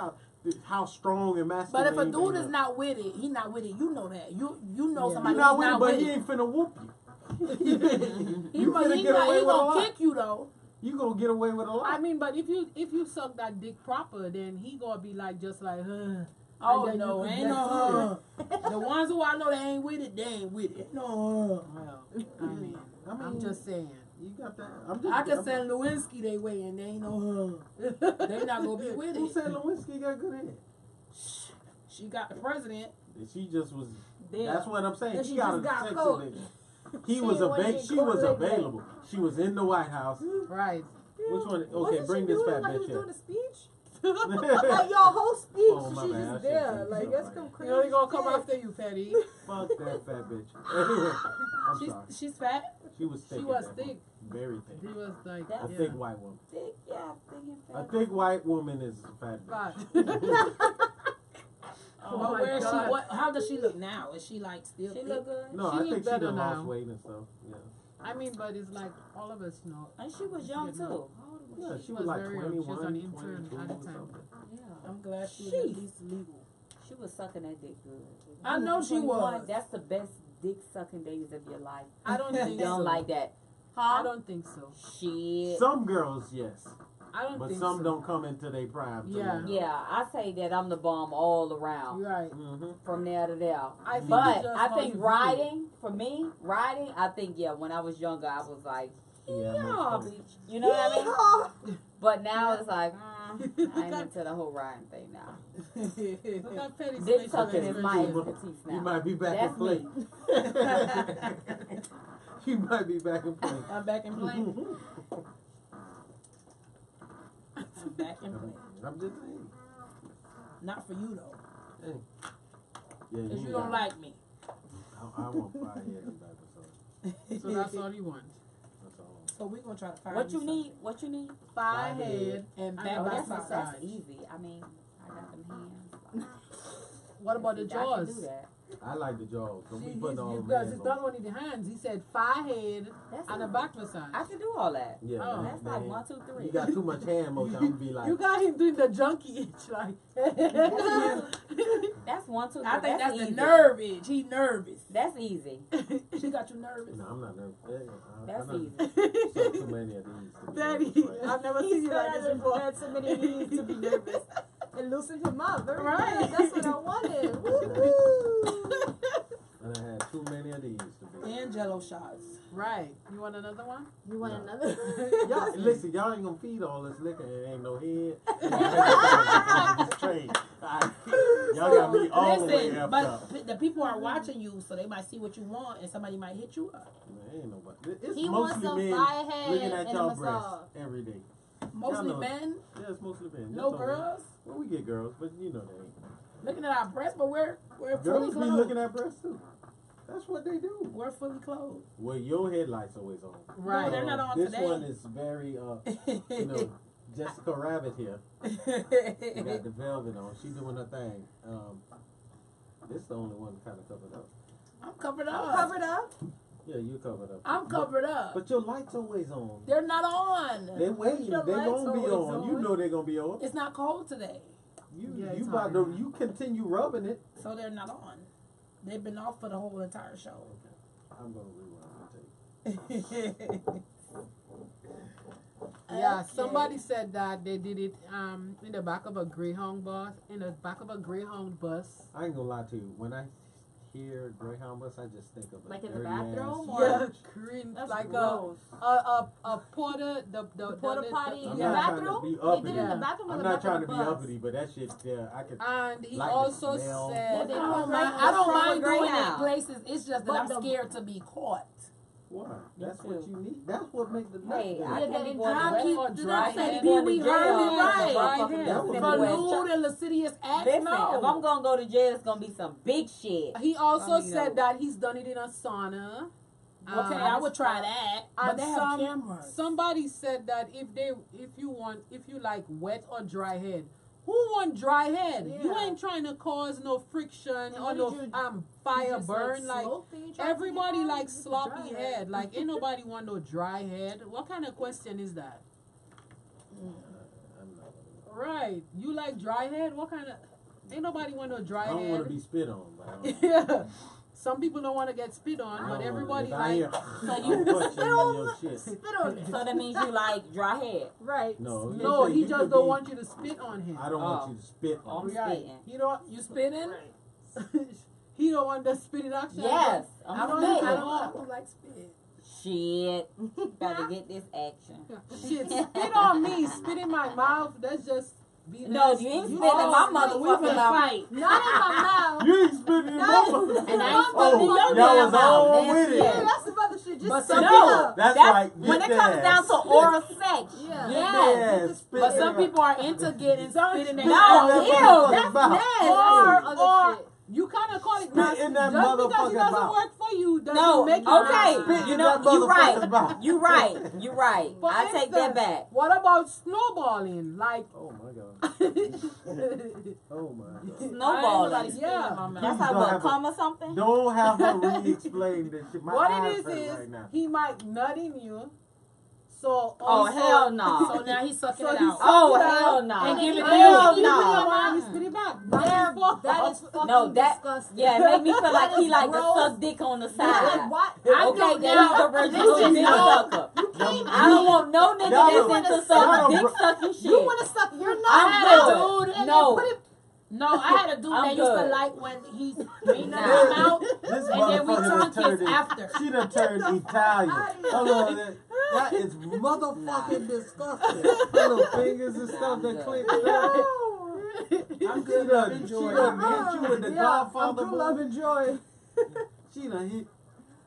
Speaker 2: how strong and masculine.
Speaker 4: But if a
Speaker 2: he
Speaker 4: dude
Speaker 2: may
Speaker 4: is
Speaker 2: look.
Speaker 4: not with it, he not with it. You know that. You know
Speaker 3: Yeah.
Speaker 4: somebody
Speaker 2: He not
Speaker 4: who's
Speaker 2: with it,
Speaker 4: not
Speaker 2: but
Speaker 4: with
Speaker 2: he
Speaker 4: it.
Speaker 2: ain't finna whoop you.
Speaker 4: He
Speaker 2: You finna get away with a
Speaker 4: gonna
Speaker 2: lot.
Speaker 4: kick you though.
Speaker 2: You gonna get away with a lot.
Speaker 3: I mean, but if you suck that dick proper, then he gonna be like just like,
Speaker 4: Oh
Speaker 3: then
Speaker 4: no,
Speaker 3: you could
Speaker 4: ain't
Speaker 3: get
Speaker 4: no. The ones who I know they ain't with it, they ain't with it. No.
Speaker 3: well, I'm just saying.
Speaker 2: You got that. I'm just.
Speaker 4: I can send Lewinsky they way and they ain't no. They not gonna be with
Speaker 2: Who
Speaker 4: it.
Speaker 2: said Lewinsky got good head?
Speaker 4: She got the president.
Speaker 2: She just was.
Speaker 6: There.
Speaker 2: That's what I'm saying.
Speaker 6: And
Speaker 2: She
Speaker 6: she
Speaker 2: got
Speaker 6: just
Speaker 2: a
Speaker 6: got
Speaker 2: sexy
Speaker 6: cooked.
Speaker 2: nigga. He
Speaker 6: She
Speaker 2: was
Speaker 6: ain't wanna get
Speaker 2: she was
Speaker 6: caught like that.
Speaker 2: available. She was in the White House.
Speaker 3: Right.
Speaker 2: Which one? Okay,
Speaker 6: Wasn't
Speaker 2: bring
Speaker 6: she
Speaker 2: this
Speaker 6: doing
Speaker 2: fat
Speaker 6: like he
Speaker 2: bitch
Speaker 6: was doing
Speaker 2: here.
Speaker 6: a speech? Like your whole speech,
Speaker 2: Oh, my
Speaker 6: she's
Speaker 2: bad. I
Speaker 6: just
Speaker 2: shouldn't
Speaker 6: there.
Speaker 2: say
Speaker 6: Like
Speaker 2: something
Speaker 6: that's
Speaker 2: like
Speaker 6: some
Speaker 2: that.
Speaker 6: crazy.
Speaker 3: You only gonna come
Speaker 6: shit.
Speaker 3: after you, Petty.
Speaker 2: Fuck that fat bitch. Anyway, I'm sorry.
Speaker 4: She's fat.
Speaker 2: She was thick.
Speaker 3: She
Speaker 2: at
Speaker 3: was
Speaker 2: that
Speaker 3: thick.
Speaker 2: point. Very thick.
Speaker 3: He was like,
Speaker 5: That's
Speaker 2: A
Speaker 3: yeah.
Speaker 2: thick white woman.
Speaker 5: Thick, yeah, thick and
Speaker 2: A
Speaker 5: fat.
Speaker 2: thick white woman is a fat bitch.
Speaker 3: Fat.
Speaker 4: But
Speaker 3: Oh my
Speaker 4: where is she?
Speaker 3: God.
Speaker 4: What? How does she look now? Is she like still?
Speaker 5: She
Speaker 4: thick?
Speaker 5: look good.
Speaker 2: No,
Speaker 3: She
Speaker 2: I
Speaker 3: look
Speaker 2: think she
Speaker 3: better
Speaker 2: done
Speaker 3: now.
Speaker 2: lost weight and stuff. Yeah.
Speaker 3: I mean, but it's like all of us, you know.
Speaker 5: And she was young too. How old was
Speaker 2: Yeah,
Speaker 5: she?
Speaker 2: she was like
Speaker 3: very young. She
Speaker 2: 21,
Speaker 3: was an intern
Speaker 2: 22
Speaker 3: at the
Speaker 2: or
Speaker 3: time.
Speaker 2: something.
Speaker 5: Yeah.
Speaker 4: I'm glad she was
Speaker 5: Sheesh.
Speaker 4: at least legal.
Speaker 5: She was sucking that dick good.
Speaker 4: I know she
Speaker 5: 21,
Speaker 4: was.
Speaker 5: That's the best dick sucking days of your life.
Speaker 3: I don't
Speaker 5: You
Speaker 3: think
Speaker 5: don't
Speaker 3: so.
Speaker 5: like that.
Speaker 3: I don't think so.
Speaker 5: Shit.
Speaker 2: Some girls, yes,
Speaker 3: I don't
Speaker 2: but
Speaker 3: think
Speaker 2: some
Speaker 3: so.
Speaker 2: don't come into their prime.
Speaker 3: Yeah.
Speaker 5: Yeah, I say that I'm the bomb all around.
Speaker 3: Right.
Speaker 2: Mm-hmm.
Speaker 5: From there to there.
Speaker 3: I think
Speaker 5: But
Speaker 3: it's just
Speaker 5: I
Speaker 3: how
Speaker 5: think
Speaker 3: you view it.
Speaker 5: riding, for me, I think, yeah, when I was younger, I was like, yeehaw, bitch. You know what I mean? But now it's like, I ain't into the whole riding thing now.
Speaker 3: Look how petty
Speaker 5: Dick
Speaker 3: Smash
Speaker 5: sucking
Speaker 3: is.
Speaker 5: is my expertise now.
Speaker 2: You might be back
Speaker 5: That's
Speaker 2: in play.
Speaker 5: me.
Speaker 2: You might be back in play.
Speaker 4: I'm back in play. I'm back in play.
Speaker 2: I'm just saying.
Speaker 4: Not for you though,
Speaker 2: Hey. Yeah,
Speaker 4: because you
Speaker 2: ain't
Speaker 4: don't
Speaker 2: got-
Speaker 4: like me.
Speaker 2: I want 5 heads and back or
Speaker 3: So that's all you want.
Speaker 2: That's all.
Speaker 4: So we're gonna try to find
Speaker 5: What you
Speaker 4: something.
Speaker 5: need? What you need?
Speaker 3: 5 head.
Speaker 4: And
Speaker 3: I
Speaker 4: back
Speaker 3: know,
Speaker 4: by
Speaker 3: that's
Speaker 4: side.
Speaker 5: That's easy. I mean, I got them hands.
Speaker 3: What about the
Speaker 5: I can
Speaker 3: jaws?
Speaker 5: do that.
Speaker 2: I like the jaws. Don't be
Speaker 3: See,
Speaker 2: putting all them
Speaker 3: because
Speaker 2: hands
Speaker 3: it's
Speaker 2: on.
Speaker 3: not only the hands. He said 5 head
Speaker 5: That's
Speaker 3: and a
Speaker 5: easy.
Speaker 3: back massage.
Speaker 5: I can do all that.
Speaker 2: Yeah,
Speaker 3: Oh.
Speaker 2: man,
Speaker 5: That's like
Speaker 2: man.
Speaker 5: 1, 2, 3.
Speaker 2: You got too much hand motion. I'm gonna be like,
Speaker 3: You got him doing the junkie itch, like.
Speaker 5: That's 1, 2, 3.
Speaker 4: I think that's
Speaker 5: easy.
Speaker 4: the nerve itch. He nervous.
Speaker 5: That's easy.
Speaker 4: She got you nervous.
Speaker 2: no, I'm not nervous.
Speaker 5: That's
Speaker 2: I'm
Speaker 5: easy.
Speaker 2: not so too many of these. To be
Speaker 3: Daddy,
Speaker 2: nervous right now.
Speaker 3: I've never seen you like this before.
Speaker 6: Had so many needs to be nervous. And loosened him up. Very
Speaker 3: Right.
Speaker 6: good. That's what I wanted. Woo-hoo.
Speaker 2: And I had too many of these to be.
Speaker 4: And jello shots.
Speaker 3: Right. You want another one?
Speaker 1: You want another?
Speaker 2: Y'all, listen, y'all ain't gonna feed all this liquor and ain't no head. This train. Y'all got me all the way
Speaker 4: Listen,
Speaker 2: up.
Speaker 4: but the people are watching you, so they might see what you want, and somebody might hit you up.
Speaker 2: Man, ain't nobody. It's
Speaker 1: He wants
Speaker 2: mostly
Speaker 1: a
Speaker 2: men
Speaker 1: fire head
Speaker 2: looking at
Speaker 1: and a
Speaker 2: y'all
Speaker 1: massage.
Speaker 2: breasts every day.
Speaker 4: Mostly
Speaker 2: know.
Speaker 4: men,
Speaker 2: Yeah, it's mostly men.
Speaker 4: no
Speaker 2: That's all.
Speaker 4: girls.
Speaker 2: Well, we get girls, but you know they ain't.
Speaker 4: Looking at our breasts, but we're fully
Speaker 2: Girls be
Speaker 4: clothed.
Speaker 2: looking at breasts too. That's what they do.
Speaker 4: We're fully clothed.
Speaker 2: Well, your headlights always on.
Speaker 3: Right.
Speaker 4: they're not on
Speaker 2: This
Speaker 4: today.
Speaker 2: one is very, you know, Jessica Rabbit here. She got the velvet on. She doing her thing. This the only one kind of covered up.
Speaker 4: I'm covered
Speaker 6: I'm
Speaker 4: up.
Speaker 6: covered up.
Speaker 2: Yeah, you covered up.
Speaker 4: I'm covered up.
Speaker 2: But your lights always on.
Speaker 4: They're not on.
Speaker 2: They waiting.
Speaker 6: Your
Speaker 2: They
Speaker 6: lights
Speaker 2: gonna be
Speaker 6: always
Speaker 2: on. You
Speaker 6: on.
Speaker 2: know they gonna be on.
Speaker 4: It's not cold today,
Speaker 3: Yeah,
Speaker 2: You
Speaker 3: it's
Speaker 2: about
Speaker 3: hot.
Speaker 2: to you continue rubbing it.
Speaker 4: so they're not on. They've been off for the whole entire show.
Speaker 2: I'm gonna rewind the tape.
Speaker 3: Yeah,
Speaker 4: Okay.
Speaker 3: somebody said that they did it in the back of a Greyhound bus.
Speaker 2: I ain't gonna lie to you. When I hear Greyhound bus, I just think of a
Speaker 6: Like in the
Speaker 2: dirty ass
Speaker 6: bathroom,
Speaker 2: church.
Speaker 6: or-
Speaker 3: Yeah, green
Speaker 6: That's
Speaker 3: like
Speaker 6: gross.
Speaker 3: a porter the
Speaker 6: Porta potty in
Speaker 2: I'm
Speaker 6: the
Speaker 2: not trying to
Speaker 6: bathroom?
Speaker 2: be
Speaker 6: They did
Speaker 2: uppity.
Speaker 6: it in the bathroom or
Speaker 2: I'm
Speaker 6: the
Speaker 2: not
Speaker 6: back
Speaker 2: trying
Speaker 6: of
Speaker 2: to
Speaker 6: the
Speaker 2: be
Speaker 6: bus?
Speaker 2: uppity, but that shit, I could.
Speaker 3: And he
Speaker 2: Like the
Speaker 3: also
Speaker 2: smell.
Speaker 3: said
Speaker 6: They
Speaker 4: I
Speaker 6: don't
Speaker 4: don't mind.
Speaker 6: What's
Speaker 4: I don't
Speaker 5: wrong
Speaker 4: mind
Speaker 5: with
Speaker 4: going in
Speaker 5: Greyhound?
Speaker 4: places. It's just that
Speaker 6: But
Speaker 4: I'm
Speaker 6: the-
Speaker 4: scared to be caught.
Speaker 2: Why?
Speaker 5: Me
Speaker 2: That's what
Speaker 5: too.
Speaker 2: you need. That's what makes the
Speaker 5: Hey,
Speaker 2: nut
Speaker 5: I
Speaker 2: good.
Speaker 5: can't be
Speaker 6: then
Speaker 5: going
Speaker 6: dry
Speaker 5: to
Speaker 6: heat-
Speaker 5: or
Speaker 6: did
Speaker 5: dry
Speaker 6: I say
Speaker 5: head.
Speaker 4: Pee
Speaker 5: Going
Speaker 4: Wee
Speaker 5: to jail.
Speaker 4: Herman, right?
Speaker 5: Motherfuckers
Speaker 2: That
Speaker 5: gonna
Speaker 2: was
Speaker 5: send
Speaker 4: For
Speaker 5: me away.
Speaker 4: lewd and lascivious acts,
Speaker 5: Listen,
Speaker 4: no.
Speaker 5: if I'm gonna go to jail, it's gonna be some big shit.
Speaker 3: he also
Speaker 5: I mean,
Speaker 3: said
Speaker 5: no.
Speaker 3: that he's done it in a sauna.
Speaker 4: Okay, I would try that, but
Speaker 3: And
Speaker 4: they have cameras.
Speaker 3: somebody said that if you like wet or dry head, who want dry head? You
Speaker 6: Yeah.
Speaker 3: ain't trying to cause no friction
Speaker 6: And
Speaker 3: or
Speaker 6: what
Speaker 3: no
Speaker 6: did you-
Speaker 3: fire
Speaker 6: Just,
Speaker 3: burn. Like
Speaker 6: smoke that you tried to
Speaker 3: everybody
Speaker 6: get on?
Speaker 3: likes
Speaker 6: Just
Speaker 3: sloppy
Speaker 6: dry
Speaker 3: head. Like ain't nobody want no dry head. What kind of question is that?
Speaker 2: I'm not gonna-
Speaker 3: Right. You like dry head? What kind of ain't nobody want no dry
Speaker 2: I don't want to
Speaker 3: head.
Speaker 2: be spit on, but I don't.
Speaker 3: Yeah. Some people don't want to get spit on,
Speaker 2: I
Speaker 3: but
Speaker 2: don't
Speaker 3: everybody
Speaker 2: wanna- if I
Speaker 3: like
Speaker 2: hear, I'll punch you in your shit.
Speaker 6: Spit on it.
Speaker 5: So that means you like dry head.
Speaker 6: Right.
Speaker 2: No,
Speaker 3: No,
Speaker 2: you
Speaker 3: he
Speaker 2: could
Speaker 3: just don't
Speaker 2: be-
Speaker 3: want you to spit on him.
Speaker 2: I don't
Speaker 5: Oh.
Speaker 2: want you to spit on
Speaker 5: I'm
Speaker 2: me.
Speaker 3: Right.
Speaker 5: spitting.
Speaker 3: You don't
Speaker 4: You spitting?
Speaker 3: he don't want the spitting action.
Speaker 5: Yes,
Speaker 4: I
Speaker 5: I'm
Speaker 4: don't,
Speaker 5: spitting.
Speaker 4: I don't like spit.
Speaker 5: Shit, gotta get this action.
Speaker 3: Shit, spit on me, spit in my mouth. That's just be
Speaker 5: No,
Speaker 3: nasty.
Speaker 5: you ain't
Speaker 3: You
Speaker 5: spitting in my
Speaker 3: all-
Speaker 4: We finna
Speaker 5: motherfucking mouth.
Speaker 4: fight.
Speaker 6: Not in my mouth.
Speaker 2: You ain't spitting in my mouth.
Speaker 5: And I ain't
Speaker 2: Oh,
Speaker 5: spitting in your
Speaker 2: y'all
Speaker 5: damn
Speaker 2: was
Speaker 5: mouth.
Speaker 2: all
Speaker 5: That's
Speaker 2: with it.
Speaker 6: Yeah,
Speaker 5: it.
Speaker 6: that's some other shit. Just
Speaker 4: But
Speaker 6: spit
Speaker 4: some
Speaker 6: it
Speaker 5: No,
Speaker 6: up.
Speaker 2: That's
Speaker 5: that's
Speaker 2: right,
Speaker 5: when
Speaker 2: get
Speaker 5: it comes
Speaker 2: that
Speaker 5: down
Speaker 2: ass.
Speaker 5: to oral sex.
Speaker 6: Yeah.
Speaker 5: Yes.
Speaker 4: But some people are into getting spit in their
Speaker 5: No,
Speaker 4: mouth.
Speaker 5: ew,
Speaker 2: motherfucker's
Speaker 5: that's
Speaker 2: mouth.
Speaker 5: nasty.
Speaker 6: Or other
Speaker 3: Or
Speaker 6: shit.
Speaker 3: you kind of call it
Speaker 2: Spit
Speaker 3: nasty.
Speaker 2: in that
Speaker 3: Just because it
Speaker 2: motherfucker's
Speaker 3: doesn't
Speaker 2: mouth.
Speaker 3: work for you doesn't
Speaker 5: No,
Speaker 3: make it
Speaker 5: okay,
Speaker 3: nasty.
Speaker 2: Spit
Speaker 5: you
Speaker 2: in
Speaker 5: know,
Speaker 2: that
Speaker 5: you
Speaker 2: motherfucker's
Speaker 5: right,
Speaker 2: mouth.
Speaker 5: you right, you right.
Speaker 3: For
Speaker 5: I take that
Speaker 3: instance,
Speaker 5: back.
Speaker 3: What about snowballing? Like,
Speaker 2: Oh my god. Oh my god.
Speaker 5: Snowballing.
Speaker 3: yeah.
Speaker 5: That's
Speaker 2: Please
Speaker 5: how
Speaker 2: don't
Speaker 5: what
Speaker 2: have a-
Speaker 5: come or something.
Speaker 2: Don't have her re-explain this shit. My
Speaker 3: What
Speaker 2: eyes
Speaker 3: it
Speaker 2: hurt
Speaker 3: is
Speaker 2: right now.
Speaker 3: he might nut in you. So
Speaker 5: Oh
Speaker 3: also,
Speaker 5: hell no.
Speaker 4: So now he's sucking
Speaker 3: So
Speaker 4: it
Speaker 3: he's
Speaker 4: out.
Speaker 5: Oh
Speaker 3: suck it out
Speaker 5: hell no.
Speaker 4: and give it to
Speaker 5: Hell
Speaker 4: you.
Speaker 5: no.
Speaker 3: He spit it back.
Speaker 6: That
Speaker 3: That
Speaker 6: is fucking
Speaker 5: No, that
Speaker 6: disgusting.
Speaker 5: yeah, it make me feel like
Speaker 6: That
Speaker 5: he
Speaker 6: is
Speaker 5: like to
Speaker 6: gross.
Speaker 5: suck dick on the
Speaker 6: Like,
Speaker 5: side.
Speaker 6: what?
Speaker 5: Okay, then he's a original
Speaker 4: Listen,
Speaker 5: dick
Speaker 4: no.
Speaker 5: sucker. I don't want no nigga
Speaker 2: Y'all
Speaker 5: that's
Speaker 2: don't-
Speaker 5: into some
Speaker 2: y'all
Speaker 5: dick
Speaker 2: don't-
Speaker 5: sucking shit.
Speaker 6: You want to suck your nut
Speaker 5: I'm
Speaker 6: out
Speaker 5: good.
Speaker 6: and
Speaker 5: No.
Speaker 6: then put it.
Speaker 4: No, I had a dude
Speaker 5: I'm
Speaker 4: that used to
Speaker 5: good.
Speaker 4: like when he made
Speaker 5: Nah.
Speaker 4: nothing out,
Speaker 2: This
Speaker 4: and then we
Speaker 2: motherfucker done
Speaker 4: turned
Speaker 2: turned
Speaker 4: kiss
Speaker 2: it.
Speaker 4: after.
Speaker 2: She done turned Italian. Hold on.
Speaker 7: That is motherfucking disgusting.
Speaker 2: Her little fingers and stuff that click.
Speaker 4: I'm
Speaker 2: She
Speaker 4: good. Love
Speaker 2: done
Speaker 4: and
Speaker 2: hit
Speaker 4: joy.
Speaker 2: you with the
Speaker 6: Yeah,
Speaker 2: Godfather
Speaker 6: I'm true love
Speaker 2: move.
Speaker 6: and joy.
Speaker 2: She done hit.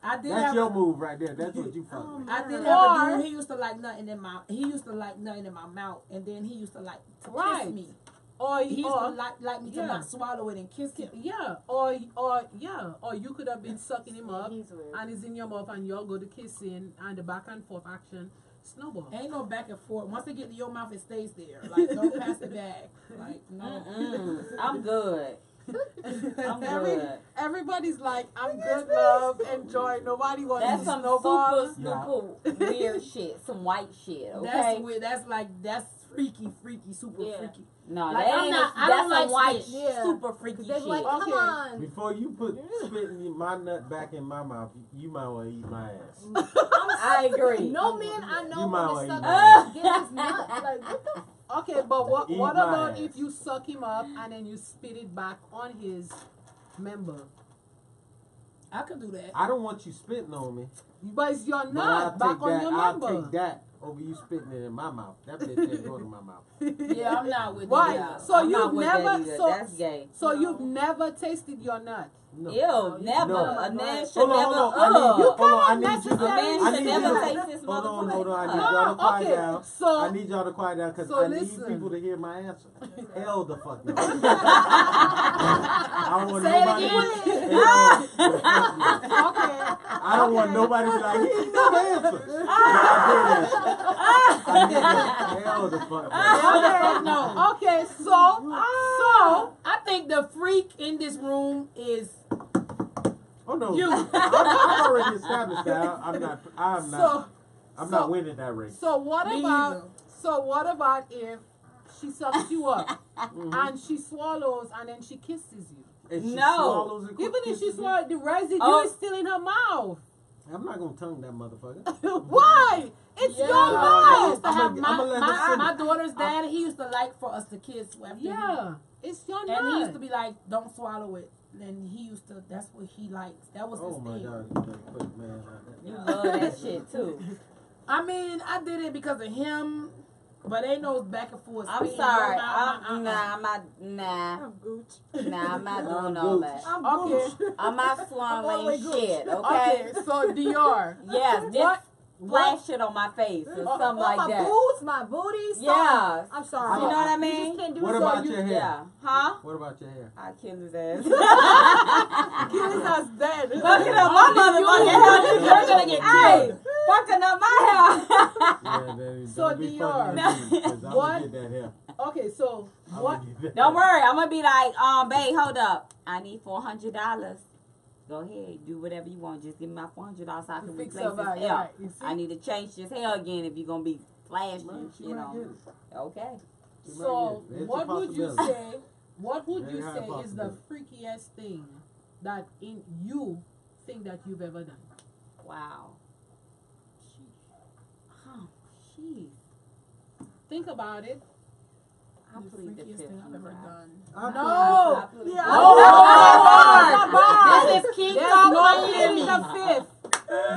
Speaker 4: I did
Speaker 2: That's
Speaker 4: have.
Speaker 2: your move right there. That's what you fuck with.
Speaker 4: I did
Speaker 6: Or-
Speaker 4: have a dude. He used to like nothing in my. He used to like nothing in my mouth, and then he used to like to
Speaker 3: Right.
Speaker 4: kiss me.
Speaker 3: Or
Speaker 4: He used to like me to
Speaker 3: yeah.
Speaker 4: not swallow it and kiss him.
Speaker 3: yeah, or you could have been sucking him up,
Speaker 6: He's weird.
Speaker 3: and he's in your mouth, and y'all go to kissing, and the back and forth action snowball.
Speaker 4: Ain't no back and forth. Once it get to your mouth, it stays there. Like don't pass it back. Like no.
Speaker 5: I'm good. I'm
Speaker 3: Every-
Speaker 5: good.
Speaker 3: Everybody's like, I'm good, love, enjoy. Nobody wants
Speaker 5: That's
Speaker 3: to
Speaker 5: some
Speaker 3: snowball.
Speaker 5: super weird shit. Some white shit,
Speaker 4: That's
Speaker 5: okay?
Speaker 4: weird. That's freaky, super
Speaker 6: Yeah.
Speaker 4: freaky.
Speaker 5: No,
Speaker 4: Like,
Speaker 5: that
Speaker 4: I'm
Speaker 5: ain't
Speaker 4: not- I
Speaker 5: that's
Speaker 4: don't
Speaker 5: some
Speaker 4: like
Speaker 5: white
Speaker 4: spit.
Speaker 6: Yeah.
Speaker 5: super freaky
Speaker 6: They're
Speaker 5: shit.
Speaker 6: like, come
Speaker 3: Okay.
Speaker 6: on.
Speaker 2: Before you put spitting my nut back in my mouth, you might want to eat my ass.
Speaker 5: I agree.
Speaker 6: No man I
Speaker 2: You
Speaker 6: know
Speaker 2: might
Speaker 6: when
Speaker 2: wanna
Speaker 6: to
Speaker 2: eat
Speaker 6: suck
Speaker 2: my
Speaker 6: get his nut. Like, what the
Speaker 3: Okay, but what
Speaker 2: Eat
Speaker 3: what
Speaker 2: my
Speaker 3: about
Speaker 2: ass.
Speaker 3: if you suck him up and then you spit it back on his member?
Speaker 4: I could do that.
Speaker 2: I don't want you spitting on me.
Speaker 3: But it's your
Speaker 2: But
Speaker 3: nut back on your
Speaker 2: I'll
Speaker 3: member.
Speaker 2: take that over you spitting it in my mouth. That bitch didn't go to my mouth.
Speaker 4: Yeah, I'm not with
Speaker 3: Why?
Speaker 4: that.
Speaker 3: So
Speaker 5: I'm
Speaker 3: you've
Speaker 5: not with that
Speaker 3: never
Speaker 5: either.
Speaker 3: so
Speaker 5: That's gay.
Speaker 3: so you've never tasted your nut.
Speaker 2: No.
Speaker 5: Ew, never.
Speaker 2: No.
Speaker 5: A man should
Speaker 2: Hold on,
Speaker 5: never.
Speaker 2: hold on. I need,
Speaker 5: Ugh.
Speaker 2: hold on. I need
Speaker 3: cannot
Speaker 2: you to.
Speaker 5: A man
Speaker 2: I
Speaker 5: should
Speaker 2: need you
Speaker 5: never
Speaker 2: to.
Speaker 5: taste this
Speaker 2: Hold on,
Speaker 5: motherfucker.
Speaker 2: hold on. I need
Speaker 5: Ugh.
Speaker 2: y'all to quiet
Speaker 3: Okay,
Speaker 2: down.
Speaker 3: so-
Speaker 2: I need y'all to quiet down because
Speaker 3: so
Speaker 2: I
Speaker 3: listen.
Speaker 2: need people to hear my answer. Hell the fuck no. I don't want
Speaker 4: Say it
Speaker 2: nobody.
Speaker 4: again.
Speaker 2: Hell the fuck no.
Speaker 3: Okay.
Speaker 2: I don't want nobody to be like, he ain't never answered. Hell the fuck no.
Speaker 3: Okay, so
Speaker 4: I think the freak in this room is
Speaker 2: Oh no.
Speaker 4: You.
Speaker 2: I've already established that. I'm
Speaker 3: so
Speaker 2: not winning that race.
Speaker 3: so what
Speaker 4: Me
Speaker 3: about
Speaker 4: either.
Speaker 3: so what about if she sucks you up and she swallows and then she kisses you?
Speaker 2: And she
Speaker 5: No.
Speaker 2: swallows and
Speaker 3: Even if
Speaker 2: kisses
Speaker 3: she
Speaker 2: you,
Speaker 3: swallowed, the residue
Speaker 5: Oh.
Speaker 3: is still in her mouth.
Speaker 2: I'm not gonna tongue that motherfucker.
Speaker 3: Why? It's
Speaker 4: Yeah,
Speaker 3: your
Speaker 4: I
Speaker 3: mouth.
Speaker 4: used to
Speaker 2: I'ma-
Speaker 4: have
Speaker 2: I'ma let her finish.
Speaker 4: my daughter's dad. He used to like for us to kiss after
Speaker 3: Yeah, it's your
Speaker 4: and he used
Speaker 3: nut.
Speaker 4: to be like, "Don't swallow it." And he used to. That's what he likes. That was his
Speaker 2: Oh my
Speaker 4: thing.
Speaker 2: god, you done put man out there.
Speaker 5: You love that shit too.
Speaker 4: I mean, I did it because of him, but ain't no back and forth.
Speaker 5: I'm
Speaker 4: spitting,
Speaker 5: sorry.
Speaker 4: no,
Speaker 5: I'm not. Nah,
Speaker 6: I'm gooch.
Speaker 5: nah. I'm not doing
Speaker 2: I'm
Speaker 5: all
Speaker 2: gooch.
Speaker 5: that.
Speaker 6: I'm
Speaker 3: Okay.
Speaker 6: gooch.
Speaker 5: I'm not swallowing
Speaker 6: always good.
Speaker 5: shit. Okay.
Speaker 3: Okay, so Dior,
Speaker 5: Yes. Just
Speaker 3: What-
Speaker 5: splash it on my face or something
Speaker 6: Oh,
Speaker 5: like
Speaker 6: my
Speaker 5: that.
Speaker 6: boobs, my booty.
Speaker 5: Yeah.
Speaker 6: I'm sorry.
Speaker 5: You know what I
Speaker 6: You
Speaker 5: mean?
Speaker 6: just can't do
Speaker 2: What
Speaker 6: it.
Speaker 2: about
Speaker 6: So
Speaker 2: your hair?
Speaker 5: Yeah. Huh?
Speaker 2: What about your hair?
Speaker 5: I kill his ass.
Speaker 3: killing us dead.
Speaker 5: Fucking up my motherfucking hair. You're gonna get killed. Fucking up my hair.
Speaker 2: Yeah, then
Speaker 3: So
Speaker 2: don't be
Speaker 3: Dior,
Speaker 2: fucking with me, 'cause I'm
Speaker 3: what-
Speaker 2: gonna get that hair.
Speaker 3: Okay, so
Speaker 2: I'm
Speaker 3: what?
Speaker 2: gonna get that
Speaker 5: Don't
Speaker 2: hair.
Speaker 5: worry. I'm gonna be like, babe, hold up. I need $400. Go ahead, do whatever you want. Just give me my $400 so I can
Speaker 3: Fix
Speaker 5: replace
Speaker 3: her
Speaker 5: this
Speaker 3: back,
Speaker 5: hair.
Speaker 3: right, you see?
Speaker 5: I need to change this hair again if you're gonna be flashing,
Speaker 2: Man, she
Speaker 5: you
Speaker 2: might get
Speaker 5: know.
Speaker 2: it.
Speaker 5: Okay.
Speaker 2: She might
Speaker 3: So
Speaker 2: get it. It's a
Speaker 3: what would you
Speaker 2: possibility.
Speaker 3: say? What would
Speaker 2: Very
Speaker 3: you
Speaker 2: high
Speaker 3: say is the
Speaker 2: possibility.
Speaker 3: freakiest thing that in you think that you've ever done?
Speaker 5: Wow. Oh, jeez.
Speaker 3: Think about it.
Speaker 5: I
Speaker 4: The
Speaker 5: plead the
Speaker 4: freakiest
Speaker 5: fifth.
Speaker 4: thing I've ever
Speaker 5: you
Speaker 4: done.
Speaker 2: I
Speaker 4: No.
Speaker 2: plead-
Speaker 6: Yeah.
Speaker 4: Oh,
Speaker 5: This is King
Speaker 3: There's
Speaker 5: Talk
Speaker 3: no
Speaker 5: Miami.
Speaker 3: pleading the fifth.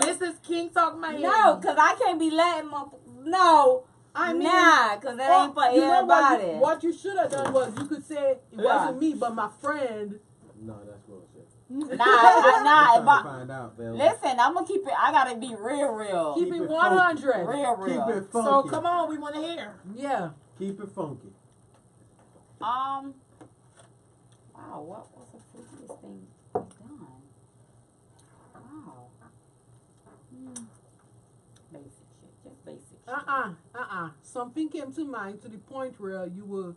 Speaker 4: This is King Talk Miami.
Speaker 5: No, because I can't be letting my. No.
Speaker 3: I mean,
Speaker 5: nah, because that ain't for
Speaker 3: you know what
Speaker 5: everybody.
Speaker 3: what you should have done was you could say it wasn't me, but my friend.
Speaker 2: No, that's bullshit.
Speaker 5: Nah, if
Speaker 2: I'm trying to
Speaker 5: I,
Speaker 2: find out, Bill.
Speaker 5: listen, I'm going to keep it. I got to be real.
Speaker 3: Keep
Speaker 2: Keep
Speaker 3: it
Speaker 2: it
Speaker 3: 100.
Speaker 5: Real.
Speaker 2: Keep it funky.
Speaker 4: So come on, we want to hear.
Speaker 3: Yeah.
Speaker 2: Keep it funky.
Speaker 5: Wow, what was the freakiest thing I've done? Wow. Basic shit, just basic shit.
Speaker 3: Something came to mind to the point where you were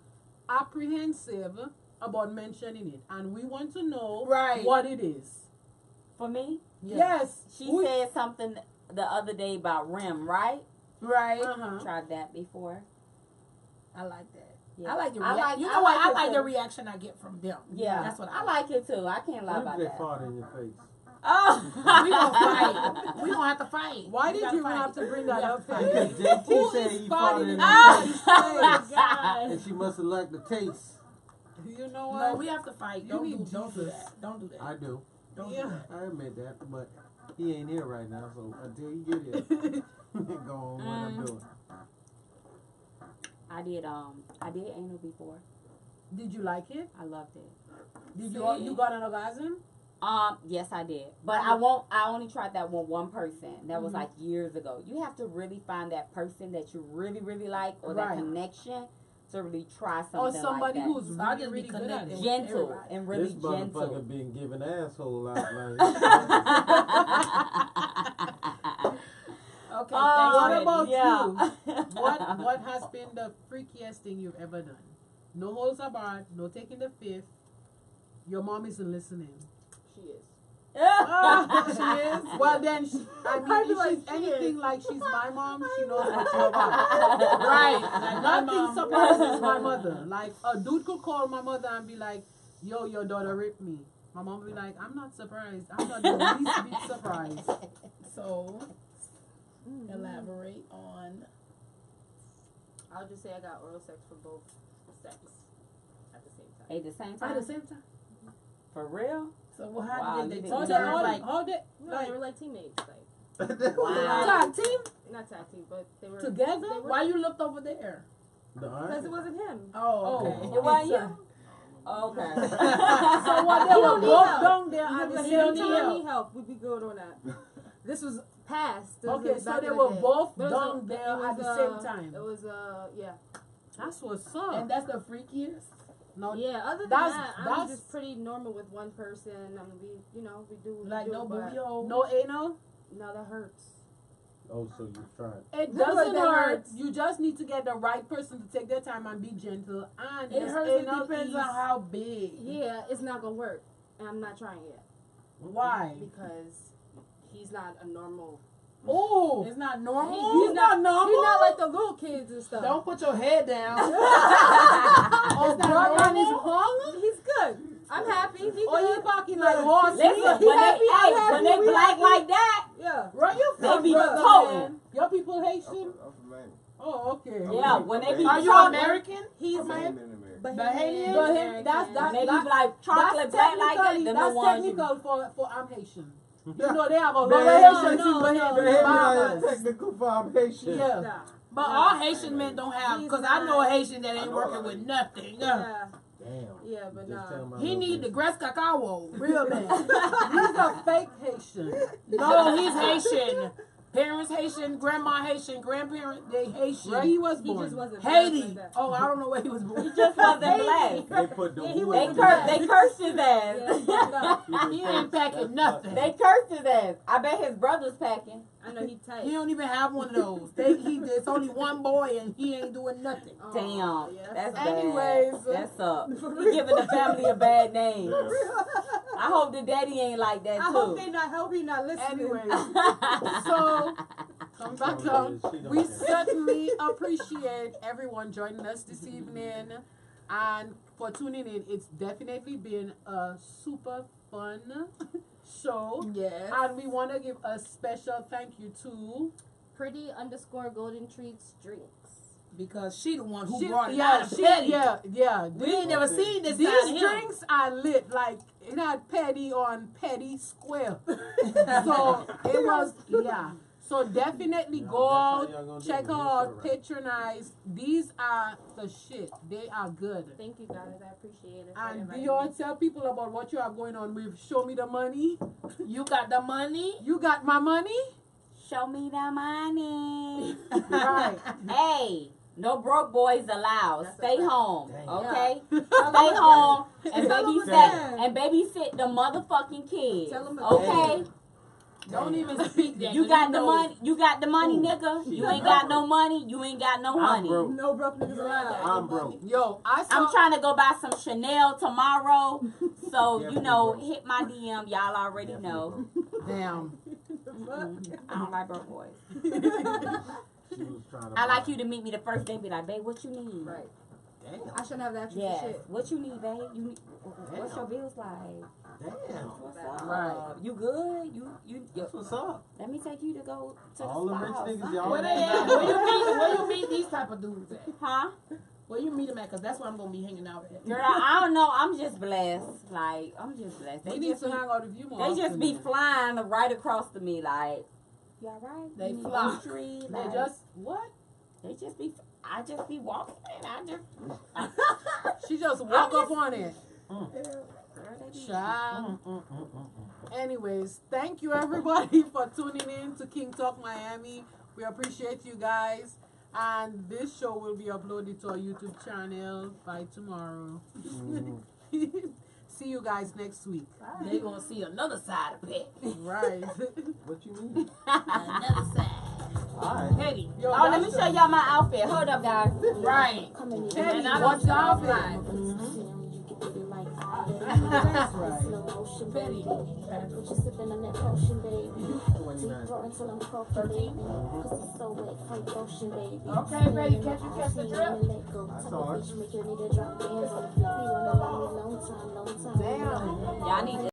Speaker 3: apprehensive about mentioning it, and we want to know
Speaker 4: Right.
Speaker 3: what it is.
Speaker 5: For me,
Speaker 3: Yes.
Speaker 5: she
Speaker 3: We-
Speaker 5: said something the other day about rim, right?
Speaker 4: Right.
Speaker 3: Uh-huh.
Speaker 5: Tried that before.
Speaker 4: I like that.
Speaker 5: Yeah.
Speaker 4: I like the
Speaker 5: I
Speaker 4: reaction.
Speaker 5: like-
Speaker 4: You
Speaker 5: I
Speaker 4: know what?
Speaker 5: like
Speaker 4: I
Speaker 5: it
Speaker 4: like
Speaker 5: too.
Speaker 4: the reaction I get from them.
Speaker 5: Yeah,
Speaker 4: That's what
Speaker 5: I like it too. I can't lie
Speaker 2: What
Speaker 5: about
Speaker 2: if they
Speaker 5: that.
Speaker 2: fart in your face?
Speaker 5: Oh,
Speaker 4: We gonna fight. We gonna have to fight.
Speaker 3: Why
Speaker 4: We
Speaker 3: did
Speaker 4: gotta
Speaker 3: you even
Speaker 4: fight.
Speaker 3: have to bring that
Speaker 4: We have
Speaker 3: up?
Speaker 4: to fight.
Speaker 2: Because
Speaker 3: Who
Speaker 2: JT said
Speaker 3: is
Speaker 2: he farted
Speaker 3: farting
Speaker 2: in
Speaker 3: in
Speaker 2: her
Speaker 3: his
Speaker 2: face,
Speaker 3: face?
Speaker 2: and she must have liked the taste.
Speaker 3: You know what?
Speaker 4: No, we have to fight.
Speaker 3: You
Speaker 4: Don't
Speaker 3: need
Speaker 4: do
Speaker 3: Jesus.
Speaker 4: that. Don't do that.
Speaker 2: I do.
Speaker 4: Don't
Speaker 3: Yeah.
Speaker 4: do that.
Speaker 2: I admit that, but he ain't here right now, so until he get here, go on what I'm doing.
Speaker 5: I did anal before.
Speaker 3: Did you like it?
Speaker 5: I loved it.
Speaker 3: Did you got an orgasm?
Speaker 5: Yes, I did. But I only tried that with one person. That was like years ago. You have to really find that person that you really, really like, or that connection, to really try something
Speaker 3: or somebody
Speaker 5: like that.
Speaker 3: who's really, really good at it.
Speaker 5: Gentle and really
Speaker 2: This motherfucker
Speaker 5: gentle.
Speaker 2: been giving asshole out like.
Speaker 4: Okay,
Speaker 3: What
Speaker 4: thanks,
Speaker 3: about
Speaker 5: yeah.
Speaker 3: you? What has been the freakiest thing you've ever done? No holds barred, no taking the fifth. Your mom isn't listening.
Speaker 6: She is.
Speaker 3: She is. Well then, I mean,
Speaker 6: I'd be
Speaker 3: if
Speaker 6: like,
Speaker 3: she's
Speaker 6: she
Speaker 3: anything
Speaker 6: is.
Speaker 3: like she's my mom, she knows what you're about. Right. Like, nothing surprises my mother. Like a dude could call my mother and be like, "Yo, your daughter raped me." My mom would be like, "I'm not surprised. I'm not the least bit surprised."
Speaker 4: So, elaborate on.
Speaker 6: I'll just say I got oral sex for both sex at the same time.
Speaker 5: At the same
Speaker 3: At
Speaker 5: time?
Speaker 3: the same time.
Speaker 5: For real?
Speaker 4: So, well, how
Speaker 5: Wow,
Speaker 4: did
Speaker 5: you
Speaker 4: they
Speaker 5: didn't
Speaker 4: take
Speaker 5: know
Speaker 4: turns?
Speaker 5: that.
Speaker 4: Like,
Speaker 3: Hold it.
Speaker 6: No, they were like teammates, like
Speaker 5: Wow.
Speaker 4: tag team?
Speaker 6: not tag team, but they were
Speaker 3: Together?
Speaker 6: They were,
Speaker 4: Why you looked over there?
Speaker 6: because it wasn't him.
Speaker 4: Oh, okay.
Speaker 5: It wasn't you? Okay.
Speaker 3: So what? They
Speaker 6: You
Speaker 3: were
Speaker 6: don't need
Speaker 3: both
Speaker 6: help.
Speaker 3: down there
Speaker 6: You
Speaker 3: at the
Speaker 6: don't
Speaker 3: same
Speaker 6: need
Speaker 3: time.
Speaker 6: help. We'd be good on that. This was past. This
Speaker 3: Okay,
Speaker 6: was
Speaker 3: so
Speaker 6: back
Speaker 3: they
Speaker 6: in the
Speaker 3: were
Speaker 6: day.
Speaker 3: both
Speaker 6: There was
Speaker 3: down
Speaker 6: a-
Speaker 3: there
Speaker 6: it
Speaker 3: at
Speaker 6: was,
Speaker 3: the same time.
Speaker 6: It was yeah.
Speaker 3: That's what's up.
Speaker 4: And that's the freakiest?
Speaker 3: No,
Speaker 6: Yeah, other than
Speaker 3: that's-
Speaker 6: that, I'm
Speaker 3: that's-
Speaker 6: just pretty normal with one person. I mean, we do what we
Speaker 4: Like,
Speaker 6: do,
Speaker 4: no
Speaker 6: but
Speaker 4: booty hole?
Speaker 3: no anal.
Speaker 6: no, that hurts.
Speaker 2: Oh, so you tried.
Speaker 3: It
Speaker 6: Look like
Speaker 3: doesn't
Speaker 6: that
Speaker 3: hurt.
Speaker 6: hurts.
Speaker 3: You just need to get the right person to take their time and be gentle. And
Speaker 4: It
Speaker 3: yes,
Speaker 4: hurts. It
Speaker 3: anal
Speaker 4: depends
Speaker 3: is-
Speaker 4: on how big.
Speaker 6: Yeah, it's not gonna work, and I'm not trying yet
Speaker 3: Why?
Speaker 6: because he's not a normal.
Speaker 3: Oh,
Speaker 4: It's not normal.
Speaker 3: he's not normal.
Speaker 6: He's not like the little kids and stuff.
Speaker 4: Don't put your head down.
Speaker 3: Oh,
Speaker 4: not
Speaker 3: brother,
Speaker 4: normal.
Speaker 3: is hung.
Speaker 6: He's good. I'm happy. He
Speaker 3: Oh,
Speaker 6: good.
Speaker 3: you talking like horse?
Speaker 5: Listen,
Speaker 3: meat?
Speaker 5: when they,
Speaker 6: I'm happy,
Speaker 5: when they
Speaker 6: we
Speaker 5: black
Speaker 6: happy.
Speaker 5: like that,
Speaker 6: Yeah.
Speaker 3: Where you
Speaker 5: they
Speaker 3: from,
Speaker 5: be
Speaker 3: brother,
Speaker 5: toting.
Speaker 3: man? Your people Haitian?
Speaker 8: I'm from Maine.
Speaker 3: Oh, okay.
Speaker 5: Yeah, when they be
Speaker 4: Are you
Speaker 5: chocolate,
Speaker 4: American?
Speaker 6: He's
Speaker 8: I'm Maine in America.
Speaker 4: Bahamian?
Speaker 3: But him, that's
Speaker 5: when they be
Speaker 3: that,
Speaker 5: like chocolate black like that, then the
Speaker 3: that's
Speaker 5: ones you,
Speaker 3: technical for I'm Haitian. You know they have a lot
Speaker 2: No,
Speaker 3: of Haitians
Speaker 6: no,
Speaker 3: in
Speaker 6: no,
Speaker 3: Bahamian
Speaker 6: no.
Speaker 3: barbers.
Speaker 2: Technical foundation.
Speaker 3: Yeah.
Speaker 6: Nah.
Speaker 4: But all Haitian men don't have,
Speaker 6: He's
Speaker 4: because I know a
Speaker 6: not.
Speaker 4: Haitian that
Speaker 8: I
Speaker 4: ain't
Speaker 8: know
Speaker 4: working
Speaker 8: a
Speaker 4: with
Speaker 8: Haitian.
Speaker 4: nothing.
Speaker 6: Yeah.
Speaker 2: Damn.
Speaker 6: Yeah, but
Speaker 2: Just tell
Speaker 6: nah.
Speaker 2: my
Speaker 4: He
Speaker 2: little
Speaker 4: need the
Speaker 2: bitch.
Speaker 4: grass cacao.
Speaker 3: Real man. He's a fake Haitian.
Speaker 4: No, he's Haitian. Parents Haitian, grandma Haitian, grandparent they Haitian.
Speaker 3: Where he was
Speaker 6: He
Speaker 3: born.
Speaker 6: just wasn't
Speaker 4: Haiti.
Speaker 6: like that.
Speaker 4: Oh, I don't know where he was born.
Speaker 5: he just wasn't black.
Speaker 2: They put the
Speaker 6: Yeah, he
Speaker 2: wood
Speaker 6: was
Speaker 2: on
Speaker 5: They
Speaker 2: the-
Speaker 5: cursed his ass.
Speaker 6: Yeah,
Speaker 4: He ain't packing nothing.
Speaker 5: They cursed his ass. I bet his brother's packing.
Speaker 6: I know he tight.
Speaker 4: He don't even have one of those. There's only one boy and he ain't doing nothing.
Speaker 6: Oh,
Speaker 5: Damn,
Speaker 6: yeah,
Speaker 5: that's
Speaker 6: sucks.
Speaker 5: bad.
Speaker 3: Anyways,
Speaker 5: That's up. He giving the family a bad name. I hope the daddy ain't like that
Speaker 6: I
Speaker 5: too.
Speaker 6: hope they not. Hope he not listening.
Speaker 3: Anyways, so come back up. We certainly appreciate everyone joining us this evening and for tuning in. It's definitely been a super fun show.
Speaker 4: Yes.
Speaker 3: And we want to give a special thank you to
Speaker 1: Pretty_golden treats drinks.
Speaker 4: Because she the one who
Speaker 3: She-
Speaker 4: brought it
Speaker 3: yeah,
Speaker 4: out.
Speaker 3: she-
Speaker 4: Petty.
Speaker 3: yeah.
Speaker 4: We ain't never seen this
Speaker 3: These
Speaker 4: side of him.
Speaker 3: drinks are lit, like it had Petty on Petty Square. So it was, yeah. So definitely
Speaker 2: Yeah,
Speaker 3: go
Speaker 2: that's how
Speaker 3: out,
Speaker 2: y'all gonna do
Speaker 3: check
Speaker 2: it. This
Speaker 3: out,
Speaker 2: alright.
Speaker 3: patronize. These are the shit. They are good.
Speaker 1: Thank you guys. I appreciate it. for
Speaker 3: And
Speaker 1: inviting
Speaker 3: Dior,
Speaker 1: me.
Speaker 3: tell people about what you have going on with Show Me the Money.
Speaker 4: You got the money?
Speaker 3: You got my money?
Speaker 5: Show me the money.
Speaker 3: Right.
Speaker 5: Hey, no broke boys allowed.
Speaker 6: That's a
Speaker 5: Stay
Speaker 6: fact.
Speaker 5: home,
Speaker 2: Dang.
Speaker 5: okay?
Speaker 6: Tell
Speaker 5: Stay
Speaker 6: him
Speaker 5: home and
Speaker 6: Tell him
Speaker 5: babysit
Speaker 6: again.
Speaker 5: and babysit the motherfucking kids.
Speaker 6: Tell him
Speaker 5: Okay?
Speaker 6: again.
Speaker 4: Don't even speak that.
Speaker 5: You
Speaker 4: 'cause
Speaker 5: got
Speaker 4: he
Speaker 5: the
Speaker 4: knows.
Speaker 5: money. You got the money,
Speaker 2: Ooh,
Speaker 5: nigga.
Speaker 2: shit.
Speaker 5: You ain't got no money. You ain't got no
Speaker 2: I'm
Speaker 5: money.
Speaker 2: broke.
Speaker 6: No broke niggas allowed.
Speaker 2: I'm broke.
Speaker 3: Yo, I saw.
Speaker 5: I'm trying to go buy some Chanel tomorrow. So, you
Speaker 2: Definitely
Speaker 5: know,
Speaker 2: broke.
Speaker 5: hit my DM. Y'all already
Speaker 2: Definitely
Speaker 5: know.
Speaker 3: Damn.
Speaker 5: I don't like broke boys.
Speaker 2: She was trying to
Speaker 5: I like
Speaker 2: buy-
Speaker 5: you to meet me the first day. Be like, babe, what you need?
Speaker 6: Right.
Speaker 2: Damn.
Speaker 6: I shouldn't have that extra
Speaker 5: Yes.
Speaker 6: shit.
Speaker 5: What you need, babe? You need, what's your bills like?
Speaker 2: Damn.
Speaker 5: What's up?
Speaker 3: Right.
Speaker 5: You good? You
Speaker 2: That's what's up.
Speaker 5: let me take you to go to
Speaker 2: All
Speaker 5: the
Speaker 2: the
Speaker 5: spa
Speaker 2: rich
Speaker 5: or
Speaker 2: niggas,
Speaker 5: something.
Speaker 2: y'all
Speaker 4: Where they at? Where you meet these type of dudes at?
Speaker 5: Huh?
Speaker 4: Where you meet them at? Because that's where I'm going to be hanging out at.
Speaker 5: Girl, I don't know. I'm just blessed. Like, I'm just blessed.
Speaker 3: We
Speaker 5: They
Speaker 3: need
Speaker 5: just
Speaker 3: to
Speaker 5: be,
Speaker 3: hang out with you more.
Speaker 5: they just
Speaker 3: often
Speaker 5: be
Speaker 3: then.
Speaker 5: flying right across to me. Like, You alright?
Speaker 4: They
Speaker 5: You need
Speaker 4: flock.
Speaker 5: grocery,
Speaker 3: They
Speaker 5: like,
Speaker 3: just what?
Speaker 5: they just be. I just be walking and I just.
Speaker 3: She just walk up on it.
Speaker 5: Girl, they be-
Speaker 3: Child. Anyways, thank you everybody for tuning in to King Talk Miami. We appreciate you guys. And this show will be uploaded to our YouTube channel by tomorrow. See you guys next week.
Speaker 4: They gonna see another side of Petty.
Speaker 3: Right.
Speaker 2: What you mean?
Speaker 4: Another side.
Speaker 2: Alright.
Speaker 4: Petty.
Speaker 3: Yo,
Speaker 5: Oh, let me show y'all my outfit. Hold up, guys.
Speaker 4: Right.
Speaker 1: Come in
Speaker 4: Petty.
Speaker 3: And I
Speaker 4: What's
Speaker 3: don't
Speaker 4: the
Speaker 3: stop
Speaker 4: outline?
Speaker 1: Right. Slow motion, baby. What you sipping on that potion, baby? Deep throat until I'm croaking, baby. Cause it's so wet, Frank Ocean, baby.
Speaker 4: Okay, baby, catch the drip?
Speaker 1: Let go. Type of bitch make you need to drop bands on the floor. You wanna love me long time, long time.
Speaker 3: Damn.
Speaker 5: Y'all need to